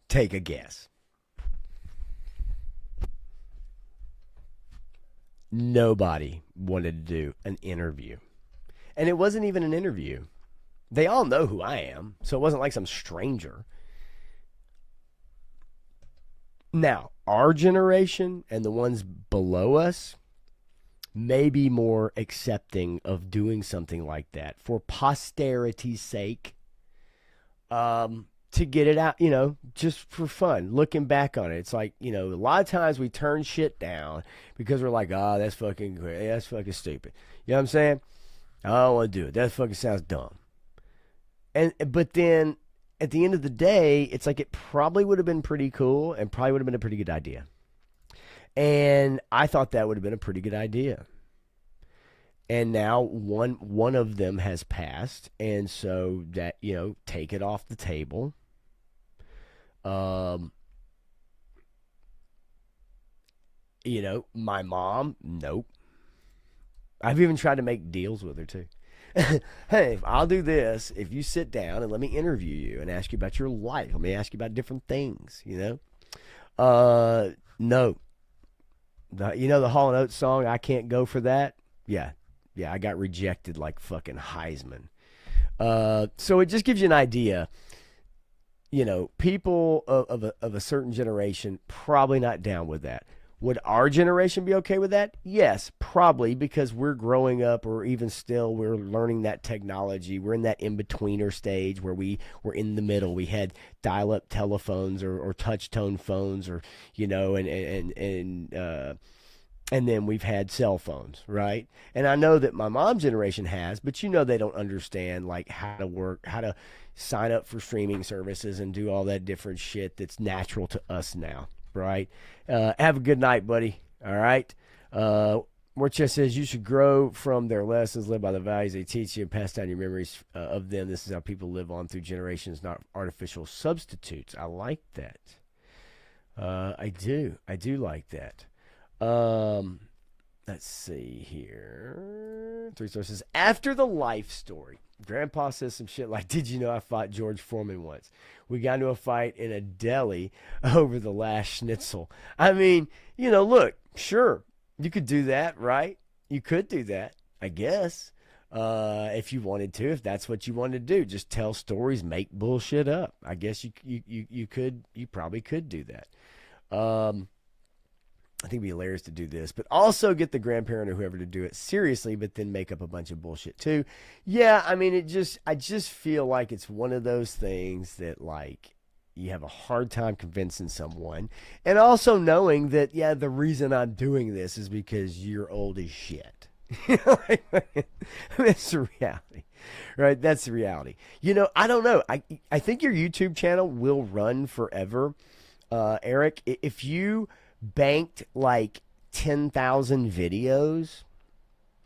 S1: Take a guess. Nobody wanted to do an interview. And it wasn't even an interview. They all know who I am, so it wasn't like some stranger. Now, our generation and the ones below us, maybe more accepting of doing something like that for posterity's sake, to get it out, just for fun. Looking back on it, it's like, a lot of times we turn shit down because we're like, that's fucking great. That's fucking stupid. You know what I'm saying? I don't want to do it. That fucking sounds dumb. But then at the end of the day, it's like it probably would have been pretty cool and probably would have been a pretty good idea. And I thought that would have been a pretty good idea. And now one of them has passed, and so that, take it off the table. My mom, nope. I've even tried to make deals with her too. Hey, I'll do this if you sit down and let me interview you and ask you about your life. Let me ask you about different things, No. The Hall & Oates song, I Can't Go For That? Yeah, I got rejected like fucking Heisman. So it just gives you an idea. People of a certain generation probably not down with that. Would our generation be okay with that? Yes, probably, because we're growing up, or even still we're learning that technology. We're in that in-betweener stage where we're in the middle. We had dial-up telephones or touch-tone phones, or and then we've had cell phones, right? And I know that my mom's generation has, but they don't understand like how to sign up for streaming services and do all that different shit that's natural to us now, right? Have a good night, buddy. All right. Morchest says you should grow from their lessons, live by the values they teach you, and pass down your memories of them. This is how people live on through generations, not artificial substitutes. I like that. I do like that. Let's see here. 3 sources. After the life story, Grandpa says some shit like, did you know I fought George Foreman once? We got into a fight in a deli over the last schnitzel. I mean, look, sure, you could do that, right? You could do that, I guess, if you wanted to, if that's what you wanted to do. Just tell stories, make bullshit up. I guess you probably could do that. I think it'd be hilarious to do this, but also get the grandparent or whoever to do it seriously, but then make up a bunch of bullshit too. Yeah, I mean, I just feel like it's one of those things that like you have a hard time convincing someone, and also knowing that, yeah, the reason I'm doing this is because you're old as shit. That's the reality, right? That's the reality. I don't know. I think your YouTube channel will run forever, Eric. If you banked like 10,000 videos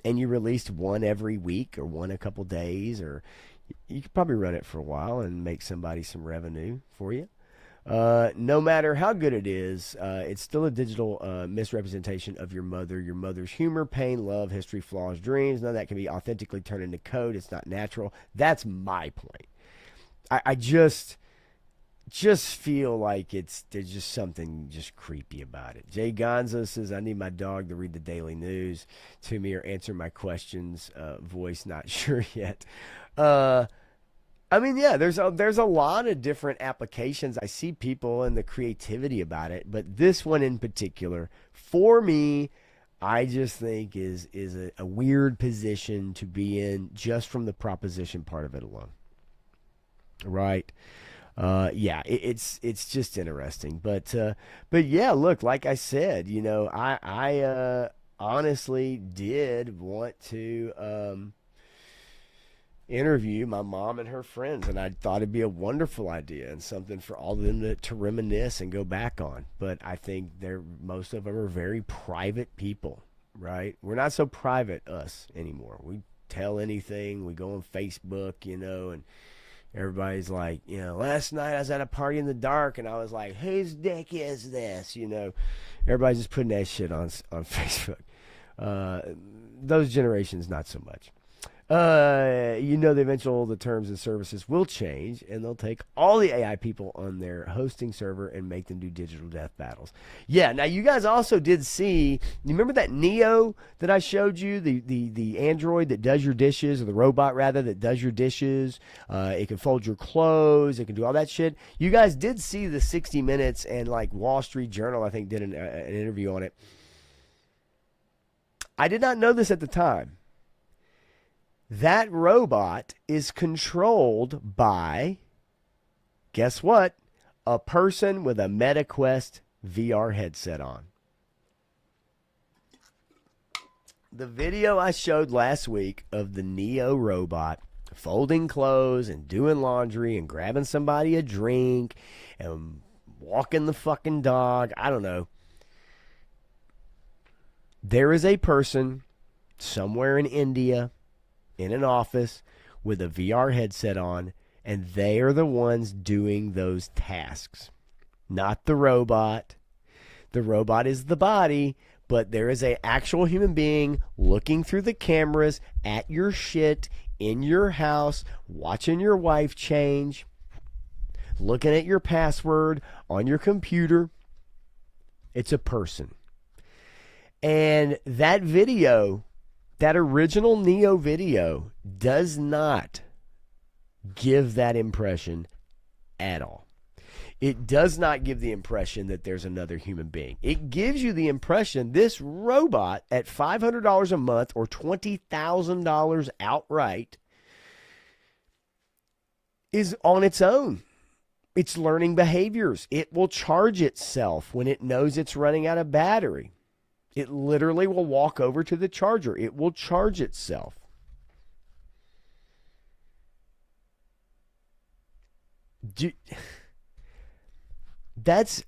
S1: and you released one every week or one a couple days, or you could probably run it for a while and make somebody some revenue for you. No matter how good it is, it's still a digital misrepresentation of your mother's humor, pain, love, history, flaws, dreams. None of that can be authentically turned into code. It's not natural. That's my point. I just feel like there's just something just creepy about it. Jay Gonzo says, I need my dog to read the daily news to me or answer my questions. Voice not sure yet. I mean, yeah, there's a lot of different applications. I see people and the creativity about it, but this one in particular, for me, I just think is a weird position to be in just from the proposition part of it alone. Right? Yeah, it's just interesting, but yeah, look, like I said, I honestly did want to interview my mom and her friends, and I thought it'd be a wonderful idea and something for all of them to reminisce and go back on. But I think most of them are very private people, right? We're not so private us anymore. We tell anything. We go on Facebook, and everybody's like, last night I was at a party in the dark and I was like, whose dick is this? Everybody's just putting that shit on Facebook. Those generations, not so much. The terms and services will change, and they'll take all the AI people on their hosting server and make them do digital death battles. Yeah, now you guys also did see, you remember that Neo that I showed you, the android that does your dishes, or the robot rather, that does your dishes? It can fold your clothes, it can do all that shit. You guys did see the 60 Minutes and like Wall Street Journal, I think, did an interview on it. I did not know this at the time. That robot is controlled by, guess what? A person with a MetaQuest VR headset on. The video I showed last week of the Neo robot folding clothes and doing laundry and grabbing somebody a drink and walking the fucking dog, I don't know. There is a person somewhere in India in an office with a VR headset on, and they are the ones doing those tasks, not the robot. The robot is the body, but there is an actual human being looking through the cameras at your shit in your house, watching your wife change, looking at your password on your computer. It's a person. And that video, that original Neo video, does not give that impression at all. It does not give the impression that there's another human being. It gives you the impression this robot at $500 a month or $20,000 outright is on its own. It's learning behaviors. It will charge itself when it knows it's running out of battery. It literally will walk over to the charger. It will charge itself. That's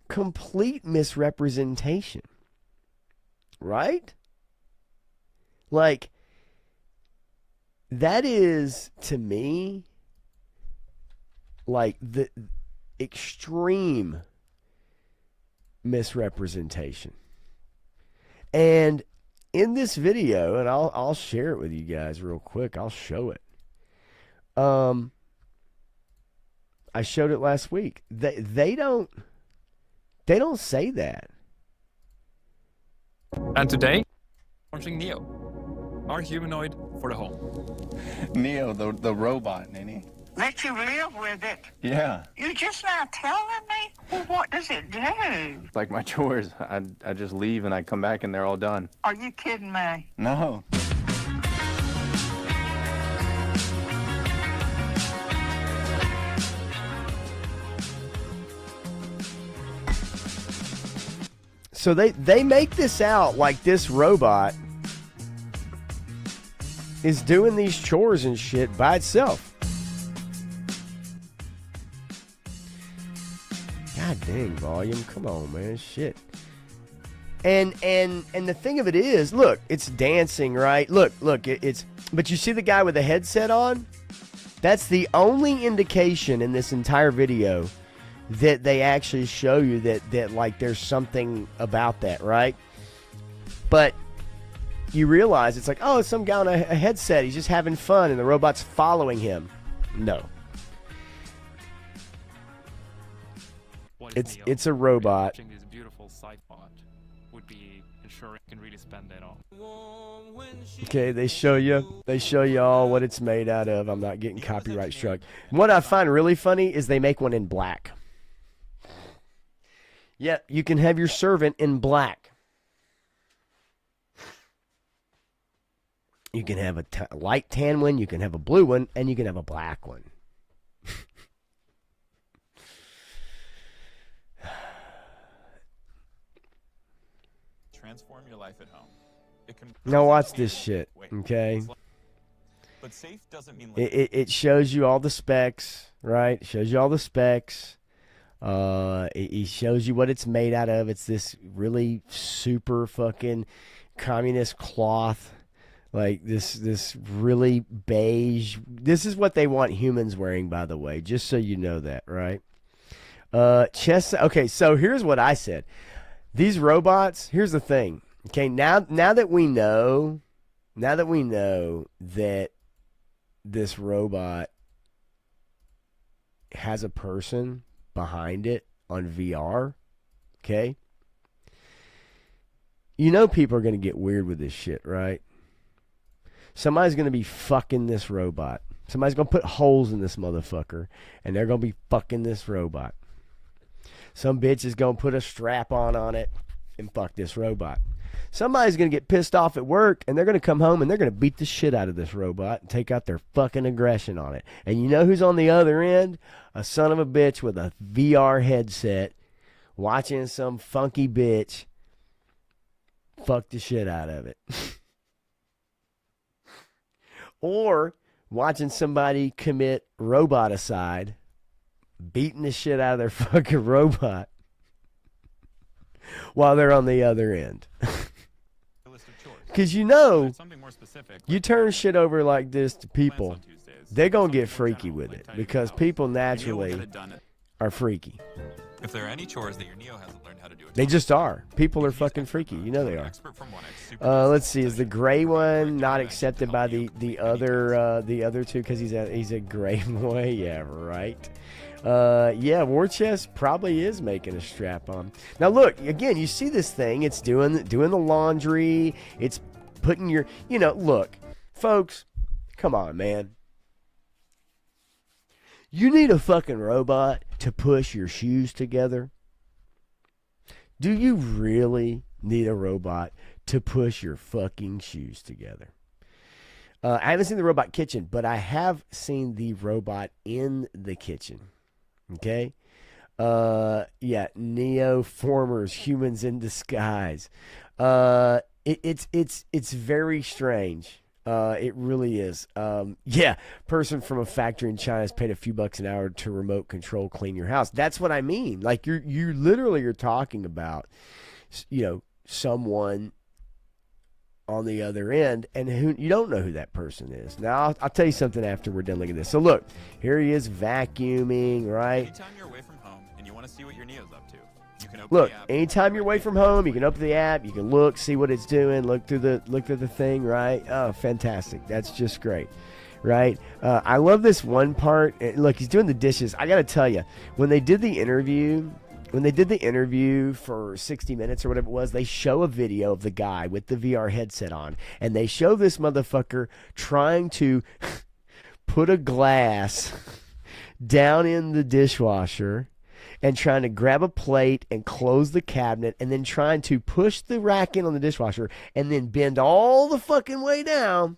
S1: complete misrepresentation, right? Like, that is, to me, like the extreme misrepresentation. And in this video, and I'll share it with you guys real quick. I'll show it. I showed it last week. They don't say that.
S7: And today, launching Neo, our humanoid for the home.
S8: Neo, the robot, Nini.
S9: Let you live with it.
S8: Yeah.
S9: You're just not telling me? Well, what does it do?
S8: Like my chores. I just leave and I come back and they're all done.
S9: Are you kidding me?
S8: No.
S1: So they make this out like this robot is doing these chores and shit by itself. God dang, volume. Come on, man. Shit. And the thing of it is, look, it's dancing, right? Look, it's, but you see the guy with the headset on? That's the only indication in this entire video that they actually show you that like there's something about that, right? But you realize it's like, oh, it's some guy on a headset. He's just having fun and the robot's following him. No. It's a robot.
S7: This beautiful side pod would be ensuring I can really spend that on.
S1: Okay, they show you all what it's made out of. I'm not getting copyright struck. And what I find really funny is they make one in black. Yeah, you can have your servant in black. You can have a light tan one, you can have a blue one, and you can have a black one.
S10: Transform your life at home. It can
S1: now watch this shit, okay?
S10: But safe doesn't mean
S1: it shows you all the specs, right? It shows you all the specs. It shows you what it's made out of. It's this really super fucking communist cloth, like this really beige. This is what they want humans wearing, by the way, just so you know that, right? Chest. Okay, so here's what I said. These robots. Here's the thing. Okay, now that we know that this robot has a person behind it on VR, okay? You know people are going to get weird with this shit, right? Somebody's going to be fucking this robot. Somebody's going to put holes in this motherfucker, and they're going to be fucking this robot. Some bitch is going to put a strap on it and fuck this robot. Somebody's going to get pissed off at work, and they're going to come home, and they're going to beat the shit out of this robot and take out their fucking aggression on it. And you know who's on the other end? A son of a bitch with a VR headset watching some funky bitch fuck the shit out of it. Or watching somebody commit roboticide, beating the shit out of their fucking robot while they're on the other end. Because you know, you turn shit over like this to people, they're going to get freaky with it. Because people naturally are freaky.
S10: If there are any chores that your Neo hasn't learned how to do,
S1: They just are. People are fucking freaky. You know they are. Let's see. Is the gray one not accepted by the other two because he's a gray boy? Yeah, right. Yeah, War Chest probably is making a strap on. Now look, again, you see this thing. It's doing the laundry. It's putting your, look, folks, come on, man. You need a fucking robot to push your shoes together? Do you really need a robot to push your fucking shoes together? I haven't seen the robot kitchen, but I have seen the robot in the kitchen. Okay? Yeah, Neo formers, humans in disguise. It's very strange. It really is. Yeah, person from a factory in China has paid a few bucks an hour to remote control clean your house. That's what I mean. Like you literally are talking about, someone on the other end, and who you don't know who that person is. Now I'll tell you something after we're done looking at this. So look, here he is vacuuming, right?
S10: anytime you're away from home and you want to see what your Neo's up to, you can open
S1: Look,
S10: the app.
S1: anytime you're away from home, you can open the app, you can look, see what it's doing, look through the thing, right? Oh, fantastic. That's just great, right? I love this one part. Look, he's doing the dishes. I got to tell you, when they did the interview for 60 Minutes or whatever it was, they show a video of the guy with the VR headset on, and they show this motherfucker trying to put a glass down in the dishwasher and trying to grab a plate and close the cabinet, and then trying to push the rack in on the dishwasher and then bend all the fucking way down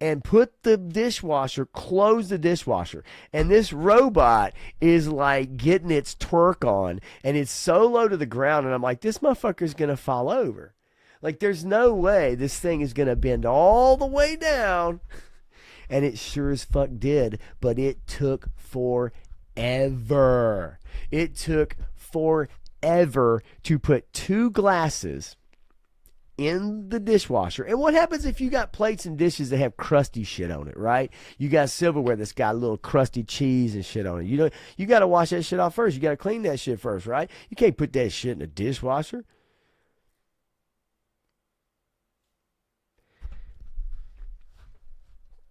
S1: and put the dishwasher, close the dishwasher. And this robot is like getting its twerk on, and it's so low to the ground, and I'm like, this motherfucker's going to fall over. Like, there's no way this thing is going to bend all the way down. And it sure as fuck did, but it took forever. It took forever to put two glasses in the dishwasher. And what happens if you got plates and dishes that have crusty shit on it, right? You got silverware that's got a little crusty cheese and shit on it. You got to wash that shit off first. You got to clean that shit first, right? You can't put that shit in a dishwasher.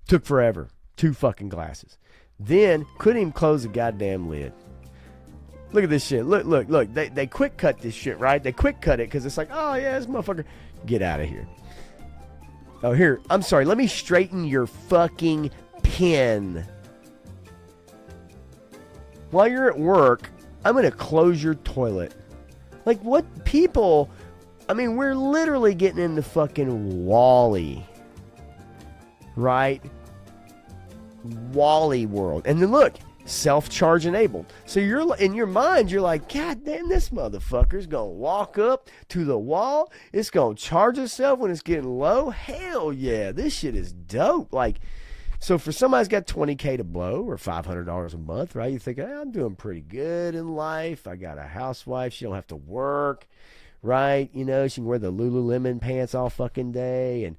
S1: Took forever. Two fucking glasses. Then couldn't even close the goddamn lid. Look at this shit. Look. They quick cut this shit, right? They quick cut it because it's like, oh yeah, this motherfucker. Get out of here. Oh, here. I'm sorry. Let me straighten your fucking pen. While you're at work, I'm going to close your toilet. Like, what people... I mean, we're literally getting into fucking Wall-E. Right? Wall-E world. And then look, self-charge enabled. So you're in your mind, you're like, God damn, this motherfucker's gonna walk up to the wall. It's gonna charge itself when it's getting low. Hell yeah, this shit is dope. Like, so for somebody's got $20K to blow or $500 a month, right? You think, hey, I'm doing pretty good in life. I got a housewife. She don't have to work, right? She can wear the Lululemon pants all fucking day and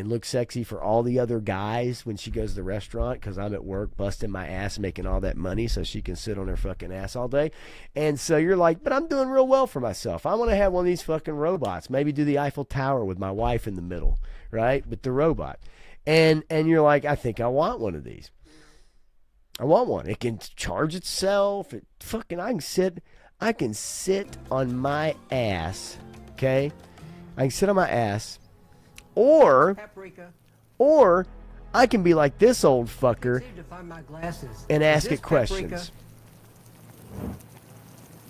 S1: look sexy for all the other guys when she goes to the restaurant because I'm at work busting my ass making all that money so she can sit on her fucking ass all day. And so you're like, but I'm doing real well for myself. I want to have one of these fucking robots. Maybe do the Eiffel Tower with my wife in the middle, right? With the robot. And you're like, I think I want one of these. I want one. It can charge itself. I can sit on my ass, okay? I can sit on my ass. Or I can be like this old fucker and ask it questions.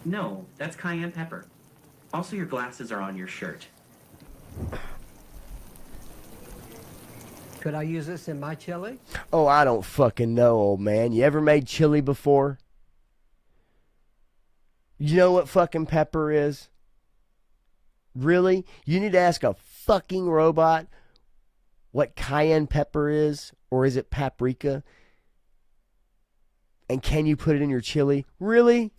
S11: No, that's cayenne pepper. Also, your glasses are on your shirt.
S12: Could I use this in my chili?
S1: Oh, I don't fucking know, old man. You ever made chili before? You know what fucking pepper is? Really? You need to ask a fucking robot what cayenne pepper is? Or is it paprika? And can you put it in your chili? Really?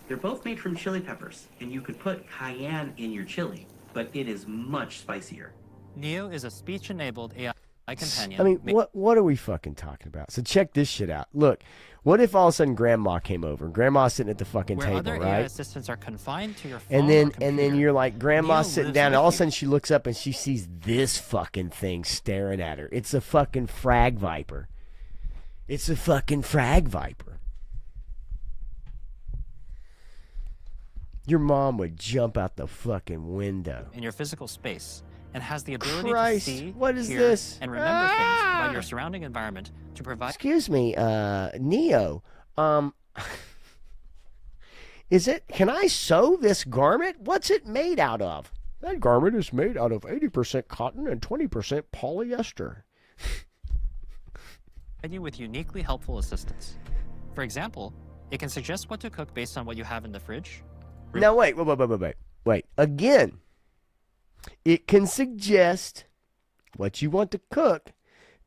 S11: They're both made from chili peppers, and you could put cayenne in your chili, but it is much spicier.
S13: Neo is a speech-enabled AI companion.
S1: I mean, what are we fucking talking about? So check this shit out. Look, what if all of a sudden Grandma came over? Grandma's sitting at the fucking
S13: where
S1: table,
S13: other
S1: right?
S13: AI assistants are confined to your phone
S1: And then
S13: or computer,
S1: you're like, Grandma's
S13: Neo
S1: sitting
S13: lives
S1: down, and all of a
S13: with
S1: sudden she looks up and she sees this fucking thing staring at her. It's a fucking frag viper. It's a fucking frag viper. Your mom would jump out the fucking window.
S13: in your physical space and has the ability
S1: Christ,
S13: to see,
S1: what is
S13: hear,
S1: this?
S13: and remember things about your surrounding environment to provide.
S1: Excuse me, Neo. Can I sew this garment? What's it made out of? That garment is made out of 80% cotton and 20% polyester.
S13: you with uniquely helpful assistance. For example, it can suggest what to cook based on what you have in the fridge.
S1: Now wait. Again, it can suggest what you want to cook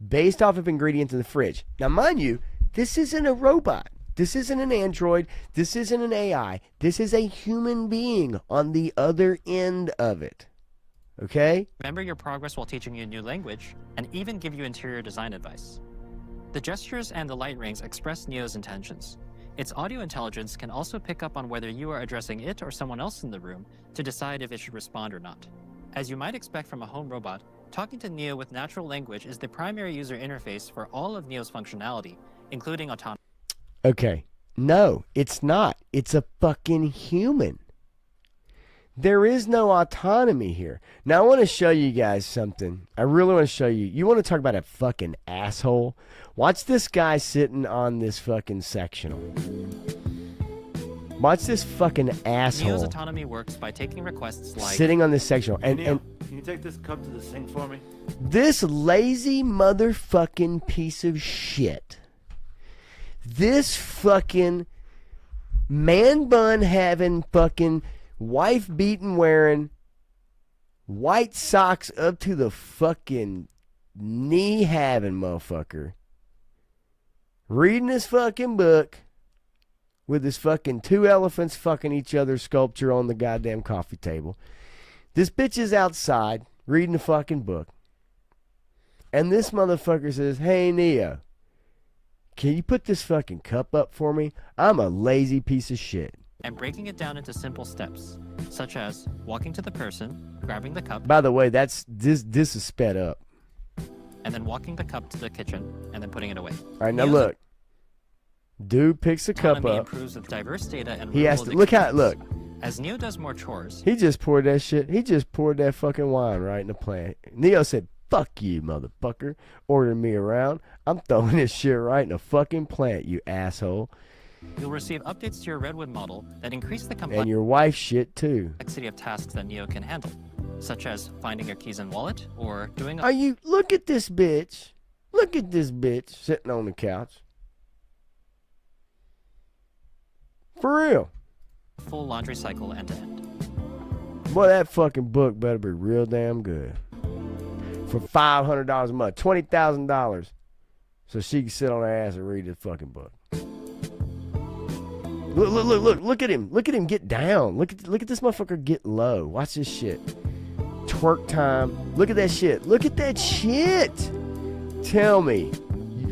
S1: based off of ingredients in the fridge. Now mind you, this isn't a robot. This isn't an android. This isn't an AI. This is a human being on the other end of it. Okay?
S13: Remember your progress while teaching you a new language, and even give you interior design advice. The gestures and the light rings express Neo's intentions. Its audio intelligence can also pick up on whether you are addressing it or someone else in the room to decide if it should respond or not. As you might expect from a home robot, talking to Neo with natural language is the primary user interface for all of Neo's functionality, including autonomy.
S1: Okay. No, it's not. It's a fucking human. There is no autonomy here. Now, I want to show you guys something. I really want to show you. You want to talk about a fucking asshole? Watch this guy sitting on this fucking sectional. Watch this fucking asshole.
S13: Neo's autonomy works by taking requests like...
S1: sitting on this sectional. And
S14: Can you take this cup to the sink for me?
S1: This lazy motherfucking piece of shit. This fucking man bun having fucking wife beating wearing white socks up to the fucking knee having motherfucker reading his fucking book with his fucking two elephants fucking each other sculpture on the goddamn coffee table. This bitch is outside reading the fucking book, and this motherfucker says, "Hey Neo, can you put this fucking cup up for me? I'm a lazy piece of shit."
S13: And breaking it down into simple steps, such as walking to the person, grabbing the cup.
S1: By the way, this is sped up.
S13: And then walking the cup to the kitchen, and then putting it away.
S1: All right, now look. Dude picks the cup
S13: Autonomy
S1: up.
S13: improves with diverse data and
S1: He has to look how look.
S13: As Neo does more chores.
S1: He just poured that shit. He just poured that fucking wine right in the plant. Neo said, "Fuck you, motherfucker. Ordering me around. I'm throwing this shit right in the fucking plant, you asshole."
S13: You'll receive updates to your Redwood model that increase the
S1: And your wife's shit too.
S13: complexity of tasks that Neo can handle, such as finding your keys and wallet or doing
S1: Are you look at this bitch? Look at this bitch sitting on the couch. For real.
S13: full laundry cycle end to end.
S1: Boy, that fucking book better be real damn good. For $500 a month, $20,000, so she can sit on her ass and read this fucking book. Look at him. Look at him get down. Look at this motherfucker get low. Watch this shit. Twerk time. Look at that shit. Look at that shit. Tell me.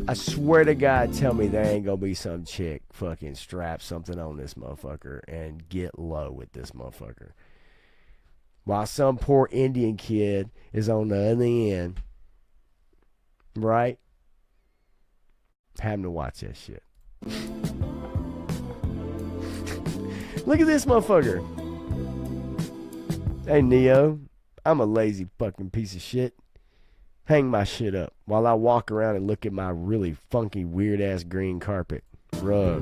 S1: I swear to God, tell me there ain't gonna be some chick fucking strap something on this motherfucker and get low with this motherfucker. While some poor Indian kid is on the other end, right? Having to watch that shit. Look at this motherfucker. Hey, Neo, I'm a lazy fucking piece of shit. Hang my shit up while I walk around and look at my really funky, weird-ass green carpet rug.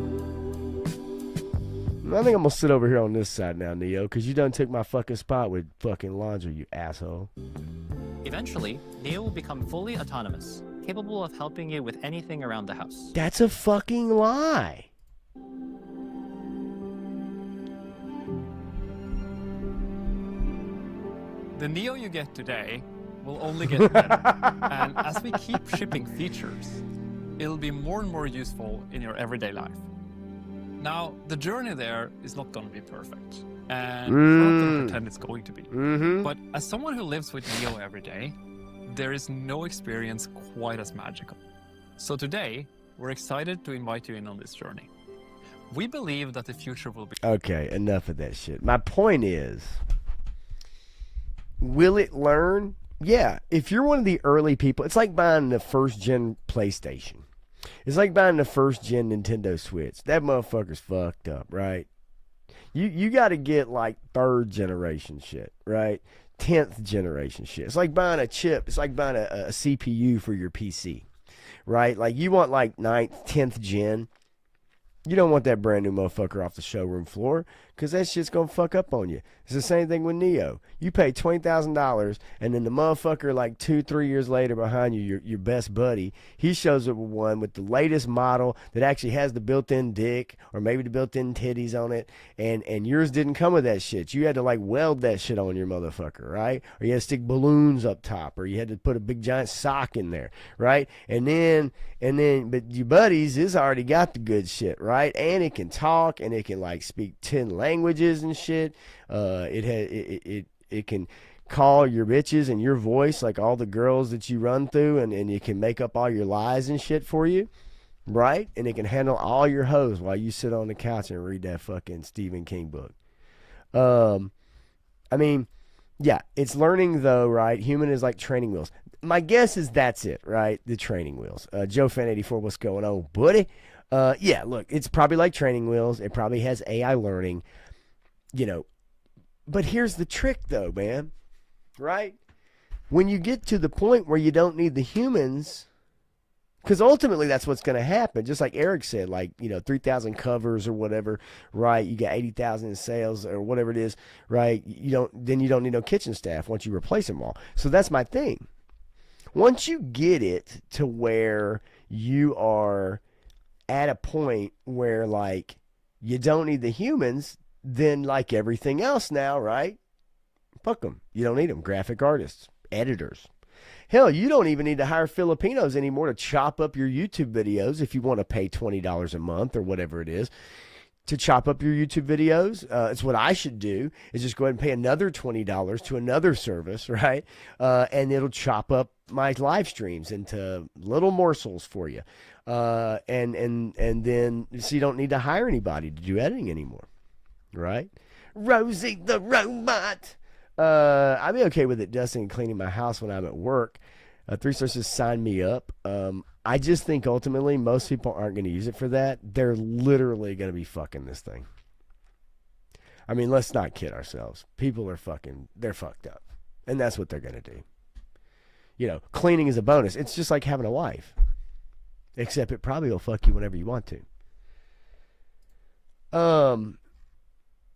S1: I think I'm gonna sit over here on this side now, Neo, because you done took my fucking spot with fucking laundry, you asshole.
S13: Eventually, Neo will become fully autonomous, capable of helping you with anything around the house.
S1: That's a fucking lie.
S7: The Neo you get today will only get better. And as we keep shipping features, it'll be more and more useful in your everyday life. Now, the journey there is not going to be perfect. And we're not going to pretend it's going to be. But as someone who lives with Neo every day, there is no experience quite as magical. So today, we're excited to invite you in on this journey. We believe that the future will be...
S1: Okay, enough of that shit. My point is, will it learn? Yeah, if you're one of the early people, it's like buying the first gen PlayStation. It's like buying the first gen Nintendo Switch. That motherfucker's fucked up, right? You got to get like 3rd generation shit, right? 10th generation shit. It's like buying a chip. It's like buying a CPU for your PC, right? Like you want like 9th, 10th gen. You don't want that brand new motherfucker off the showroom floor because that shit's going to fuck up on you. It's the same thing with Neo. You pay $20,000 and then the motherfucker like 2-3 years later behind you, your best buddy, he shows up with one with the latest model that actually has the built-in dick or maybe the built-in titties on it, and yours didn't come with that shit. You had to like weld that shit on your motherfucker, right? Or you had to stick balloons up top, or you had to put a big giant sock in there, right? And then but your buddies has already got the good shit, right? And it can talk and it can like speak 10 languages and shit. It can call your bitches in your voice, like all the girls that you run through, and it can make up all your lies and shit for you, right? And it can handle all your hoes while you sit on the couch and read that fucking Stephen King book. I mean, yeah, it's learning though, right? Human is like training wheels. My guess is that's it, right? The training wheels. Joe Fan 84, what's going on, buddy? Yeah, look, it's probably like training wheels. It probably has AI learning, you know. But here's the trick though, man, right? When you get to the point where you don't need the humans, because ultimately that's what's going to happen. Just like Eric said, like, you know, 3,000 covers or whatever, right? You got 80,000 in sales or whatever it is, right? Then you don't need no kitchen staff once you replace them all. So that's my thing. Once you get it to where you are at a point where like you don't need the humans, then like everything else now, right? Fuck them. You don't need them. Graphic artists, editors. Hell, you don't even need to hire Filipinos anymore to chop up your YouTube videos if you want to pay $20 a month or whatever it is to chop up your YouTube videos. It's what I should do, is just go ahead and pay another $20 to another service, right? And it'll chop up my live streams into little morsels for you. And then, so you don't need to hire anybody to do editing anymore, right? Rosie the Robot. I'd be okay with it dusting and cleaning my house when I'm at work. 3 sources sign me up. I just think ultimately most people aren't going to use it for that. They're literally going to be fucking this thing. I mean, let's not kid ourselves. People are they're fucked up. And that's what they're going to do. You know, cleaning is a bonus. It's just like having a wife. Except it probably will fuck you whenever you want to.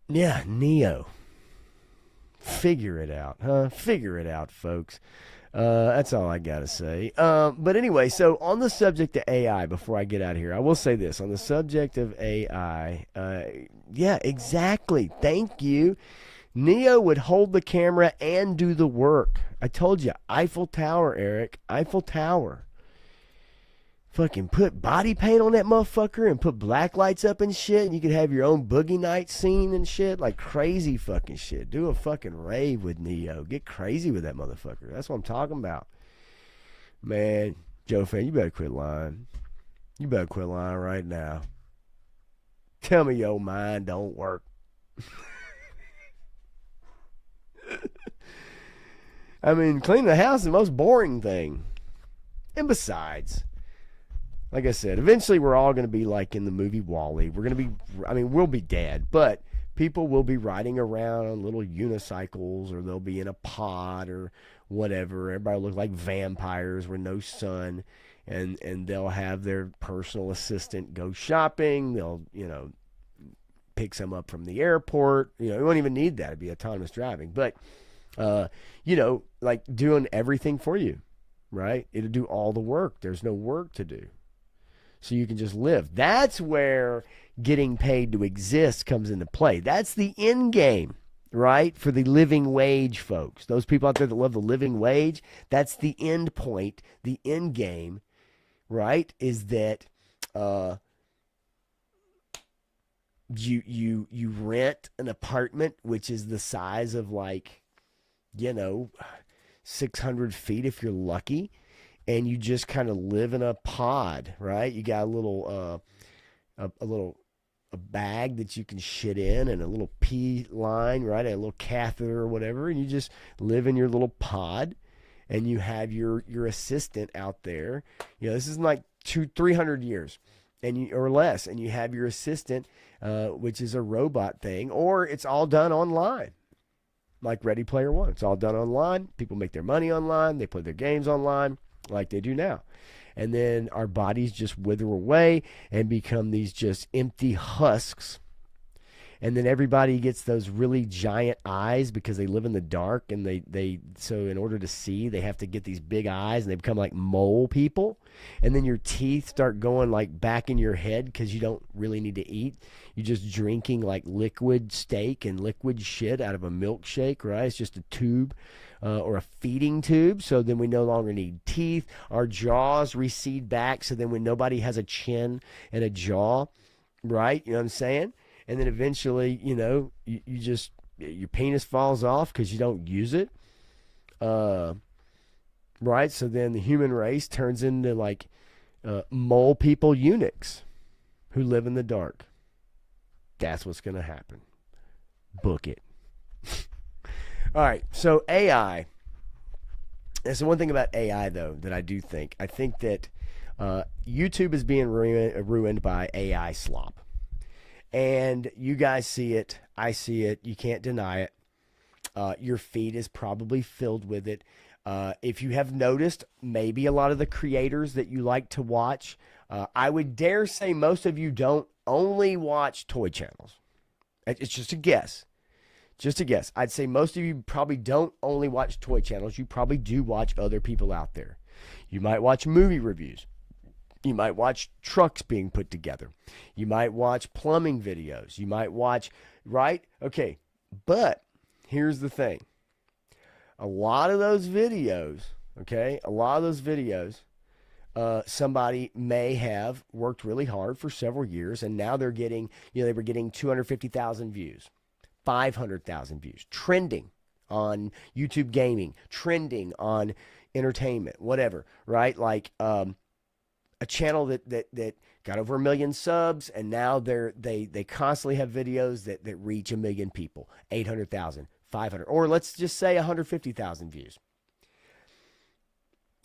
S1: Yeah, Neo. Figure it out, huh? Figure it out, folks. That's all I gotta say. But anyway, so on the subject of AI, before I get out of here, I will say this. On the subject of AI, yeah, exactly. Thank you. Neo would hold the camera and do the work. I told you, Eiffel Tower, Eric. Eiffel Tower. Fucking put body paint on that motherfucker and put black lights up and shit, and you could have your own boogie night scene and shit, like crazy fucking shit. Do a fucking rave with Neo. Get crazy with that motherfucker. That's what I'm talking about. Man, Joe Fan, you better quit lying. You better quit lying right now. Tell me your mind don't work. I mean, cleaning the house is the most boring thing. And besides, like I said, eventually we're all going to be like in the movie WALL-E. We're going to be, I mean, we'll be dead, but people will be riding around on little unicycles, or they'll be in a pod or whatever. Everybody will look like vampires with no sun, and they'll have their personal assistant go shopping. They'll, you know, picks them up from the airport. You know, we won't even need that. It'd be autonomous driving. But, you know, like doing everything for you, right? It'll do all the work. There's no work to do. So you can just live. That's where getting paid to exist comes into play. That's the end game, right? For the living wage folks. Those people out there that love the living wage, that's the end point, the end game, right? Is that you rent an apartment which is the size of, like, you know, 600 feet if you're lucky, and you just kind of live in a pod, right? You got a little a bag that you can shit in, and a little pee line, right? A little catheter or whatever, and you just live in your little pod, and you have your assistant out there. You know, this is like 200-300 years or less, and you have your assistant, which is a robot thing, or it's all done online. Like Ready Player One. It's all done online. People make their money online. They play their games online like they do now. And then our bodies just wither away and become these just empty husks. And then everybody gets those really giant eyes because they live in the dark, and so in order to see, they have to get these big eyes, and they become like mole people. And then your teeth start going like back in your head because you don't really need to eat. You're just drinking like liquid steak and liquid shit out of a milkshake, right? It's just a tube or a feeding tube. So then we no longer need teeth. Our jaws recede back, so then when nobody has a chin and a jaw, right? You know what I'm saying? And then eventually, you know, you just, your penis falls off because you don't use it. Right? So then the human race turns into like mole people eunuchs who live in the dark. That's what's going to happen. Book it. All right. So AI. That's the one thing about AI, though, that I do think. I think that YouTube is being ruined by AI slop. And you guys see it. I see it. You can't deny it. Your feed is probably filled with it. If you have noticed, maybe a lot of the creators that you like to watch, I would dare say most of you don't only watch toy channels. It's just a guess. Just a guess. I'd say most of you probably don't only watch toy channels. You probably do watch other people out there. You might watch movie reviews. You might watch trucks being put together. You might watch plumbing videos. You might watch, right? Okay, but here's the thing. A lot of those videos, okay, somebody may have worked really hard for several years, and now they're getting, you know, they were getting 250,000 views, 500,000 views, trending on YouTube gaming, trending on entertainment, whatever, right? Like, a channel that got over 1 million subs, and now they constantly have videos that reach 1 million people, 800,000, 500, or let's just say 150,000 views.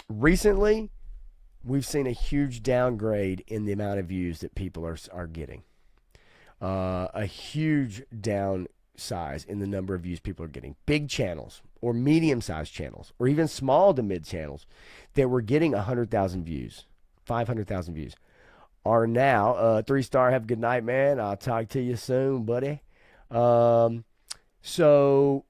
S1: Recently, we've seen a huge downgrade in the amount of views that people are getting. A huge downsize in the number of views people are getting. Big channels or medium-sized channels or even small to mid channels that were getting 100,000 views, 500,000 views are now 3-star. Have a good night, man. I'll talk to you soon, buddy. So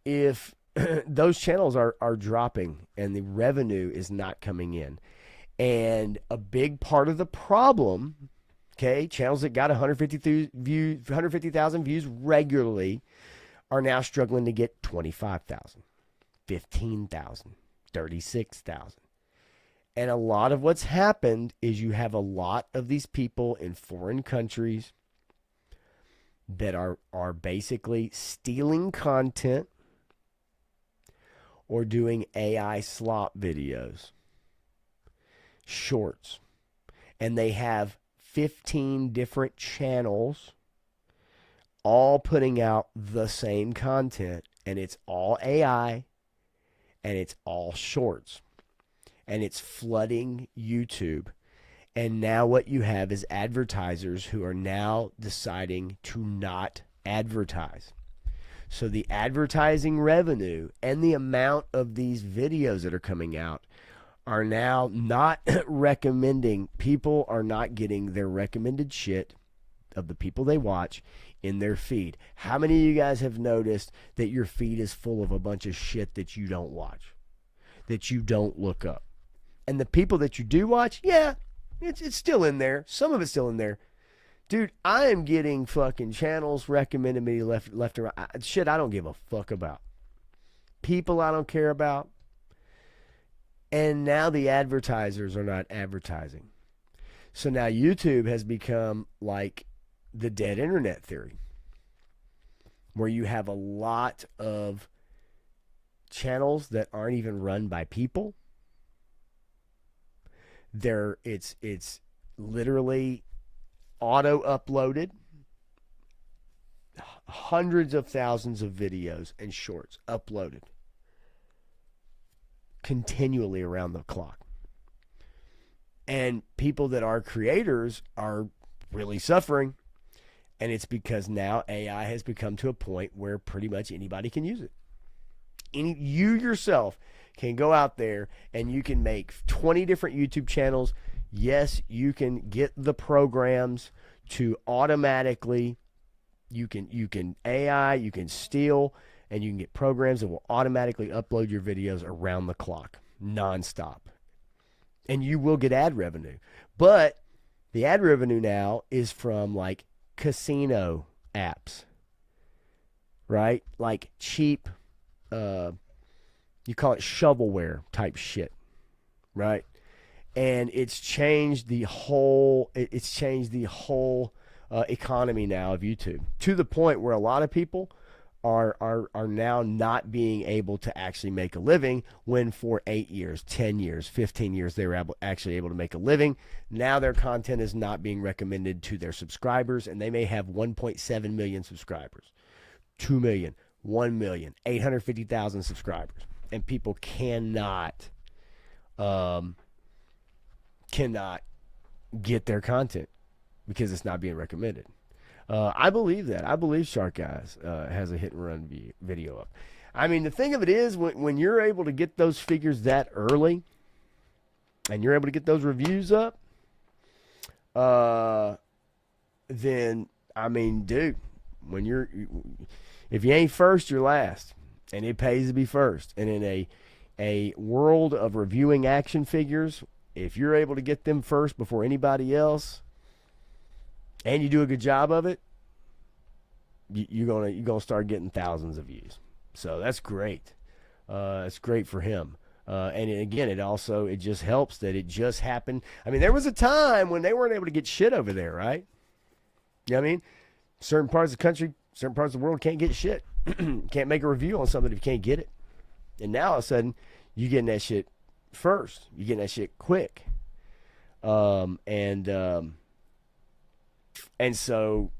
S1: if those channels are dropping and the revenue is not coming in, and a big part of the problem, okay, channels that got 150,000 views regularly are now struggling to get 25,000, 15,000, 36,000. And a lot of what's happened is you have a lot of these people in foreign countries that are basically stealing content or doing AI slop videos, shorts. And they have 15 different channels all putting out the same content, and it's all AI and it's all shorts. And it's flooding YouTube. And now what you have is advertisers who are now deciding to not advertise. So the advertising revenue and the amount of these videos that are coming out are now not recommending. People are not getting their recommended shit of the people they watch in their feed. How many of you guys have noticed that your feed is full of a bunch of shit that you don't watch, that you don't look up? And the people that you do watch, yeah, it's still in there. Some of it's still in there. Dude, I am getting fucking channels recommended me left and right. Shit I don't give a fuck about. People I don't care about. And now the advertisers are not advertising. So now YouTube has become like the dead internet theory, where you have a lot of channels that aren't even run by people. It's literally auto uploaded, hundreds of thousands of videos and shorts uploaded continually around the clock. And people that are creators are really suffering. And it's because now AI has become to a point where pretty much anybody can use it. You yourself can go out there and you can make 20 different YouTube channels. Yes, you can get the programs to automatically, you can AI, you can steal, and you can get programs that will automatically upload your videos around the clock, nonstop. And you will get ad revenue. But the ad revenue now is from like casino apps, right? Like cheap, you call it shovelware type shit, right? And it's changed the whole economy now of YouTube, to the point where a lot of people are now not being able to actually make a living, when for 8 years, 10 years, 15 years they were actually able to make a living. Now their content is not being recommended to their subscribers, and they may have 1.7 million subscribers, 2 million, 1 million, 850,000 subscribers, and people cannot get their content because it's not being recommended. I believe that. I believe Shark Guys has a hit and run video up. I mean, the thing of it is, when you're able to get those figures that early, and you're able to get those reviews up, then, I mean, dude, if you ain't first, you're last. And it pays to be first. And in a world of reviewing action figures, if you're able to get them first before anybody else, and you do a good job of it, you're gonna start getting thousands of views. So that's great. It's great for him. And again, it just helps that it just happened. I mean, there was a time when they weren't able to get shit over there, right? You know what I mean? Certain parts of the country, certain parts of the world can't get shit. Can't make a review on something if you can't get it. And now all of a sudden, you're getting that shit first. You're getting that shit quick. And so,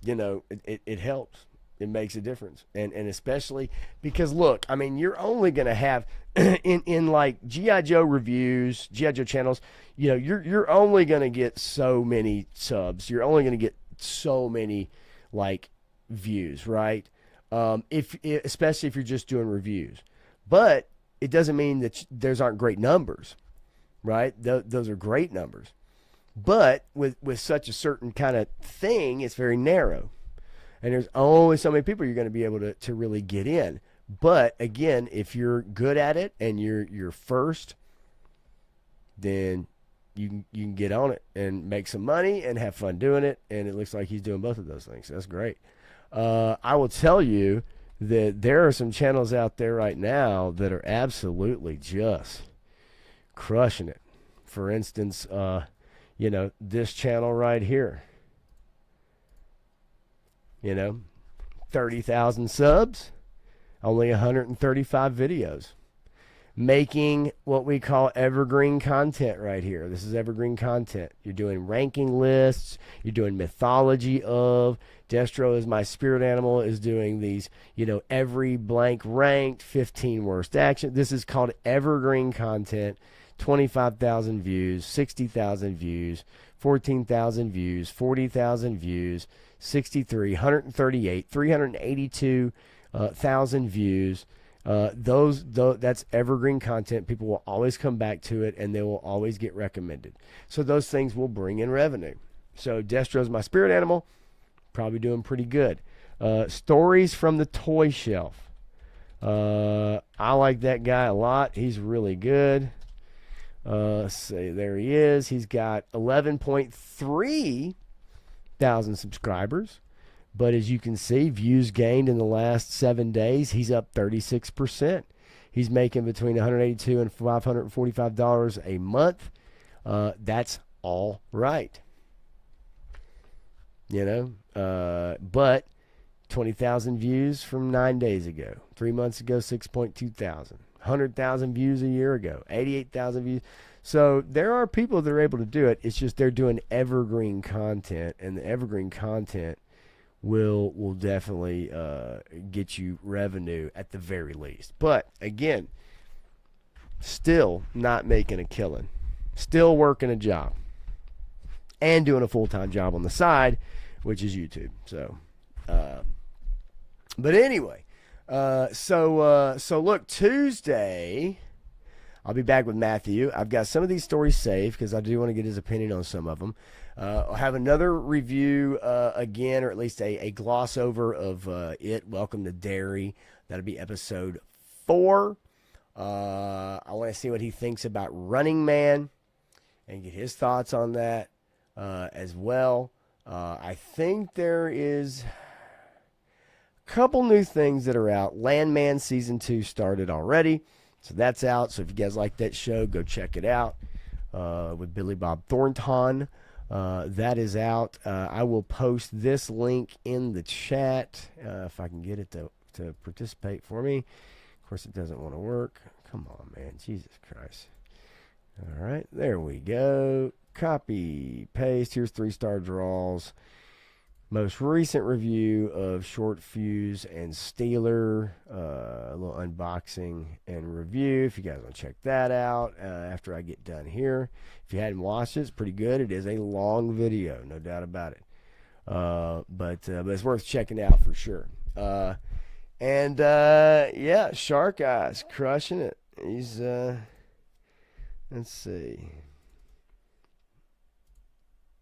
S1: you know, it helps. It makes a difference. And especially because, look, I mean, you're only going to have, in like G.I. Joe reviews, G.I. Joe channels, you know, you're only going to get so many subs. You're only going to get so many, like, views, right? Especially if you're just doing reviews. But it doesn't mean that those aren't great numbers, right? Those are great numbers. But with such a certain kind of thing, it's very narrow. And there's only so many people you're going to be able to really get in. But again, if you're good at it and you're first, then you can get on it and make some money and have fun doing it. And it looks like he's doing both of those things. So that's great. I will tell you that there are some channels out there right now that are absolutely just crushing it. For instance, you know, this channel right here, you know, 30,000 subs, only 135 videos, making what we call evergreen content right here. This is evergreen content. You're doing ranking lists. You're doing mythology of. Destro is my spirit animal, is doing these, you know, every blank ranked, 15 worst action. This is called evergreen content. 25,000 views, 60,000 views, 14,000 views, 40,000 views, 63, 138, 382,000 views. That's evergreen content. People will always come back to it, and they will always get recommended. So those things will bring in revenue. So Destro's my spirit animal. Probably doing pretty good. Stories from the toy shelf. I like that guy a lot. He's really good. Let's see, there he is. He's got 11.3 thousand subscribers. But as you can see, views gained in the last 7 days, he's up 36%. He's making between $182 and $545 a month. That's all right. You know, but 20,000 views from 9 days ago. 3 months ago, 6.2 thousand. 100,000 views a year ago. 88,000 views. So there are people that are able to do it. It's just they're doing evergreen content, and the evergreen content will definitely get you revenue at the very least. But again, still not making a killing, still working a job, and doing a full-time job on the side, which is YouTube. So, but anyway, so look, Tuesday I'll be back with Matthew. I've got some of these stories saved because I do want to get his opinion on some of them. I'll have another review again, or at least a gloss over of it. Welcome to Derry. That'll be episode 4. I want to see what he thinks about Running Man and get his thoughts on that as well. I think there is a couple new things that are out. Landman Season 2 started already, so that's out. So if you guys like that show, go check it out with Billy Bob Thornton. That is out. I will post this link in the chat if I can get it to participate for me. Of course, it doesn't want to work. Come on, man. Jesus Christ. All right, there we go. Copy, paste. Here's 3-star draws. Most recent review of Short Fuse and Steeler. A little unboxing and review. If you guys want to check that out after I get done here. If you hadn't watched it, it's pretty good. It is a long video, no doubt about it. But it's worth checking out for sure. Yeah, Shark Eyes crushing it. He's let's see.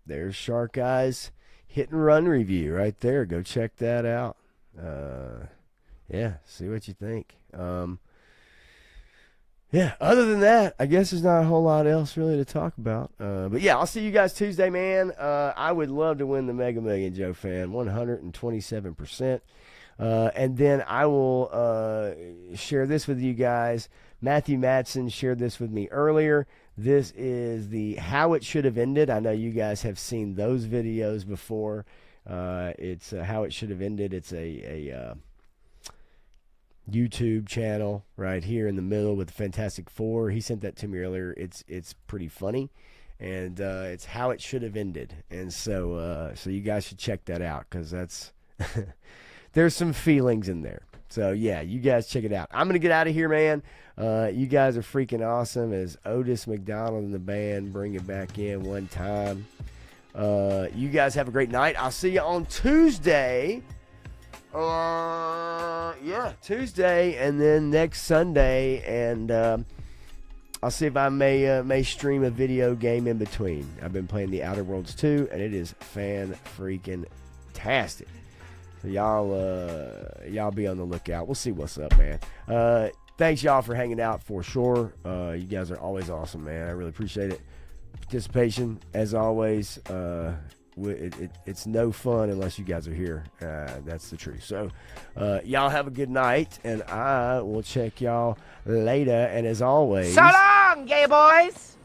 S1: There's Shark Eyes hit and run review right there. Go check that out. Yeah, see what you think. Yeah, other than that, I guess there's not a whole lot else really to talk about. But yeah, I'll see you guys Tuesday, man. I would love to win the Mega Million, Joe fan, 127%. And then I will share this with you guys. Matthew Matson shared this with me earlier. This is the How It Should Have Ended. I know you guys have seen those videos before. It's How It Should Have Ended. It's a YouTube channel right here in the middle with the Fantastic Four. He sent that to me earlier. It's pretty funny, and it's How It Should Have Ended. And so you guys should check that out because that's there's some feelings in there. So yeah, you guys check it out. I'm gonna get out of here, man. You guys are freaking awesome. As Otis McDonald and the band bring it back in one time. You guys have a great night. I'll see you on Tuesday. Yeah, Tuesday, and then next Sunday, and I'll see if I may stream a video game in between. I've been playing the Outer Worlds 2, and it is fan-freaking-tastic. So y'all be on the lookout. We'll see what's up, man. Thanks, y'all, for hanging out for sure. You guys are always awesome, man. I really appreciate it. Participation, as always. It's no fun unless you guys are here. That's the truth. So y'all have a good night, and I will check y'all later. And as always,
S9: So long, gay boys!